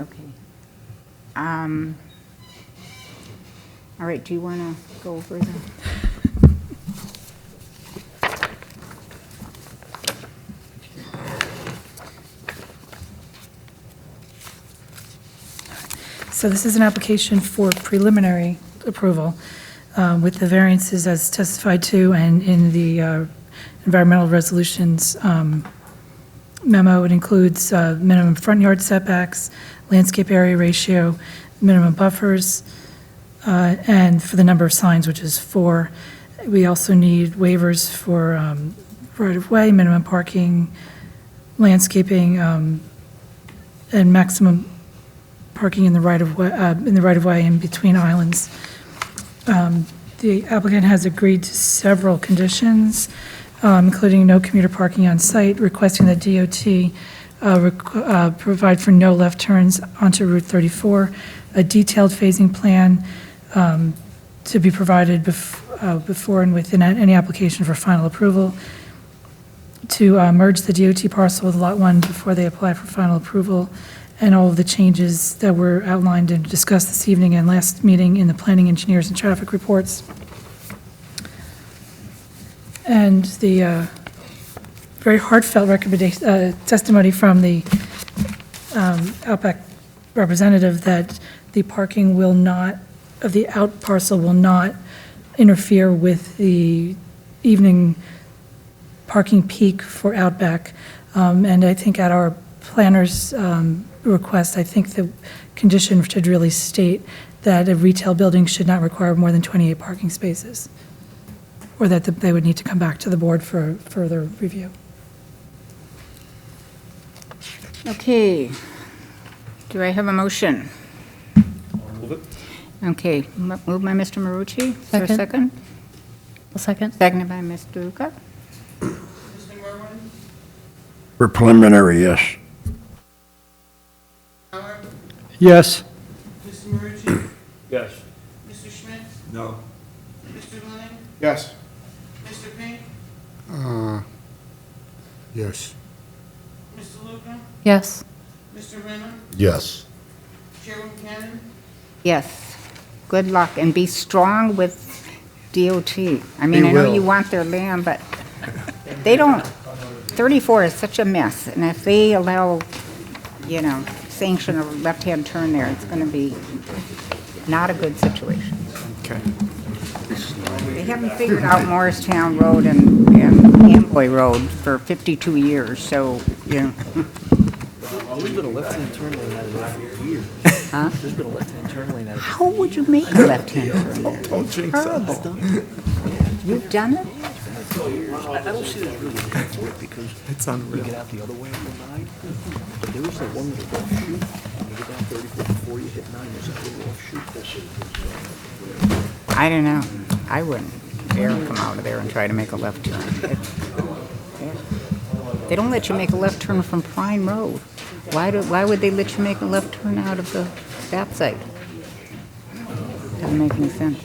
Okay. All right, do you want to go over the? So this is an application for preliminary approval with the variances as testified to and in the environmental resolutions memo. It includes minimum front yard setbacks, landscape area ratio, minimum buffers, and for the number of signs, which is 4. We also need waivers for right-of-way, minimum parking, landscaping, and maximum parking in the right-of-way in between islands. The applicant has agreed to several conditions, including no commuter parking on site, requesting that DOT provide for no left turns onto Route 34, a detailed phasing plan to be provided before and within any application for final approval, to merge the DOT parcel with Lot 1 before they apply for final approval, and all of the changes that were outlined and discussed this evening and last meeting in the planning, engineers, and traffic reports. And the very heartfelt testimony from the Outback representative that the parking will not, of the out parcel will not interfere with the evening parking peak for Outback. And I think at our planner's request, I think the condition should really state that a retail building should not require more than 28 parking spaces, or that they would need to come back to the board for further review. Okay. Do I have a motion? Move it. Okay, moved by Mr. Marucci. Is there a Second. second? A second. Seconded by Ms. Duca. Mr. Merwin? For preliminary, yes. Howard? Yes. Mr. Marucci? Yes. Mr. Schmidt? No. Mr. Lennon? Yes. Mr. Pink? Yes. Mr. Luca? Yes. Mr. Renner? Yes. Chairwoman Cannon? Yes. Good luck, and be strong with DOT. I mean, We I know will. you want their land, but they don't, 34 is such a mess, and if they allow, sanction a left-hand turn there, it's going to be not a good situation. Okay. They haven't figured out Morristown Road and Amboy Road for 52 years, so, There's been a left-hand turn lane out of there for years. Huh? There's been a left-hand turn lane out of there. How would you make a left-hand turn there? Don't jinx Terrible. You've done it? I don't see this really looking for it because It's you unreal. get out the other way on the 9. There is that one little offshoot. You get down 34 before you hit 9. There's that little offshoot. I don't know. I wouldn't dare come out of there and try to make a left turn. They don't let you make a left turn from Prime Road. Why would they let you make a left turn out of the that site? Doesn't make any sense.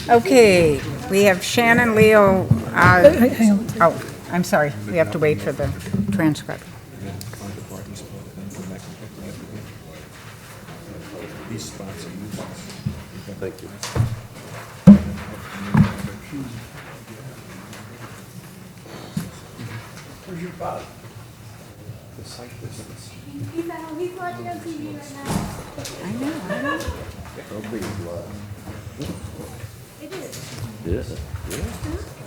Okay, we have Shannon Leo. Hang on. Oh, I'm sorry, we have to wait for the transcript. Thank you. Where's your bug? The site distance. He's watching on TV right now. I know. How big is lot? It is. Yeah.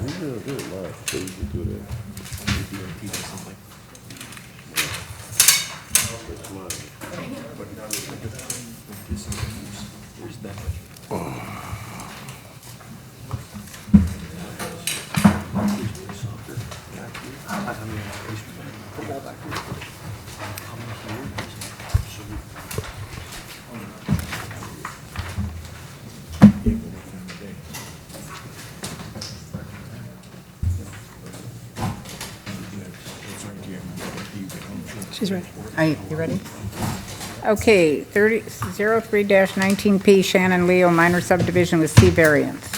We do it live, so you can do that. She's ready. You ready? Okay, 03-19P Shannon Leo, minor subdivision with C variance.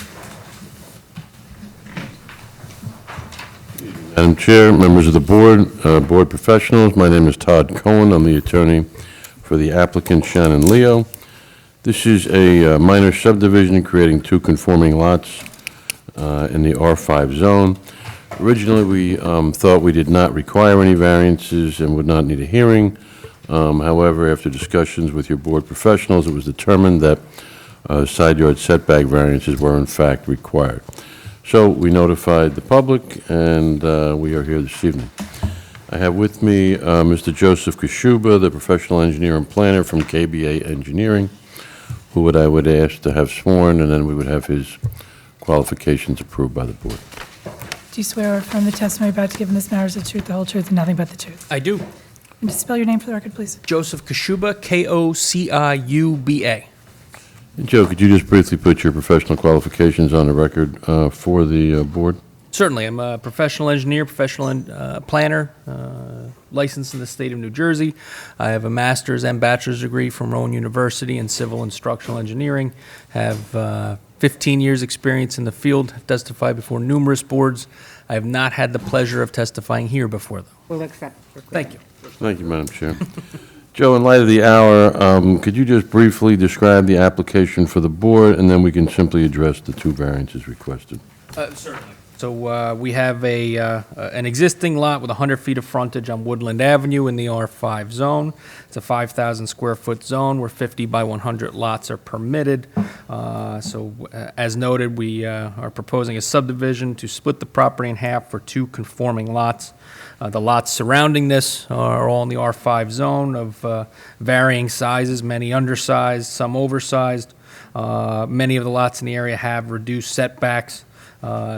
Madam Chair, members of the board, board professionals, my name is Todd Cohen. I'm the attorney for the applicant Shannon Leo. This is a minor subdivision creating two conforming lots in the R5 zone. Originally, we thought we did not require any variances and would not need a hearing. However, after discussions with your board professionals, it was determined that side yard setback variances were in fact required. So we notified the public, and we are here this evening. I have with me Mr. Joseph Kashuba, the professional engineer and planner from KBA Engineering, who I would ask to have sworn, and then we would have his qualifications approved by the board. Do you swear or affirm the testimony about to give in this matter is the truth, the whole truth, and nothing but the truth? I do. And just spell your name for the record, please. Joseph Kashuba, Kociuba. Joe, could you just briefly put your professional qualifications on the record for the board? Certainly. I'm a professional engineer, professional planner, licensed in the state of New Jersey. I have a master's and bachelor's degree from Rowan University in civil and structural engineering. Have 15 years experience in the field. Have testified before numerous boards. I have not had the pleasure of testifying here before, though. We'll accept. Thank you. Thank you, Madam Chair. Joe, in light of the hour, could you just briefly describe the application for the board, and then we can simply address the two variances requested? Certainly. So we have an existing lot with 100 feet of frontage on Woodland Avenue in the R5 zone. It's a 5,000 square foot zone where 50 by 100 lots are permitted. As noted, we are proposing a subdivision to split the property in half for two conforming lots. The lots surrounding this are all in the R5 zone of varying sizes, many undersized, some oversized. Many of the lots in the area have reduced setbacks.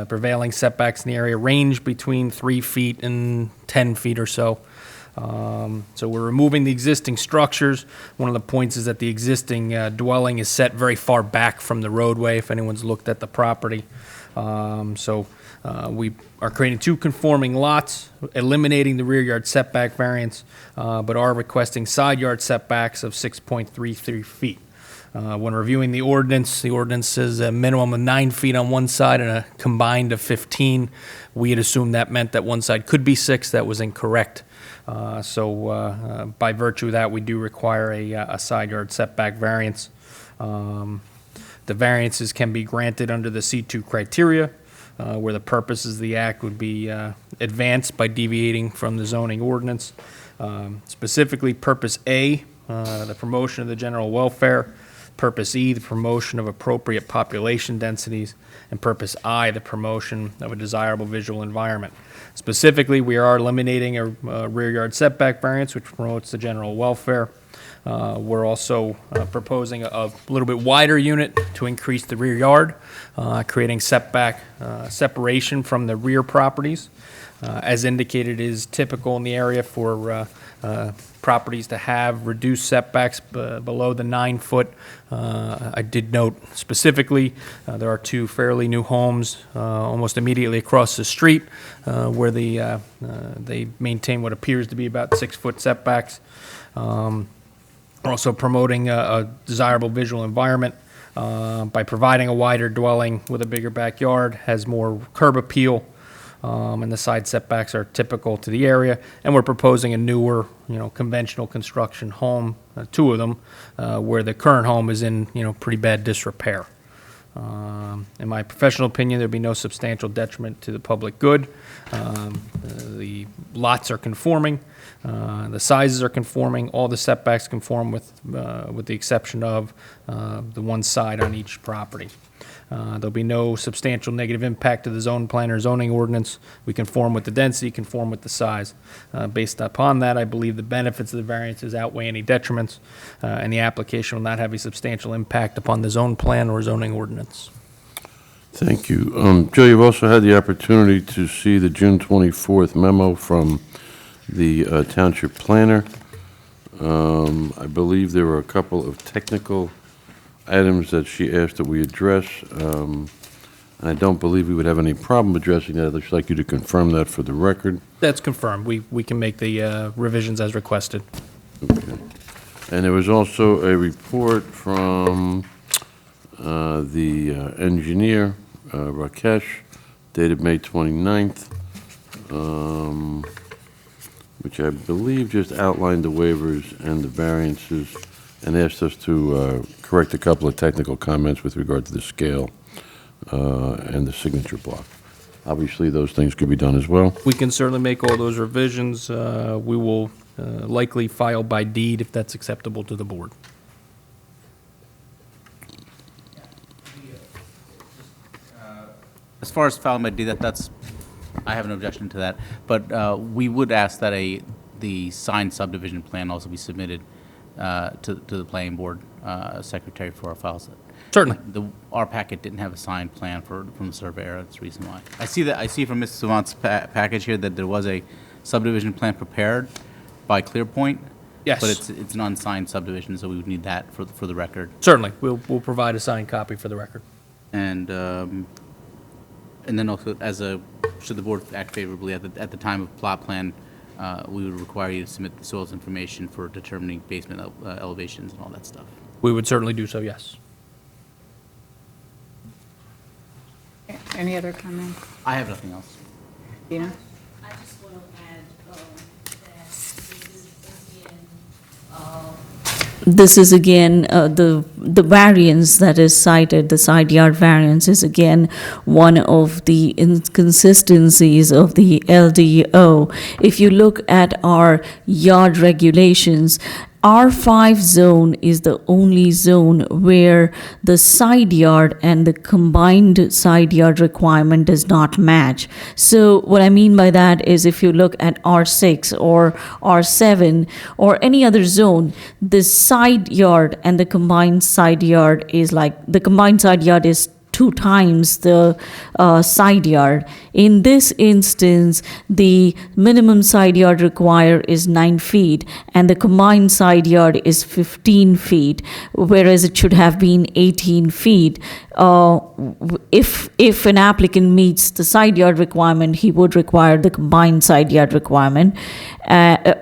Prevailing setbacks in the area range between 3 feet and 10 feet or so. So we're removing the existing structures. One of the points is that the existing dwelling is set very far back from the roadway, if anyone's looked at the property. We are creating two conforming lots, eliminating the rear yard setback variance, but are requesting side yard setbacks of 6.33 feet. When reviewing the ordinance says a minimum of 9 feet on one side and a combined of 15. We had assumed that meant that one side could be 6. That was incorrect. By virtue of that, we do require a side yard setback variance. The variances can be granted under the C2 criteria, where the purposes of the act would be advanced by deviating from the zoning ordinance. Specifically, Purpose A, the promotion of the general welfare. Purpose E, the promotion of appropriate population densities, and Purpose I, the promotion of a desirable visual environment. Specifically, we are eliminating a rear yard setback variance, which promotes the general welfare. We're also proposing a little bit wider unit to increase the rear yard, creating setback separation from the rear properties. As indicated, it is typical in the area for properties to have reduced setbacks below the 9-foot. I did note specifically, there are two fairly new homes almost immediately across the street where they maintain what appears to be about 6-foot setbacks. We're also promoting a desirable visual environment by providing a wider dwelling with a bigger backyard, has more curb appeal, and the side setbacks are typical to the area. And we're proposing a newer, conventional construction home, two of them, where the current home is in, pretty bad disrepair. In my professional opinion, there'd be no substantial detriment to the public good. The lots are conforming, the sizes are conforming, all the setbacks conform with the exception of the one side on each property. There'll be no substantial negative impact to the zone plan or zoning ordinance. We conform with the density, conform with the size. Based upon that, I believe the benefits of the variances outweigh any detriments, and the application will not have a substantial impact upon the zone plan or zoning ordinance. Thank you. Joe, you've also had the opportunity to see the June 24th memo from the township planner. I believe there were a couple of technical items that she asked that we address, and I don't believe we would have any problem addressing that. I'd just like you to confirm that for the record. That's confirmed. We can make the revisions as requested. Okay. And there was also a report from the engineer, Rakesh, dated May 29th, which I believe just outlined the waivers and the variances and asked us to correct a couple of technical comments with regard to the scale and the signature block. Obviously, those things could be done as well. We can certainly make all those revisions. We will likely file by deed if that's acceptable to the board. As far as filing by deed, I have an objection to that. But we would ask that the signed subdivision plan also be submitted to the planning board secretary for our files. Certainly. Our packet didn't have a signed plan from the surveyor. That's the reason why. I see from Mrs. Savant's package here that there was a subdivision plan prepared by ClearPoint. Yes. But it's an unsigned subdivision, so we would need that for the record. Certainly. We'll provide a signed copy for the record. And then also, should the board act favorably at the time of plot plan, we would require you to submit the soils information for determining basement elevations and all that stuff. We would certainly do so, yes. Any other comments? I have nothing else. Dina? I just want to add that this is again the variance that is cited, the side yard variance is again one of the inconsistencies of the LDO. If you look at our yard regulations, R5 zone is the only zone where the side yard and the combined side yard requirement does not match. So what I mean by that is if you look at R6 or R7 or any other zone, the side yard and the combined side yard is the combined side yard is 2 times the side yard. In this instance, the minimum side yard required is 9 feet, and the combined side yard is 15 feet, whereas it should have been 18 feet. If an applicant meets the side yard requirement, he would require the combined side yard requirement.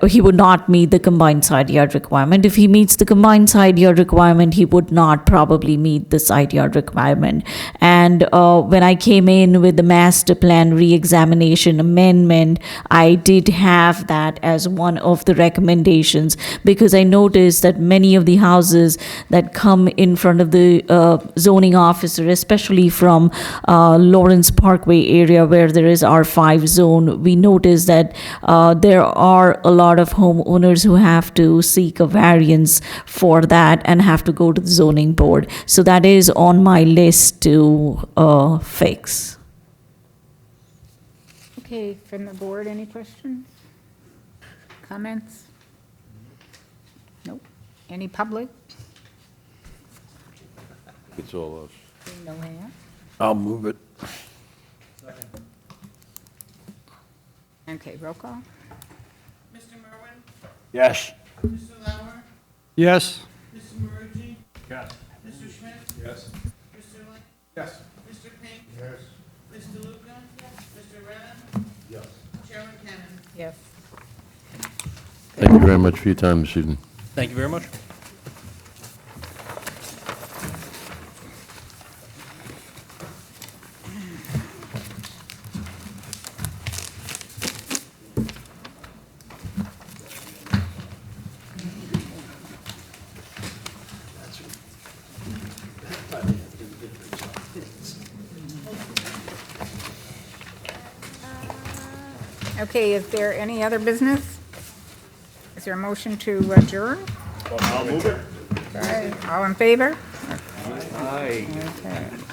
He would not meet the combined side yard requirement. If he meets the combined side yard requirement, he would not probably meet the side yard requirement. And when I came in with the master plan re-examination amendment, I did have that as one of the recommendations, because I noticed that many of the houses that come in front of the zoning officer, especially from Lawrence Parkway area where there is R5 zone, we notice that there are a lot of homeowners who have to seek a variance for that and have to go to the zoning board. So that is on my list to fix. Okay, from the board, any questions? Comments? Nope. Any public? It's all us. No hand. I'll move it. Okay, roll call. Mr. Merwin? Yes. Mr. Lauer? Yes? Mr. Marucci? Yes. Mr. Schmidt? Yes. Mr. Lane? Yes. Mr. Pink? Yes. Mr. Luca? Mr. Rennan? Yes. Chairman Cannon? Yes. Thank you very much for your time this evening. Thank you very much. Okay, is there any other business? Is there a motion to adjourn? I'll move it. Okay, all in favor? Aye. Okay.